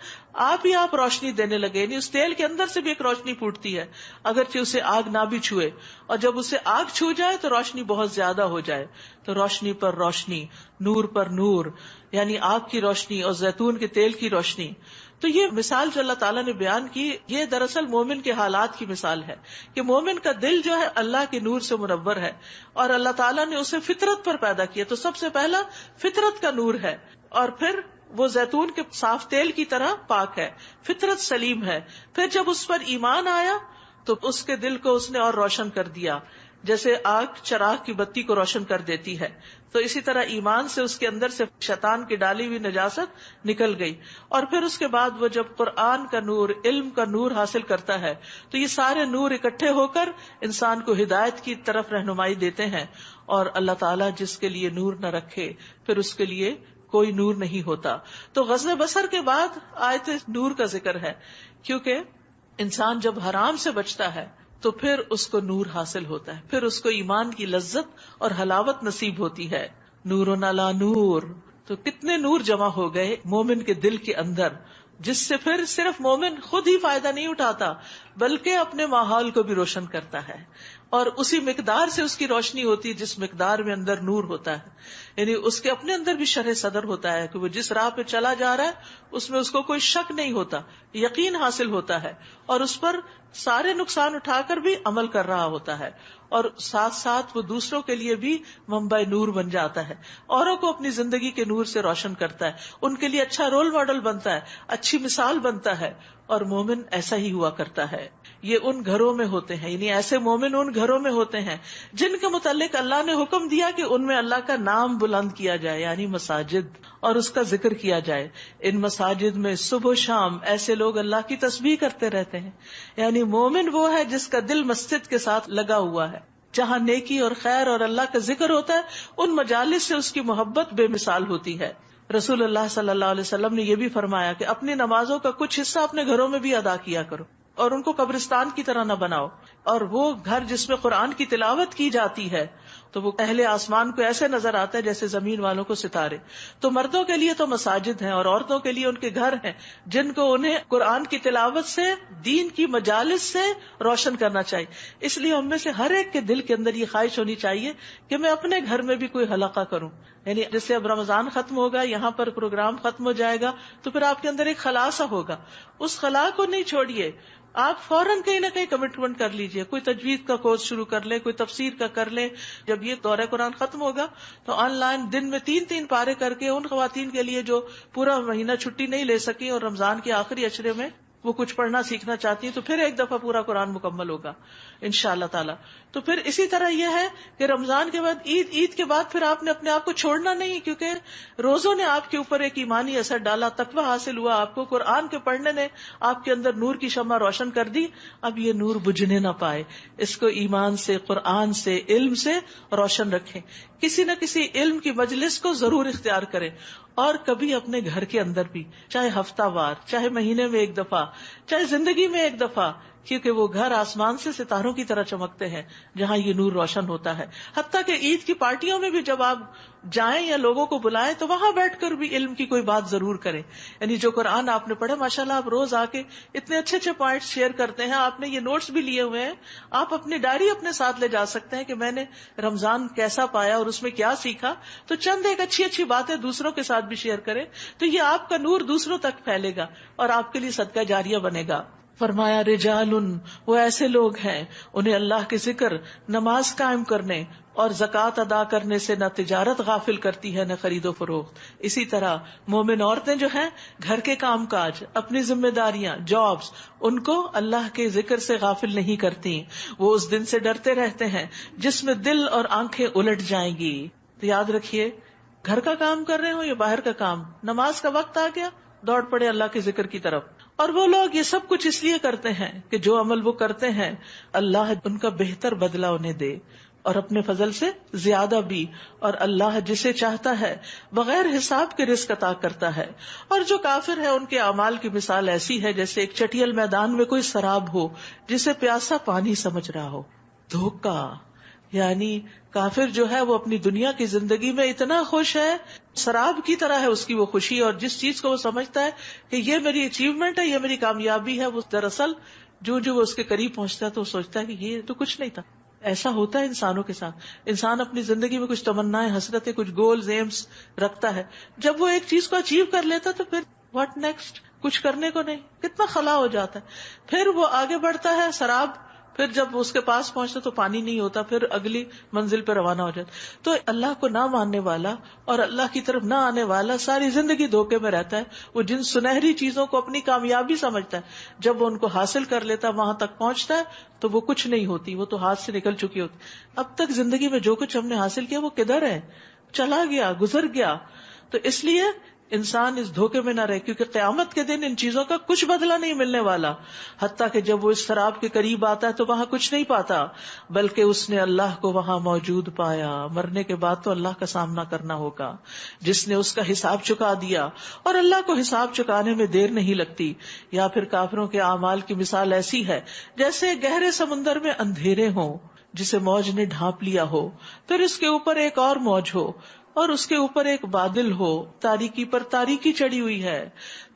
آپ ہی آپ روشنی دینے لگے، یعنی اس تیل کے اندر سے بھی ایک روشنی پھوٹتی ہے اگرچہ اسے آگ نہ بھی چھوئے، اور جب اسے آگ چھو جائے تو روشنی بہت زیادہ ہو جائے۔ تو روشنی پر روشنی، نور پر نور، یعنی آگ کی روشنی اور زیتون کے تیل کی روشنی۔ تو یہ مثال جو اللہ تعالیٰ نے بیان کی، یہ دراصل مومن کے حالات کی مثال ہے کہ مومن کا دل جو ہے اللہ کے نور سے منور ہے، اور اللہ تعالیٰ نے اسے فطرت پر پیدا کیا۔ تو سب سے پہلا فطرت کا نور ہے، اور پھر وہ زیتون کے صاف تیل کی طرح پاک ہے، فطرت سلیم ہے۔ پھر جب اس پر ایمان آیا تو اس کے دل کو اس نے اور روشن کر دیا، جیسے آگ چراغ کی بتی کو روشن کر دیتی ہے۔ تو اسی طرح ایمان سے اس کے اندر سے شیطان کی ڈالی ہوئی نجاست نکل گئی، اور پھر اس کے بعد وہ جب قرآن کا نور، علم کا نور حاصل کرتا ہے تو یہ سارے نور اکٹھے ہو کر انسان کو ہدایت کی طرف رہنمائی دیتے ہیں، اور اللہ تعالیٰ جس کے لیے نور نہ رکھے پھر اس کے لیے کوئی نور نہیں ہوتا۔ تو غض بصر کے بعد آیت نور کا ذکر ہے، کیونکہ انسان جب حرام سے بچتا ہے تو پھر اس کو نور حاصل ہوتا ہے، پھر اس کو ایمان کی لذت اور حلاوت نصیب ہوتی ہے۔ نور علی نور، تو کتنے نور جمع ہو گئے مومن کے دل کے اندر، جس سے پھر صرف مومن خود ہی فائدہ نہیں اٹھاتا بلکہ اپنے ماحول کو بھی روشن کرتا ہے۔ اور اسی مقدار سے اس کی روشنی ہوتی ہے جس مقدار میں اندر نور ہوتا ہے. یعنی اس کے اپنے اندر بھی شرح صدر ہوتا ہے کہ وہ جس راہ پہ چلا جا رہا ہے اس میں اس کو کوئی شک نہیں ہوتا, یقین حاصل ہوتا ہے, اور اس پر سارے نقصان اٹھا کر بھی عمل کر رہا ہوتا ہے, اور ساتھ ساتھ وہ دوسروں کے لیے بھی منبع نور بن جاتا ہے, اوروں کو اپنی زندگی کے نور سے روشن کرتا ہے, ان کے لیے اچھا رول ماڈل بنتا ہے, اچھی مثال بنتا ہے. اور مومن ایسا ہی ہوا کرتا ہے. یہ ان گھروں میں ہوتے ہیں, یعنی ایسے مومن ان گھروں میں ہوتے ہیں جن کے متعلق اللہ نے حکم دیا کہ ان میں اللہ کا نام بلند کیا جائے, یعنی مساجد, اور اس کا ذکر کیا جائے. ان مساجد میں صبح و شام ایسے لوگ اللہ کی تسبیح کرتے رہتے ہیں. یعنی مومن وہ ہے جس کا دل مسجد کے ساتھ لگا ہوا ہے, جہاں نیکی اور خیر اور اللہ کا ذکر ہوتا ہے, ان مجالس سے اس کی محبت بے مثال ہوتی ہے. رسول اللہ صلی اللہ علیہ وسلم نے یہ بھی فرمایا کہ اپنی نمازوں کا کچھ حصہ اپنے گھروں میں بھی ادا کیا کرو, اور ان کو قبرستان کی طرح نہ بناؤ. اور وہ گھر جس میں قرآن کی تلاوت کی جاتی ہے تو وہ اہل آسمان کو ایسے نظر آتا ہے جیسے زمین والوں کو ستارے. تو مردوں کے لیے تو مساجد ہیں, اور عورتوں کے لیے ان کے گھر ہیں جن کو انہیں قرآن کی تلاوت سے, دین کی مجالس سے روشن کرنا چاہیے. اس لیے ہم میں سے ہر ایک کے دل کے اندر یہ خواہش ہونی چاہیے کہ میں اپنے گھر میں بھی کوئی حلقہ کروں. یعنی جیسے اب رمضان ختم ہوگا, یہاں پر پروگرام ختم ہو جائے گا, تو پھر آپ کے اندر ایک خلا سا ہوگا. اس خلا کو نہیں چھوڑیے, آپ فوراً کہیں نہ کہیں کمٹمنٹ کر لیجئے, کوئی تجوید کا کورس شروع کر لیں, کوئی تفسیر کا کر لیں. جب یہ دورہ قرآن ختم ہوگا تو آن لائن دن میں 3 پارے کر کے ان خواتین کے لیے جو پورا مہینہ چھٹی نہیں لے سکی اور رمضان کے آخری اشرے میں وہ کچھ پڑھنا سیکھنا چاہتی ہیں, تو پھر ایک دفعہ پورا قرآن مکمل ہوگا انشاءاللہ تعالی. تو پھر اسی طرح یہ ہے کہ رمضان کے بعد عید کے بعد پھر آپ نے اپنے آپ کو چھوڑنا نہیں, کیونکہ روزوں نے آپ کے اوپر ایک ایمانی اثر ڈالا, تقویٰ حاصل ہوا آپ کو, قرآن کے پڑھنے نے آپ کے اندر نور کی شمع روشن کر دی. اب یہ نور بجھنے نہ پائے, اس کو ایمان سے, قرآن سے, علم سے روشن رکھیں. کسی نہ کسی علم کی مجلس کو ضرور اختیار کریں, اور کبھی اپنے گھر کے اندر بھی, چاہے ہفتہ وار, چاہے مہینے میں ایک دفعہ, چاہے زندگی میں ایک دفعہ, کیونکہ وہ گھر آسمان سے ستاروں کی طرح چمکتے ہیں جہاں یہ نور روشن ہوتا ہے. حتیٰ کہ عید کی پارٹیوں میں بھی جب آپ جائیں یا لوگوں کو بلائیں تو وہاں بیٹھ کر بھی علم کی کوئی بات ضرور کریں. یعنی جو قرآن آپ نے پڑھا, ماشاءاللہ آپ روز آ کے اتنے اچھے اچھے پوائنٹس شیئر کرتے ہیں, آپ نے یہ نوٹس بھی لیے ہوئے ہیں, آپ اپنی ڈائری اپنے ساتھ لے جا سکتے ہیں کہ میں نے رمضان کیسا پایا اور اس میں کیا سیکھا. تو چند ایک اچھی باتیں دوسروں کے ساتھ بھی شیئر کریں, تو یہ آپ کا نور دوسروں تک پھیلے گا اور آپ کے لیے صدقہ جاریہ بنے گا. فرمایا رجال, وہ ایسے لوگ ہیں انہیں اللہ کے ذکر, نماز قائم کرنے اور زکوٰۃ ادا کرنے سے نہ تجارت غافل کرتی ہے نہ خرید و فروخت. اسی طرح مومن عورتیں جو ہیں گھر کے کام کاج, اپنی ذمہ داریاں, جابز, ان کو اللہ کے ذکر سے غافل نہیں کرتی. وہ اس دن سے ڈرتے رہتے ہیں جس میں دل اور آنکھیں الٹ جائیں گی. تو یاد رکھیے, گھر کا کام کر رہے ہو یا باہر کا کام, نماز کا وقت آ گیا دوڑ پڑے اللہ کے ذکر کی طرف. اور وہ لوگ یہ سب کچھ اس لیے کرتے ہیں کہ جو عمل وہ کرتے ہیں اللہ ان کا بہتر بدلہ انہیں دے, اور اپنے فضل سے زیادہ بھی. اور اللہ جسے چاہتا ہے بغیر حساب کے رزق عطا کرتا ہے. اور جو کافر ہے ان کے اعمال کی مثال ایسی ہے جیسے ایک چٹیل میدان میں کوئی سراب ہو جسے پیاسا پانی سمجھ رہا ہو. دھوکا, یعنی کافر جو ہے وہ اپنی دنیا کی زندگی میں اتنا خوش ہے, شراب کی طرح ہے اس کی وہ خوشی, اور جس چیز کو وہ سمجھتا ہے کہ یہ میری اچیومنٹ ہے, یہ میری کامیابی ہے, وہ دراصل جو وہ اس کے قریب پہنچتا ہے تو وہ سوچتا ہے کہ یہ تو کچھ نہیں تھا. ایسا ہوتا ہے انسانوں کے ساتھ. انسان اپنی زندگی میں کچھ تمنائیں, حسرتیں, کچھ گولز, ایمز رکھتا ہے. جب وہ ایک چیز کو اچیو کر لیتا تو پھر واٹ نیکسٹ, کچھ کرنے کو نہیں, کتنا خلا ہو جاتا ہے. پھر وہ آگے بڑھتا ہے, شراب, پھر جب اس کے پاس پہنچتا تو پانی نہیں ہوتا, پھر اگلی منزل پہ روانہ ہو جاتا. تو اللہ کو نہ ماننے والا اور اللہ کی طرف نہ آنے والا ساری زندگی دھوکے میں رہتا ہے. وہ جن سنہری چیزوں کو اپنی کامیابی سمجھتا ہے, جب وہ ان کو حاصل کر لیتا ہے, وہاں تک پہنچتا ہے تو وہ کچھ نہیں ہوتی, وہ تو ہاتھ سے نکل چکی ہوتی. اب تک زندگی میں جو کچھ ہم نے حاصل کیا وہ کدھر ہے, چلا گیا, گزر گیا. تو اس لیے انسان اس دھوکے میں نہ رہے, کیونکہ قیامت کے دن ان چیزوں کا کچھ بدلہ نہیں ملنے والا. حتیٰ کہ جب وہ اس شراب کے قریب آتا ہے تو وہاں کچھ نہیں پاتا, بلکہ اس نے اللہ کو وہاں موجود پایا. مرنے کے بعد تو اللہ کا سامنا کرنا ہوگا جس نے اس کا حساب چکا دیا, اور اللہ کو حساب چکانے میں دیر نہیں لگتی. یا پھر کافروں کے اعمال کی مثال ایسی ہے جیسے گہرے سمندر میں اندھیرے ہوں جسے موج نے ڈھانپ لیا ہو, پھر اس کے اوپر ایک اور موج ہو, اور اس کے اوپر ایک بادل ہو, تاریکی پر تاریکی چڑھی ہوئی ہے,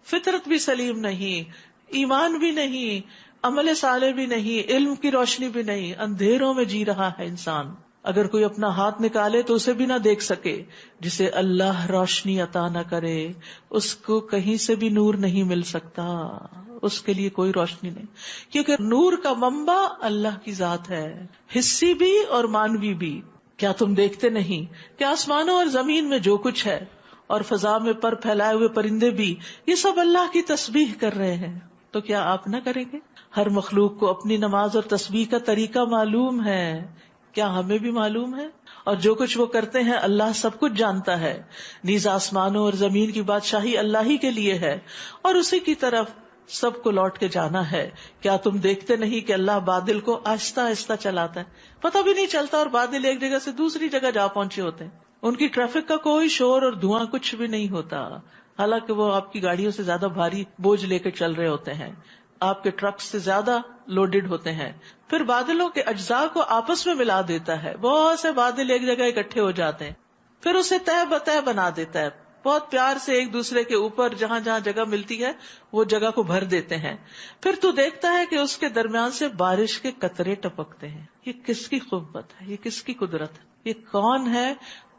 فطرت بھی سلیم نہیں, ایمان بھی نہیں, عمل صالح بھی نہیں، علم کی روشنی بھی نہیں، اندھیروں میں جی رہا ہے انسان. اگر کوئی اپنا ہاتھ نکالے تو اسے بھی نہ دیکھ سکے. جسے اللہ روشنی عطا نہ کرے اس کو کہیں سے بھی نور نہیں مل سکتا، اس کے لیے کوئی روشنی نہیں، کیونکہ نور کا منبع اللہ کی ذات ہے، حسی بھی اور مانوی بھی. کیا تم دیکھتے نہیں کہ آسمانوں اور زمین میں جو کچھ ہے اور فضا میں پر پھیلائے ہوئے پرندے بھی، یہ سب اللہ کی تسبیح کر رہے ہیں، تو کیا آپ نہ کریں گے؟ ہر مخلوق کو اپنی نماز اور تسبیح کا طریقہ معلوم ہے. کیا ہمیں بھی معلوم ہے؟ اور جو کچھ وہ کرتے ہیں اللہ سب کچھ جانتا ہے. نیز آسمانوں اور زمین کی بادشاہی اللہ ہی کے لیے ہے اور اسی کی طرف سب کو لوٹ کے جانا ہے. کیا تم دیکھتے نہیں کہ اللہ بادل کو آہستہ آہستہ چلاتا ہے، پتہ بھی نہیں چلتا، اور بادل ایک جگہ سے دوسری جگہ جا پہنچے ہوتے ہیں. ان کی ٹریفک کا کوئی شور اور دھواں کچھ بھی نہیں ہوتا، حالانکہ وہ آپ کی گاڑیوں سے زیادہ بھاری بوجھ لے کے چل رہے ہوتے ہیں، آپ کے ٹرک سے زیادہ لوڈڈ ہوتے ہیں. پھر بادلوں کے اجزاء کو آپس میں ملا دیتا ہے، بہت سے بادل ایک جگہ اکٹھے ہو جاتے ہیں، پھر اسے تہ بتہ بنا دیتا ہے، بہت پیار سے ایک دوسرے کے اوپر جہاں جہاں جگہ ملتی ہے وہ جگہ کو بھر دیتے ہیں. پھر تو دیکھتا ہے کہ اس کے درمیان سے بارش کے قطرے ٹپکتے ہیں. یہ کس کی قوت ہے، یہ کس کی قدرت ہے، یہ کون ہے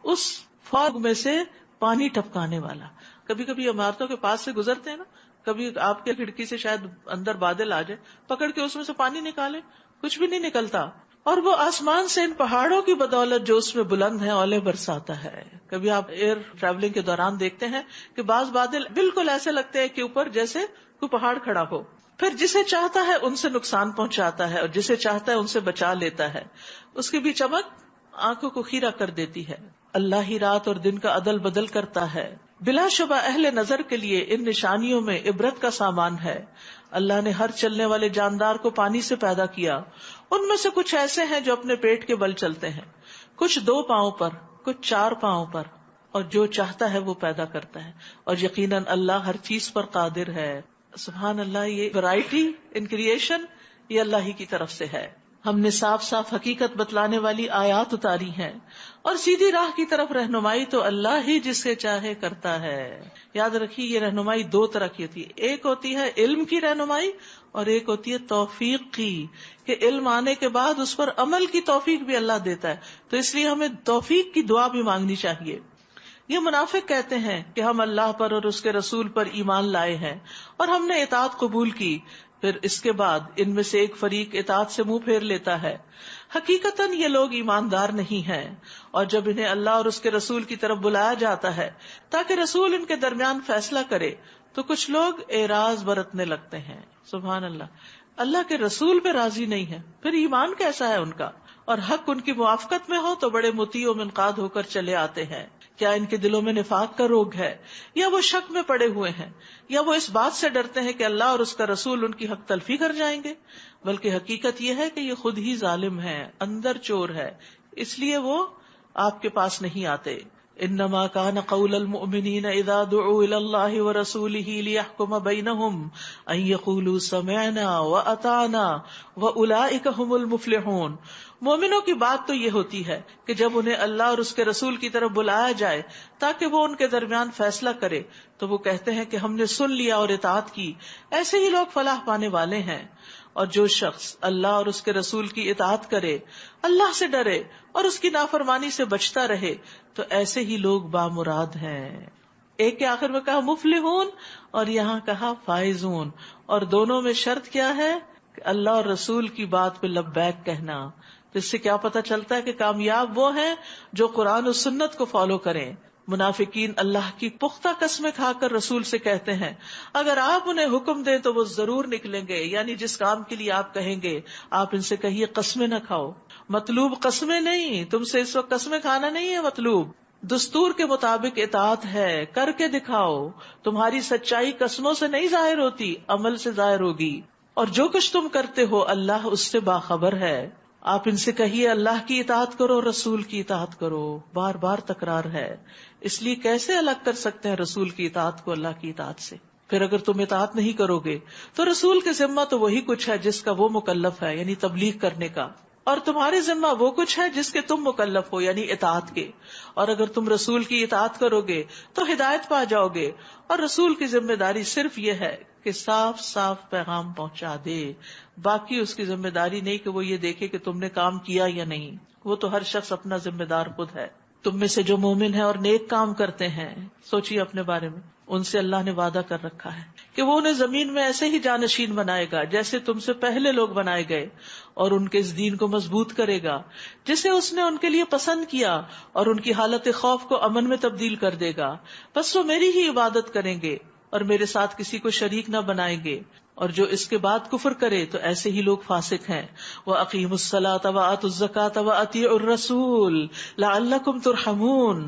اس فاگ میں سے پانی ٹپکانے والا. کبھی کبھی عمارتوں کے پاس سے گزرتے ہیں نا، کبھی آپ کے کھڑکی سے شاید اندر بادل آ جائے، پکڑ کے اس میں سے پانی نکالے، کچھ بھی نہیں نکلتا، اور وہ آسمان سے ان پہاڑوں کی بدولت جو اس میں بلند ہیں اولے برساتا ہے. کبھی آپ ایئر ٹریولنگ کے دوران دیکھتے ہیں کہ بعض بادل بالکل ایسے لگتے ہیں کہ اوپر جیسے کوئی پہاڑ کھڑا ہو. پھر جسے چاہتا ہے ان سے نقصان پہنچاتا ہے اور جسے چاہتا ہے ان سے بچا لیتا ہے. اس کی بھی چمک آنکھوں کو خیرہ کر دیتی ہے. اللہ ہی رات اور دن کا عدل بدل کرتا ہے. بلا شبہ اہل نظر کے لیے ان نشانیوں میں عبرت کا سامان ہے. اللہ نے ہر چلنے والے جاندار کو پانی سے پیدا کیا. ان میں سے کچھ ایسے ہیں جو اپنے پیٹ کے بل چلتے ہیں، کچھ 2 پاؤں پر، کچھ 4 پاؤں پر، اور جو چاہتا ہے وہ پیدا کرتا ہے. اور یقیناً اللہ ہر چیز پر قادر ہے. سبحان اللہ. یہ ورائٹی ان کریشن یہ اللہ ہی کی طرف سے ہے. ہم نے صاف صاف حقیقت بتلانے والی آیات اتاری ہیں اور سیدھی راہ کی طرف رہنمائی تو اللہ ہی جسے چاہے کرتا ہے. یاد رکھیے یہ رہنمائی 2 طرح کی ہوتی ہے، ایک ہوتی ہے علم کی رہنمائی اور ایک ہوتی ہے توفیق کی، کہ علم آنے کے بعد اس پر عمل کی توفیق بھی اللہ دیتا ہے. تو اس لیے ہمیں توفیق کی دعا بھی مانگنی چاہیے. یہ منافق کہتے ہیں کہ ہم اللہ پر اور اس کے رسول پر ایمان لائے ہیں اور ہم نے اطاعت قبول کی، پھر اس کے بعد ان میں سے ایک فریق اطاعت سے منہ پھیر لیتا ہے. حقیقتاً یہ لوگ ایماندار نہیں ہیں، اور جب انہیں اللہ اور اس کے رسول کی طرف بلایا جاتا ہے تاکہ رسول ان کے درمیان فیصلہ کرے تو کچھ لوگ اعراض برتنے لگتے ہیں. سبحان اللہ. اللہ کے رسول پہ راضی نہیں ہے، پھر ایمان کیسا ہے ان کا؟ اور حق ان کی موافقت میں ہو تو بڑے مطیع و منقاد ہو کر چلے آتے ہیں. کیا ان کے دلوں میں نفاق کا روگ ہے، یا وہ شک میں پڑے ہوئے ہیں، یا وہ اس بات سے ڈرتے ہیں کہ اللہ اور اس کا رسول ان کی حق تلفی کر جائیں گے؟ بلکہ حقیقت یہ ہے کہ یہ خود ہی ظالم ہے، اندر چور ہے، اس لیے وہ آپ کے پاس نہیں آتے. انما كان قول المؤمنين اذا دعوا الى الله ورسوله ليحكم بينهم ان يقولوا سمعنا واطعنا واولئك هم المفلحون. مومنوں کی بات تو یہ ہوتی ہے کہ جب انہیں اللہ اور اس کے رسول کی طرف بلایا جائے تاکہ وہ ان کے درمیان فیصلہ کرے تو وہ کہتے ہیں کہ ہم نے سن لیا اور اطاعت کی، ایسے ہی لوگ فلاح پانے والے ہیں. اور جو شخص اللہ اور اس کے رسول کی اطاعت کرے، اللہ سے ڈرے اور اس کی نافرمانی سے بچتا رہے تو ایسے ہی لوگ بامراد ہیں. ایک کے آخر میں کہا مفلحون اور یہاں کہا فائزون، اور دونوں میں شرط کیا ہے کہ اللہ اور رسول کی بات پہ لبیک کہنا. تو اس سے کیا پتہ چلتا ہے کہ کامیاب وہ ہیں جو قرآن و سنت کو فالو کریں. منافقین اللہ کی پختہ قسمیں کھا کر رسول سے کہتے ہیں اگر آپ انہیں حکم دیں تو وہ ضرور نکلیں گے، یعنی جس کام کے لیے آپ کہیں گے. آپ ان سے کہیے قسمیں نہ کھاؤ. مطلوب قسمیں نہیں، تم سے اس وقت قسمیں کھانا نہیں ہے مطلوب، دستور کے مطابق اطاعت ہے، کر کے دکھاؤ. تمہاری سچائی قسموں سے نہیں ظاہر ہوتی، عمل سے ظاہر ہوگی. اور جو کچھ تم کرتے ہو اللہ اس سے باخبر ہے. آپ ان سے کہیے اللہ کی اطاعت کرو، رسول کی اطاعت کرو. بار بار تکرار ہے، اس لیے کیسے الگ کر سکتے ہیں رسول کی اطاعت کو اللہ کی اطاعت سے؟ پھر اگر تم اطاعت نہیں کرو گے تو رسول کے ذمہ تو وہی کچھ ہے جس کا وہ مکلف ہے، یعنی تبلیغ کرنے کا، اور تمہارے ذمہ وہ کچھ ہے جس کے تم مکلف ہو، یعنی اطاعت کے. اور اگر تم رسول کی اطاعت کرو گے تو ہدایت پا جاؤ گے. اور رسول کی ذمہ داری صرف یہ ہے کہ صاف صاف پیغام پہنچا دے. باقی اس کی ذمہ داری نہیں کہ وہ یہ دیکھے کہ تم نے کام کیا یا نہیں. وہ تو ہر شخص اپنا ذمہ دار خود ہے. تم میں سے جو مومن ہیں اور نیک کام کرتے ہیں، سوچیے اپنے بارے میں، ان سے اللہ نے وعدہ کر رکھا ہے کہ وہ انہیں زمین میں ایسے ہی جانشین بنائے گا جیسے تم سے پہلے لوگ بنائے گئے، اور ان کے اس دین کو مضبوط کرے گا جسے اس نے ان کے لیے پسند کیا، اور ان کی حالت خوف کو امن میں تبدیل کر دے گا. بس وہ میری ہی عبادت کریں گے اور میرے ساتھ کسی کو شریک نہ بنائیں گے، اور جو اس کے بعد کفر کرے تو ایسے ہی لوگ فاسق ہیں. وَأَقِيمُوا الصَّلَاةَ وَآتُوا الزَّكَاةَ وَأَطِيعُوا الرَّسُولَ لَعَلَّكُمْ تُرْحَمُونَ.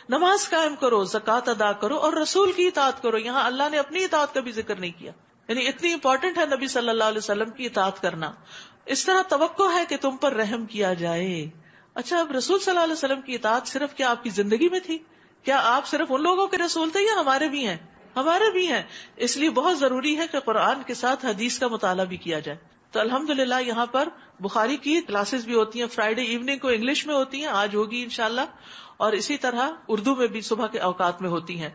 نماز قائم کرو، زکوٰۃ ادا کرو، اور رسول کی اطاعت کرو. یہاں اللہ نے اپنی اطاعت کا بھی ذکر نہیں کیا، یعنی اتنی امپورٹنٹ ہے نبی صلی اللہ علیہ وسلم کی اطاعت کرنا. اس طرح توقع ہے کہ تم پر رحم کیا جائے. اچھا، اب رسول صلی اللہ علیہ وسلم کی اطاعت صرف کیا آپ کی زندگی میں تھی؟ کیا آپ صرف ان لوگوں کے رسول تھے یا ہمارے بھی ہیں؟ ہمارے بھی ہیں. اس لیے بہت ضروری ہے کہ قرآن کے ساتھ حدیث کا مطالعہ بھی کیا جائے. تو الحمدللہ یہاں پر بخاری کی کلاسز بھی ہوتی ہیں، فرائیڈے ایوننگ کو انگلش میں ہوتی ہیں، آج ہوگی انشاءاللہ، اور اسی طرح اردو میں بھی صبح کے اوقات میں ہوتی ہیں.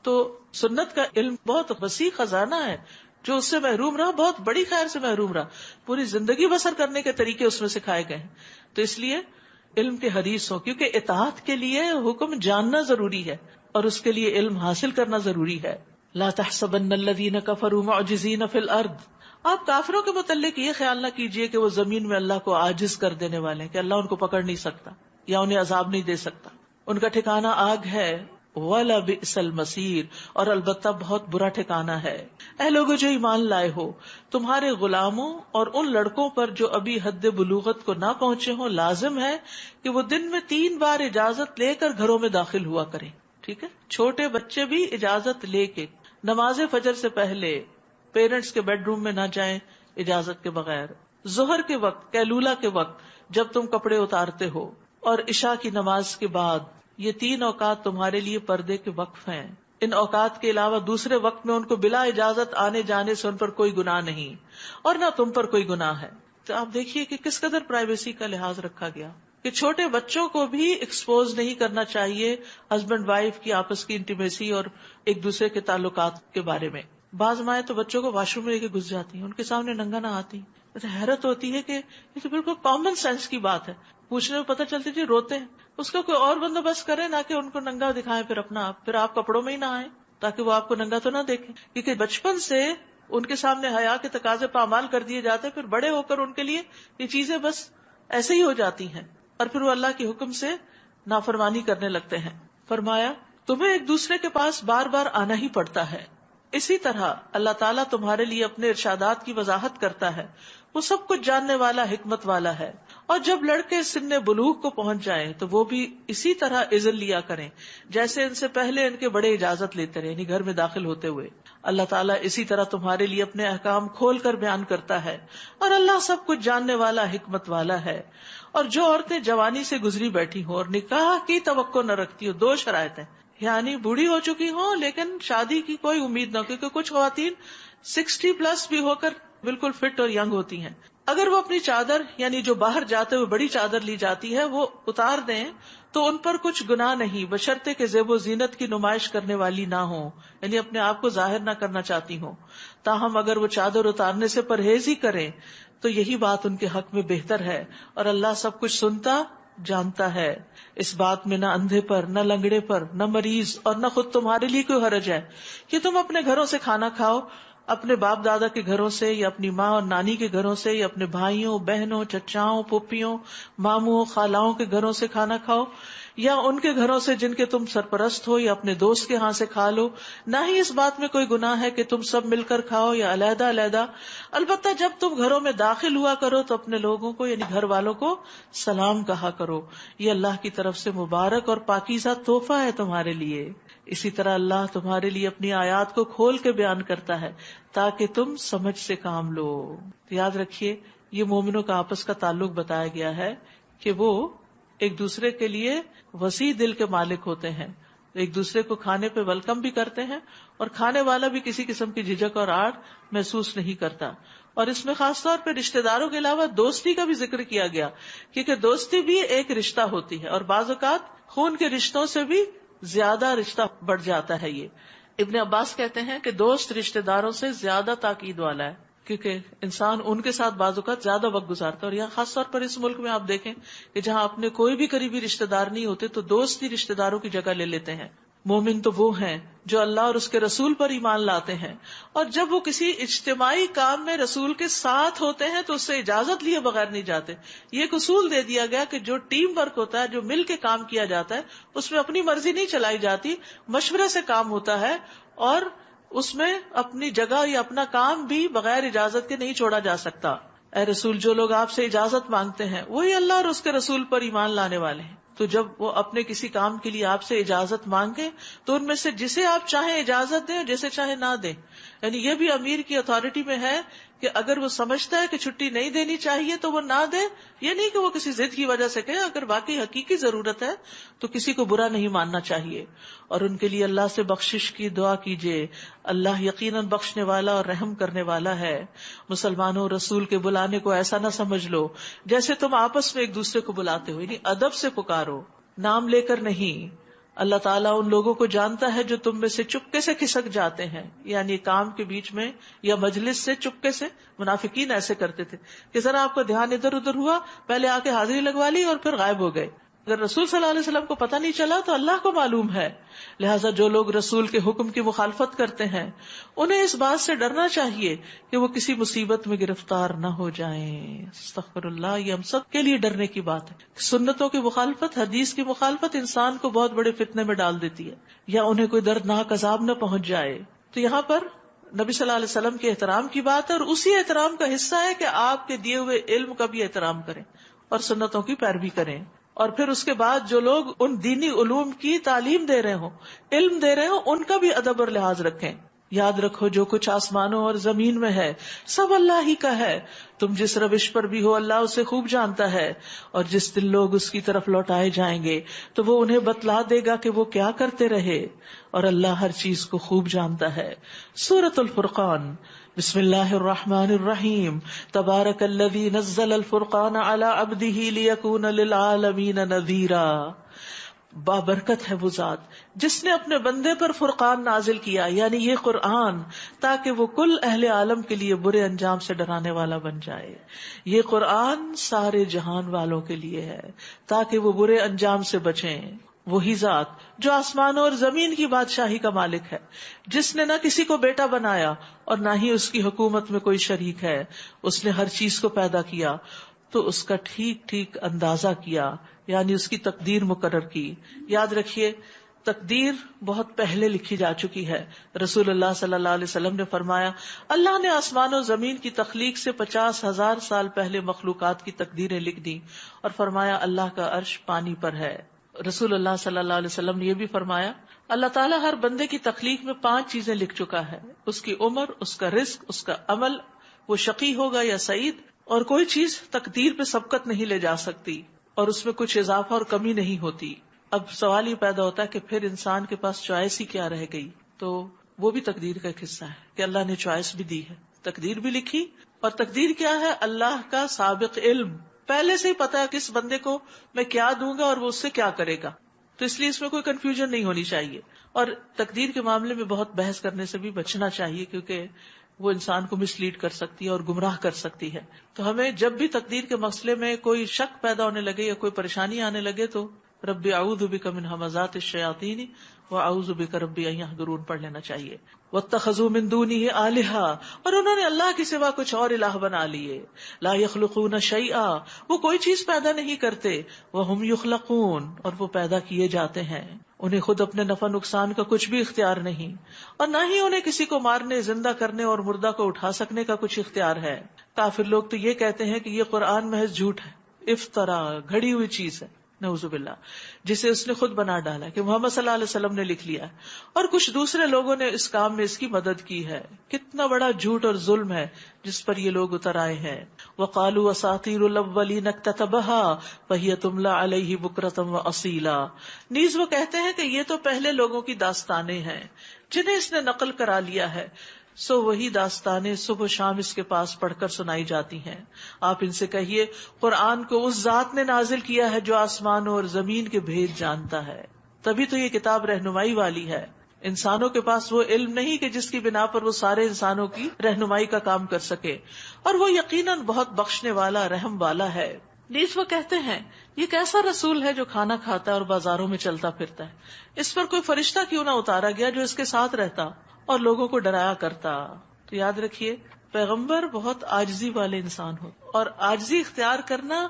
تو سنت کا علم بہت وسیع خزانہ ہے. جو اس سے محروم رہا بہت بڑی خیر سے محروم رہا. پوری زندگی بسر کرنے کے طریقے اس میں سکھائے گئے ہیں. تو اس لیے علم کے حدیث ہو، کیونکہ اطاعت کے لیے حکم جاننا ضروری ہے اور اس کے لیے علم حاصل کرنا ضروری ہے. لا تحسبن الذین کفروا معجزین فی الارض. آپ کافروں کے متعلق یہ خیال نہ کیجئے کہ وہ زمین میں اللہ کو عاجز کر دینے والے ہیں، کہ اللہ ان کو پکڑ نہیں سکتا یا انہیں عذاب نہیں دے سکتا. ان کا ٹھکانہ آگ ہے. وَلَبِئْسَ الْمَصِيرُ. اور البتہ بہت برا ٹھکانہ ہے. اے لوگو جو ایمان لائے ہو، تمہارے غلاموں اور ان لڑکوں پر جو ابھی حد بلوغت کو نہ پہنچے ہوں لازم ہے کہ وہ دن میں 3 بار اجازت لے کر گھروں میں داخل ہوا کریں. ٹھیک ہے، چھوٹے بچے بھی اجازت لے کے نماز فجر سے پہلے پیرنٹس کے بیڈ روم میں نہ جائیں اجازت کے بغیر. ظہر کے وقت، قیلولہ کے وقت جب تم کپڑے اتارتے ہو، اور عشاء کی نماز کے بعد. یہ 3 اوقات تمہارے لیے پردے کے وقف ہیں. ان اوقات کے علاوہ دوسرے وقت میں ان کو بلا اجازت آنے جانے سے ان پر کوئی گناہ نہیں، اور نہ تم پر کوئی گناہ ہے. تو آپ دیکھیے کہ کس قدر پرائیویسی کا لحاظ رکھا گیا کہ چھوٹے بچوں کو بھی ایکسپوز نہیں کرنا چاہیے ہسبینڈ وائف کی آپس کی انٹیمیسی اور ایک دوسرے کے تعلقات کے بارے میں. بعض مائیں تو بچوں کو واش روم میں لے کے گھس جاتی ہیں، ان کے سامنے ننگا نہ آتی. حیرت ہوتی ہے کہ یہ تو بالکل کامن سینس کی بات ہے. پوچھنے میں پتہ چلتی جی روتے ہیں. اس کا کوئی اور بندوبست کرے، نہ کہ ان کو ننگا دکھائیں پھر اپنا آپ، پھر آپ کپڑوں میں ہی نہ آئیں تاکہ وہ آپ کو ننگا تو نہ دیکھیں. کیونکہ بچپن سے ان کے سامنے حیا کے تقاضے پامال کر دیے جاتے ہیں، پھر بڑے ہو کر ان کے لیے یہ چیزیں بس ایسے ہی ہو جاتی ہیں، اور پھر وہ اللہ کے حکم سے نافرمانی کرنے لگتے ہیں. فرمایا تمہیں ایک دوسرے کے پاس بار بار آنا ہی پڑتا ہے. اسی طرح اللہ تعالیٰ تمہارے لیے اپنے ارشادات کی وضاحت کرتا ہے. وہ سب کچھ جاننے والا، حکمت والا ہے. اور جب لڑکے سن بلوغ کو پہنچ جائیں تو وہ بھی اسی طرح اذن لیا کریں جیسے ان سے پہلے ان کے بڑے اجازت لیتے رہے، یعنی گھر میں داخل ہوتے ہوئے. اللہ تعالیٰ اسی طرح تمہارے لیے اپنے احکام کھول کر بیان کرتا ہے، اور اللہ سب کچھ جاننے والا، حکمت والا ہے. اور جو عورتیں جوانی سے گزری بیٹھی ہوں اور نکاح کی توقع نہ رکھتی ہوں، 2 شرائط ہیں، یعنی بوڑھی ہو چکی ہوں لیکن شادی کی کوئی امید نہ ہو، کیونکہ کچھ خواتین 60+ بھی ہو کر بالکل فٹ اور ینگ ہوتی ہیں. اگر وہ اپنی چادر، یعنی جو باہر جاتے ہوئے بڑی چادر لی جاتی ہے، وہ اتار دیں تو ان پر کچھ گناہ نہیں، بشرطے کہ زیب و زینت کی نمائش کرنے والی نہ ہوں، یعنی اپنے آپ کو ظاہر نہ کرنا چاہتی ہوں. تاہم اگر وہ چادر اتارنے سے پرہیز ہی کریں تو یہی بات ان کے حق میں بہتر ہے، اور اللہ سب کچھ سنتا جانتا ہے. اس بات میں نہ اندھے پر، نہ لنگڑے پر، نہ مریض اور نہ خود تمہارے لیے کوئی حرج ہے کہ تم اپنے گھروں سے کھانا کھاؤ، اپنے باپ دادا کے گھروں سے یا اپنی ماں اور نانی کے گھروں سے، یا اپنے بھائیوں، بہنوں، چچاؤں، پھوپھیوں، ماموں، خالاؤں کے گھروں سے کھانا کھاؤ، یا ان کے گھروں سے جن کے تم سرپرست ہو، یا اپنے دوست کے ہاں سے کھا لو. نہ ہی اس بات میں کوئی گناہ ہے کہ تم سب مل کر کھاؤ یا علیحدہ علیحدہ. البتہ جب تم گھروں میں داخل ہوا کرو تو اپنے لوگوں کو، یعنی گھر والوں کو سلام کہا کرو، یہ اللہ کی طرف سے مبارک اور پاکیزہ تحفہ ہے تمہارے لیے. اسی طرح اللہ تمہارے لیے اپنی آیات کو کھول کے بیان کرتا ہے تاکہ تم سمجھ سے کام لو. یاد رکھیے یہ مومنوں کا آپس کا تعلق بتایا گیا ہے کہ وہ ایک دوسرے کے لیے وسیع دل کے مالک ہوتے ہیں، ایک دوسرے کو کھانے پہ ویلکم بھی کرتے ہیں، اور کھانے والا بھی کسی قسم کی جھجک اور آڑ محسوس نہیں کرتا. اور اس میں خاص طور پہ رشتہ داروں کے علاوہ دوستی کا بھی ذکر کیا گیا، کیونکہ دوستی بھی ایک رشتہ ہوتی ہے، اور بعض اوقات خون کے رشتوں سے بھی زیادہ رشتہ بڑھ جاتا ہے. یہ ابن عباس کہتے ہیں کہ دوست رشتہ داروں سے زیادہ تاکید والا ہے، کیونکہ انسان ان کے ساتھ بعض اوقات زیادہ وقت گزارتا ہے. اور یہاں خاص طور پر اس ملک میں آپ دیکھیں کہ جہاں اپنے کوئی بھی قریبی رشتہ دار نہیں ہوتے تو دوست ہی رشتہ داروں کی جگہ لے لیتے ہیں. مومن تو وہ ہیں جو اللہ اور اس کے رسول پر ایمان لاتے ہیں، اور جب وہ کسی اجتماعی کام میں رسول کے ساتھ ہوتے ہیں تو اس سے اجازت لیے بغیر نہیں جاتے. یہ ایک اصول دے دیا گیا کہ جو ٹیم ورک ہوتا ہے، جو مل کے کام کیا جاتا ہے، اس میں اپنی مرضی نہیں چلائی جاتی، مشورے سے کام ہوتا ہے، اور اس میں اپنی جگہ یا اپنا کام بھی بغیر اجازت کے نہیں چھوڑا جا سکتا. اے رسول، جو لوگ آپ سے اجازت مانگتے ہیں وہی اللہ اور اس کے رسول پر ایمان لانے والے ہیں. تو جب وہ اپنے کسی کام کے لیے آپ سے اجازت مانگیں تو ان میں سے جسے آپ چاہیں اجازت دیں، جسے چاہیں نہ دیں. یعنی یہ بھی امیر کی اتھارٹی میں ہے کہ اگر وہ سمجھتا ہے کہ چھٹی نہیں دینی چاہیے تو وہ نہ دے. یہ نہیں کہ وہ کسی ضد کی وجہ سے کہے، اگر واقعی حقیقی ضرورت ہے تو کسی کو برا نہیں ماننا چاہیے. اور ان کے لیے اللہ سے بخشش کی دعا کیجیے، اللہ یقیناً بخشنے والا اور رحم کرنے والا ہے. مسلمانوں، رسول کے بلانے کو ایسا نہ سمجھ لو جیسے تم آپس میں ایک دوسرے کو بلاتے ہو، یعنی ادب سے پکارو، نام لے کر نہیں. اللہ تعالیٰ ان لوگوں کو جانتا ہے جو تم میں سے چپکے سے کھسک جاتے ہیں، یعنی کام کے بیچ میں یا مجلس سے چپکے سے. منافقین ایسے کرتے تھے کہ ذرا آپ کا دھیان ادھر ادھر ہوا، پہلے آ کے حاضری لگوا لی اور پھر غائب ہو گئے. اگر رسول صلی اللہ علیہ وسلم کو پتہ نہیں چلا تو اللہ کو معلوم ہے. لہٰذا جو لوگ رسول کے حکم کی مخالفت کرتے ہیں انہیں اس بات سے ڈرنا چاہیے کہ وہ کسی مصیبت میں گرفتار نہ ہو جائیں. استغفر اللہ، یہ ہم سب کے لیے ڈرنے کی بات ہے. سنتوں کی مخالفت، حدیث کی مخالفت انسان کو بہت بڑے فتنے میں ڈال دیتی ہے، یا انہیں کوئی دردناک عذاب نہ پہنچ جائے. تو یہاں پر نبی صلی اللہ علیہ وسلم کے احترام کی بات ہے، اور اسی احترام کا حصہ ہے کہ آپ کے دیے ہوئے علم کا بھی احترام کریں اور سنتوں کی پیروی کریں. اور پھر اس کے بعد جو لوگ ان دینی علوم کی تعلیم دے رہے ہوں، علم دے رہے ہوں، ان کا بھی ادب اور لحاظ رکھیں. یاد رکھو جو کچھ آسمانوں اور زمین میں ہے سب اللہ ہی کا ہے. تم جس روش پر بھی ہو اللہ اسے خوب جانتا ہے، اور جس دن لوگ اس کی طرف لوٹائے جائیں گے تو وہ انہیں بتلا دے گا کہ وہ کیا کرتے رہے، اور اللہ ہر چیز کو خوب جانتا ہے. سورۃ الفرقان. بسم اللہ الرحمن الرحیم. تبارک الذی نزل الفرقان علی عبدہ لیکون للعالمین نذیرا. بابرکت ہے وہ ذات جس نے اپنے بندے پر فرقان نازل کیا، یعنی یہ قرآن، تاکہ وہ کل اہل عالم کے لیے برے انجام سے ڈرانے والا بن جائے. یہ قرآن سارے جہان والوں کے لیے ہے تاکہ وہ برے انجام سے بچیں. وہی ذات جو آسمانوں اور زمین کی بادشاہی کا مالک ہے، جس نے نہ کسی کو بیٹا بنایا اور نہ ہی اس کی حکومت میں کوئی شریک ہے. اس نے ہر چیز کو پیدا کیا تو اس کا ٹھیک ٹھیک اندازہ کیا، یعنی اس کی تقدیر مقرر کی. یاد رکھیے تقدیر بہت پہلے لکھی جا چکی ہے. رسول اللہ صلی اللہ علیہ وسلم نے فرمایا اللہ نے آسمان و زمین کی تخلیق سے 50,000 سال پہلے مخلوقات کی تقدیریں لکھ دی، اور فرمایا اللہ کا عرش پانی پر ہے. رسول اللہ صلی اللہ علیہ وسلم نے یہ بھی فرمایا اللہ تعالیٰ ہر بندے کی تخلیق میں 5 چیزیں لکھ چکا ہے، اس کی عمر، اس کا رزق، اس کا عمل، وہ شقی ہوگا یا سعید، اور کوئی چیز تقدیر پہ سبقت نہیں لے جا سکتی، اور اس میں کچھ اضافہ اور کمی نہیں ہوتی. اب سوال یہ پیدا ہوتا ہے کہ پھر انسان کے پاس چوائس ہی کیا رہ گئی؟ تو وہ بھی تقدیر کا ایک حصہ ہے کہ اللہ نے چوائس بھی دی ہے، تقدیر بھی لکھی. اور تقدیر کیا ہے؟ اللہ کا سابق علم، پہلے سے ہی پتا ہے کس بندے کو میں کیا دوں گا اور وہ اس سے کیا کرے گا. تو اس لیے اس میں کوئی کنفیوژن نہیں ہونی چاہیے. اور تقدیر کے معاملے میں بہت بحث کرنے سے بھی بچنا چاہیے، کیونکہ وہ انسان کو مس لیڈ کر سکتی ہے اور گمراہ کر سکتی ہے. تو ہمیں جب بھی تقدیر کے مسئلے میں کوئی شک پیدا ہونے لگے یا کوئی پریشانی آنے لگے تو رب اعوذ بک من ھمزات الشیاطین واعوذ بک رب ان یحضرون پڑھ لینا چاہیے. واتخذوا من دونہ آلہہ، اور انہوں نے اللہ کے سوا کچھ اور الہ بنا لیے. لا یخلقون شیئا، وہ کوئی چیز پیدا نہیں کرتے. وہم یخلقون، اور وہ پیدا کیے جاتے ہیں. انہیں خود اپنے نفع نقصان کا کچھ بھی اختیار نہیں، اور نہ ہی انہیں کسی کو مارنے، زندہ کرنے اور مردہ کو اٹھا سکنے کا کچھ اختیار ہے. کافر لوگ تو یہ کہتے ہیں کہ یہ قرآن محض جھوٹ ہے، افطرا، گھڑی ہوئی چیز ہے، نعوذ باللہ، جسے اس نے خود بنا ڈالا کہ محمد صلی اللہ علیہ وسلم نے لکھ لیا، اور کچھ دوسرے لوگوں نے اس کام میں اس کی مدد کی ہے. کتنا بڑا جھوٹ اور ظلم ہے جس پر یہ لوگ اتر آئے ہیں. وقالوا اساطیر الاولین اکتتبها فہی تملی علیہ بکرۃ واصیلا. نیز وہ کہتے ہیں کہ یہ تو پہلے لوگوں کی داستانیں ہیں جنہیں اس نے نقل کرا لیا ہے، سو وہی داستانیں صبح و شام اس کے پاس پڑھ کر سنائی جاتی ہیں. آپ ان سے کہیے قرآن کو اس ذات نے نازل کیا ہے جو آسمانوں اور زمین کے بھید جانتا ہے، تبھی تو یہ کتاب رہنمائی والی ہے. انسانوں کے پاس وہ علم نہیں کہ جس کی بنا پر وہ سارے انسانوں کی رہنمائی کا کام کر سکے، اور وہ یقیناً بہت بخشنے والا، رحم والا ہے۔ نیز وہ کہتے ہیں یہ کیسا رسول ہے جو کھانا کھاتا ہے اور بازاروں میں چلتا پھرتا ہے، اس پر کوئی فرشتہ کیوں نہ اتارا گیا جو اس کے ساتھ رہتا اور لوگوں کو ڈرایا کرتا۔ تو یاد رکھیے پیغمبر بہت عاجزی والے انسان ہو، اور عاجزی اختیار کرنا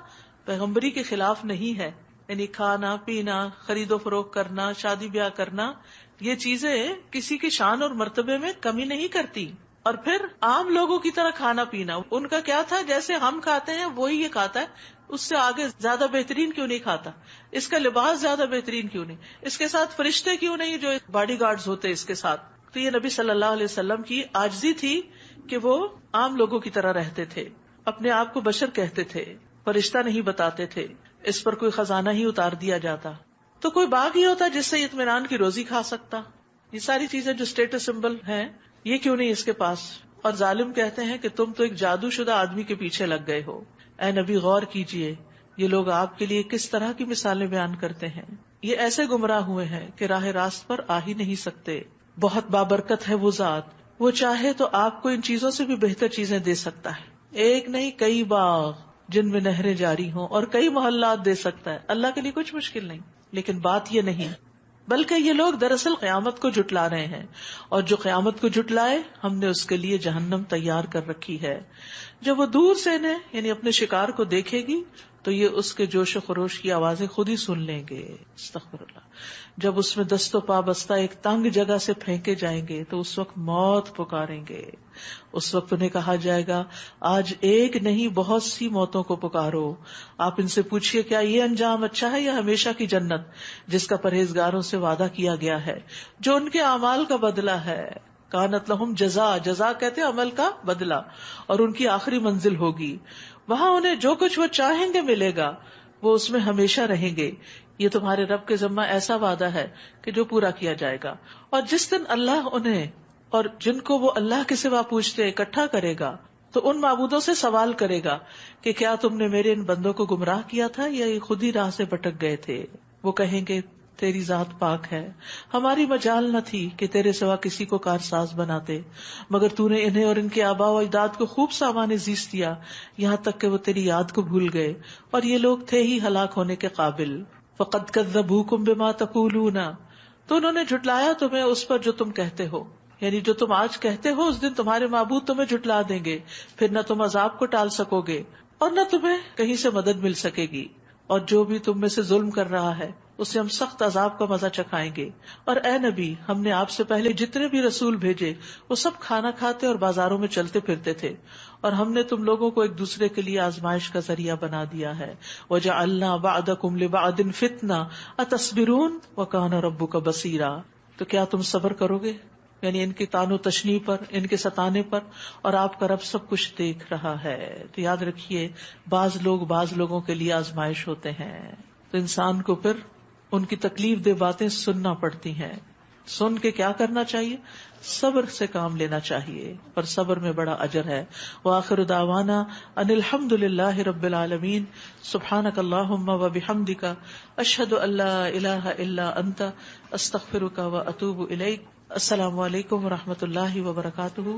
پیغمبری کے خلاف نہیں ہے، یعنی کھانا پینا، خرید و فروخت کرنا، شادی بیاہ کرنا، یہ چیزیں کسی کی شان اور مرتبے میں کمی نہیں کرتی۔ اور پھر عام لوگوں کی طرح کھانا پینا، ان کا کیا تھا، جیسے ہم کھاتے ہیں وہی یہ کھاتا ہے، اس سے آگے زیادہ بہترین کیوں نہیں کھاتا، اس کا لباس زیادہ بہترین کیوں نہیں، اس کے ساتھ فرشتے کیوں نہیں جو باڈی گارڈز ہوتے اس کے ساتھ۔ تو یہ نبی صلی اللہ علیہ وسلم کی عاجزی تھی کہ وہ عام لوگوں کی طرح رہتے تھے، اپنے آپ کو بشر کہتے تھے، فرشتہ نہیں بتاتے تھے، اس پر کوئی خزانہ ہی اتار دیا جاتا تو کوئی باغ ہی ہوتا جس سے اطمینان کی روزی کھا سکتا۔ یہ ساری چیزیں جو اسٹیٹس سمبل ہیں یہ کیوں نہیں اس کے پاس؟ اور ظالم کہتے ہیں کہ تم تو ایک جادو شدہ آدمی کے پیچھے لگ گئے ہو۔ اے نبی غور کیجئے، یہ لوگ آپ کے لیے کس طرح کی مثالیں بیان کرتے ہیں، یہ ایسے گمراہ ہوئے ہیں کہ راہ راست پر آ ہی نہیں سکتے۔ بہت بابرکت ہے وہ ذات، وہ چاہے تو آپ کو ان چیزوں سے بھی بہتر چیزیں دے سکتا ہے، ایک نہیں کئی باغ جن میں نہریں جاری ہوں اور کئی محلات دے سکتا ہے، اللہ کے لیے کچھ مشکل نہیں۔ لیکن بات یہ نہیں، بلکہ یہ لوگ دراصل قیامت کو جھٹلا رہے ہیں، اور جو قیامت کو جھٹلائے ہم نے اس کے لیے جہنم تیار کر رکھی ہے۔ جب وہ دور سے انہیں یعنی اپنے شکار کو دیکھے گی تو یہ اس کے جوش و خروش کی آوازیں خود ہی سن لیں گے۔ استغفر اللہ۔ جب اس میں دست و پا بستہ ایک تنگ جگہ سے پھینکے جائیں گے تو اس وقت موت پکاریں گے۔ اس وقت انہیں کہا جائے گا آج ایک نہیں بہت سی موتوں کو پکارو۔ آپ ان سے پوچھئے کیا یہ انجام اچھا ہے یا ہمیشہ کی جنت جس کا پرہیزگاروں سے وعدہ کیا گیا ہے، جو ان کے اعمال کا بدلہ ہے۔ کانت لہم جزا، جزا کہتے ہیں عمل کا بدلہ، اور ان کی آخری منزل ہوگی، وہاں انہیں جو کچھ وہ چاہیں گے ملے گا، وہ اس میں ہمیشہ رہیں گے۔ یہ تمہارے رب کے ذمہ ایسا وعدہ ہے کہ جو پورا کیا جائے گا۔ اور جس دن اللہ انہیں اور جن کو وہ اللہ کے سوا پوچھتے اکٹھا کرے گا تو ان معبودوں سے سوال کرے گا کہ کیا تم نے میرے ان بندوں کو گمراہ کیا تھا یا یہ خود ہی راہ سے بھٹک گئے تھے؟ وہ کہیں گے تیری ذات پاک ہے، ہماری مجال نہ تھی کہ تیرے سوا کسی کو کارساز بناتے، مگر تو نے انہیں اور ان کے آباء و اجداد کو خوب سامان زیست دیا، یہاں تک کہ وہ تیری یاد کو بھول گئے، اور یہ لوگ تھے ہی ہلاک ہونے کے قابل۔ فقد کذبوکم بما تقولون، تو انہوں نے جھٹلایا تمہیں اس پر جو تم کہتے ہو، یعنی جو تم آج کہتے ہو اس دن تمہارے معبود تمہیں جھٹلا دیں گے، پھر نہ تم عذاب کو ٹال سکو گے اور نہ تمہیں کہیں سے مدد مل سکے گی، اور جو بھی تم میں سے ظلم کر رہا ہے اسے ہم سخت عذاب کا مزہ چکھائیں گے۔ اور اے نبی، ہم نے آپ سے پہلے جتنے بھی رسول بھیجے وہ سب کھانا کھاتے اور بازاروں میں چلتے پھرتے تھے، اور ہم نے تم لوگوں کو ایک دوسرے کے لیے آزمائش کا ذریعہ بنا دیا ہے۔ وَجَعَلْنَا بَعْضَكُمْ لِبَعْضٍ فِتْنَةً أَتَصْبِرُونَ وَكَانَ رَبُّكَ بَصِيرًا، تو کیا تم صبر کرو گے، یعنی ان کی تان و تشنیع پر، ان کے ستانے پر، اور آپ کا رب سب کچھ دیکھ رہا ہے۔ تو یاد رکھیے بعض لوگوں کے لیے آزمائش ہوتے ہیں، تو انسان کو پھر ان کی تکلیف دہ باتیں سننا پڑتی ہیں۔ سن کے کیا کرنا چاہیے؟ صبر سے کام لینا چاہیے، اور صبر میں بڑا اجر ہے۔ وآخر دعوانا ان الحمد للہ رب العالمین، سبحانک اللہم وبحمدک، اشہد ان لا الہ الا انت، استغفرک واتوب الیک۔ السلام علیکم ورحمۃ اللہ وبرکاتہ۔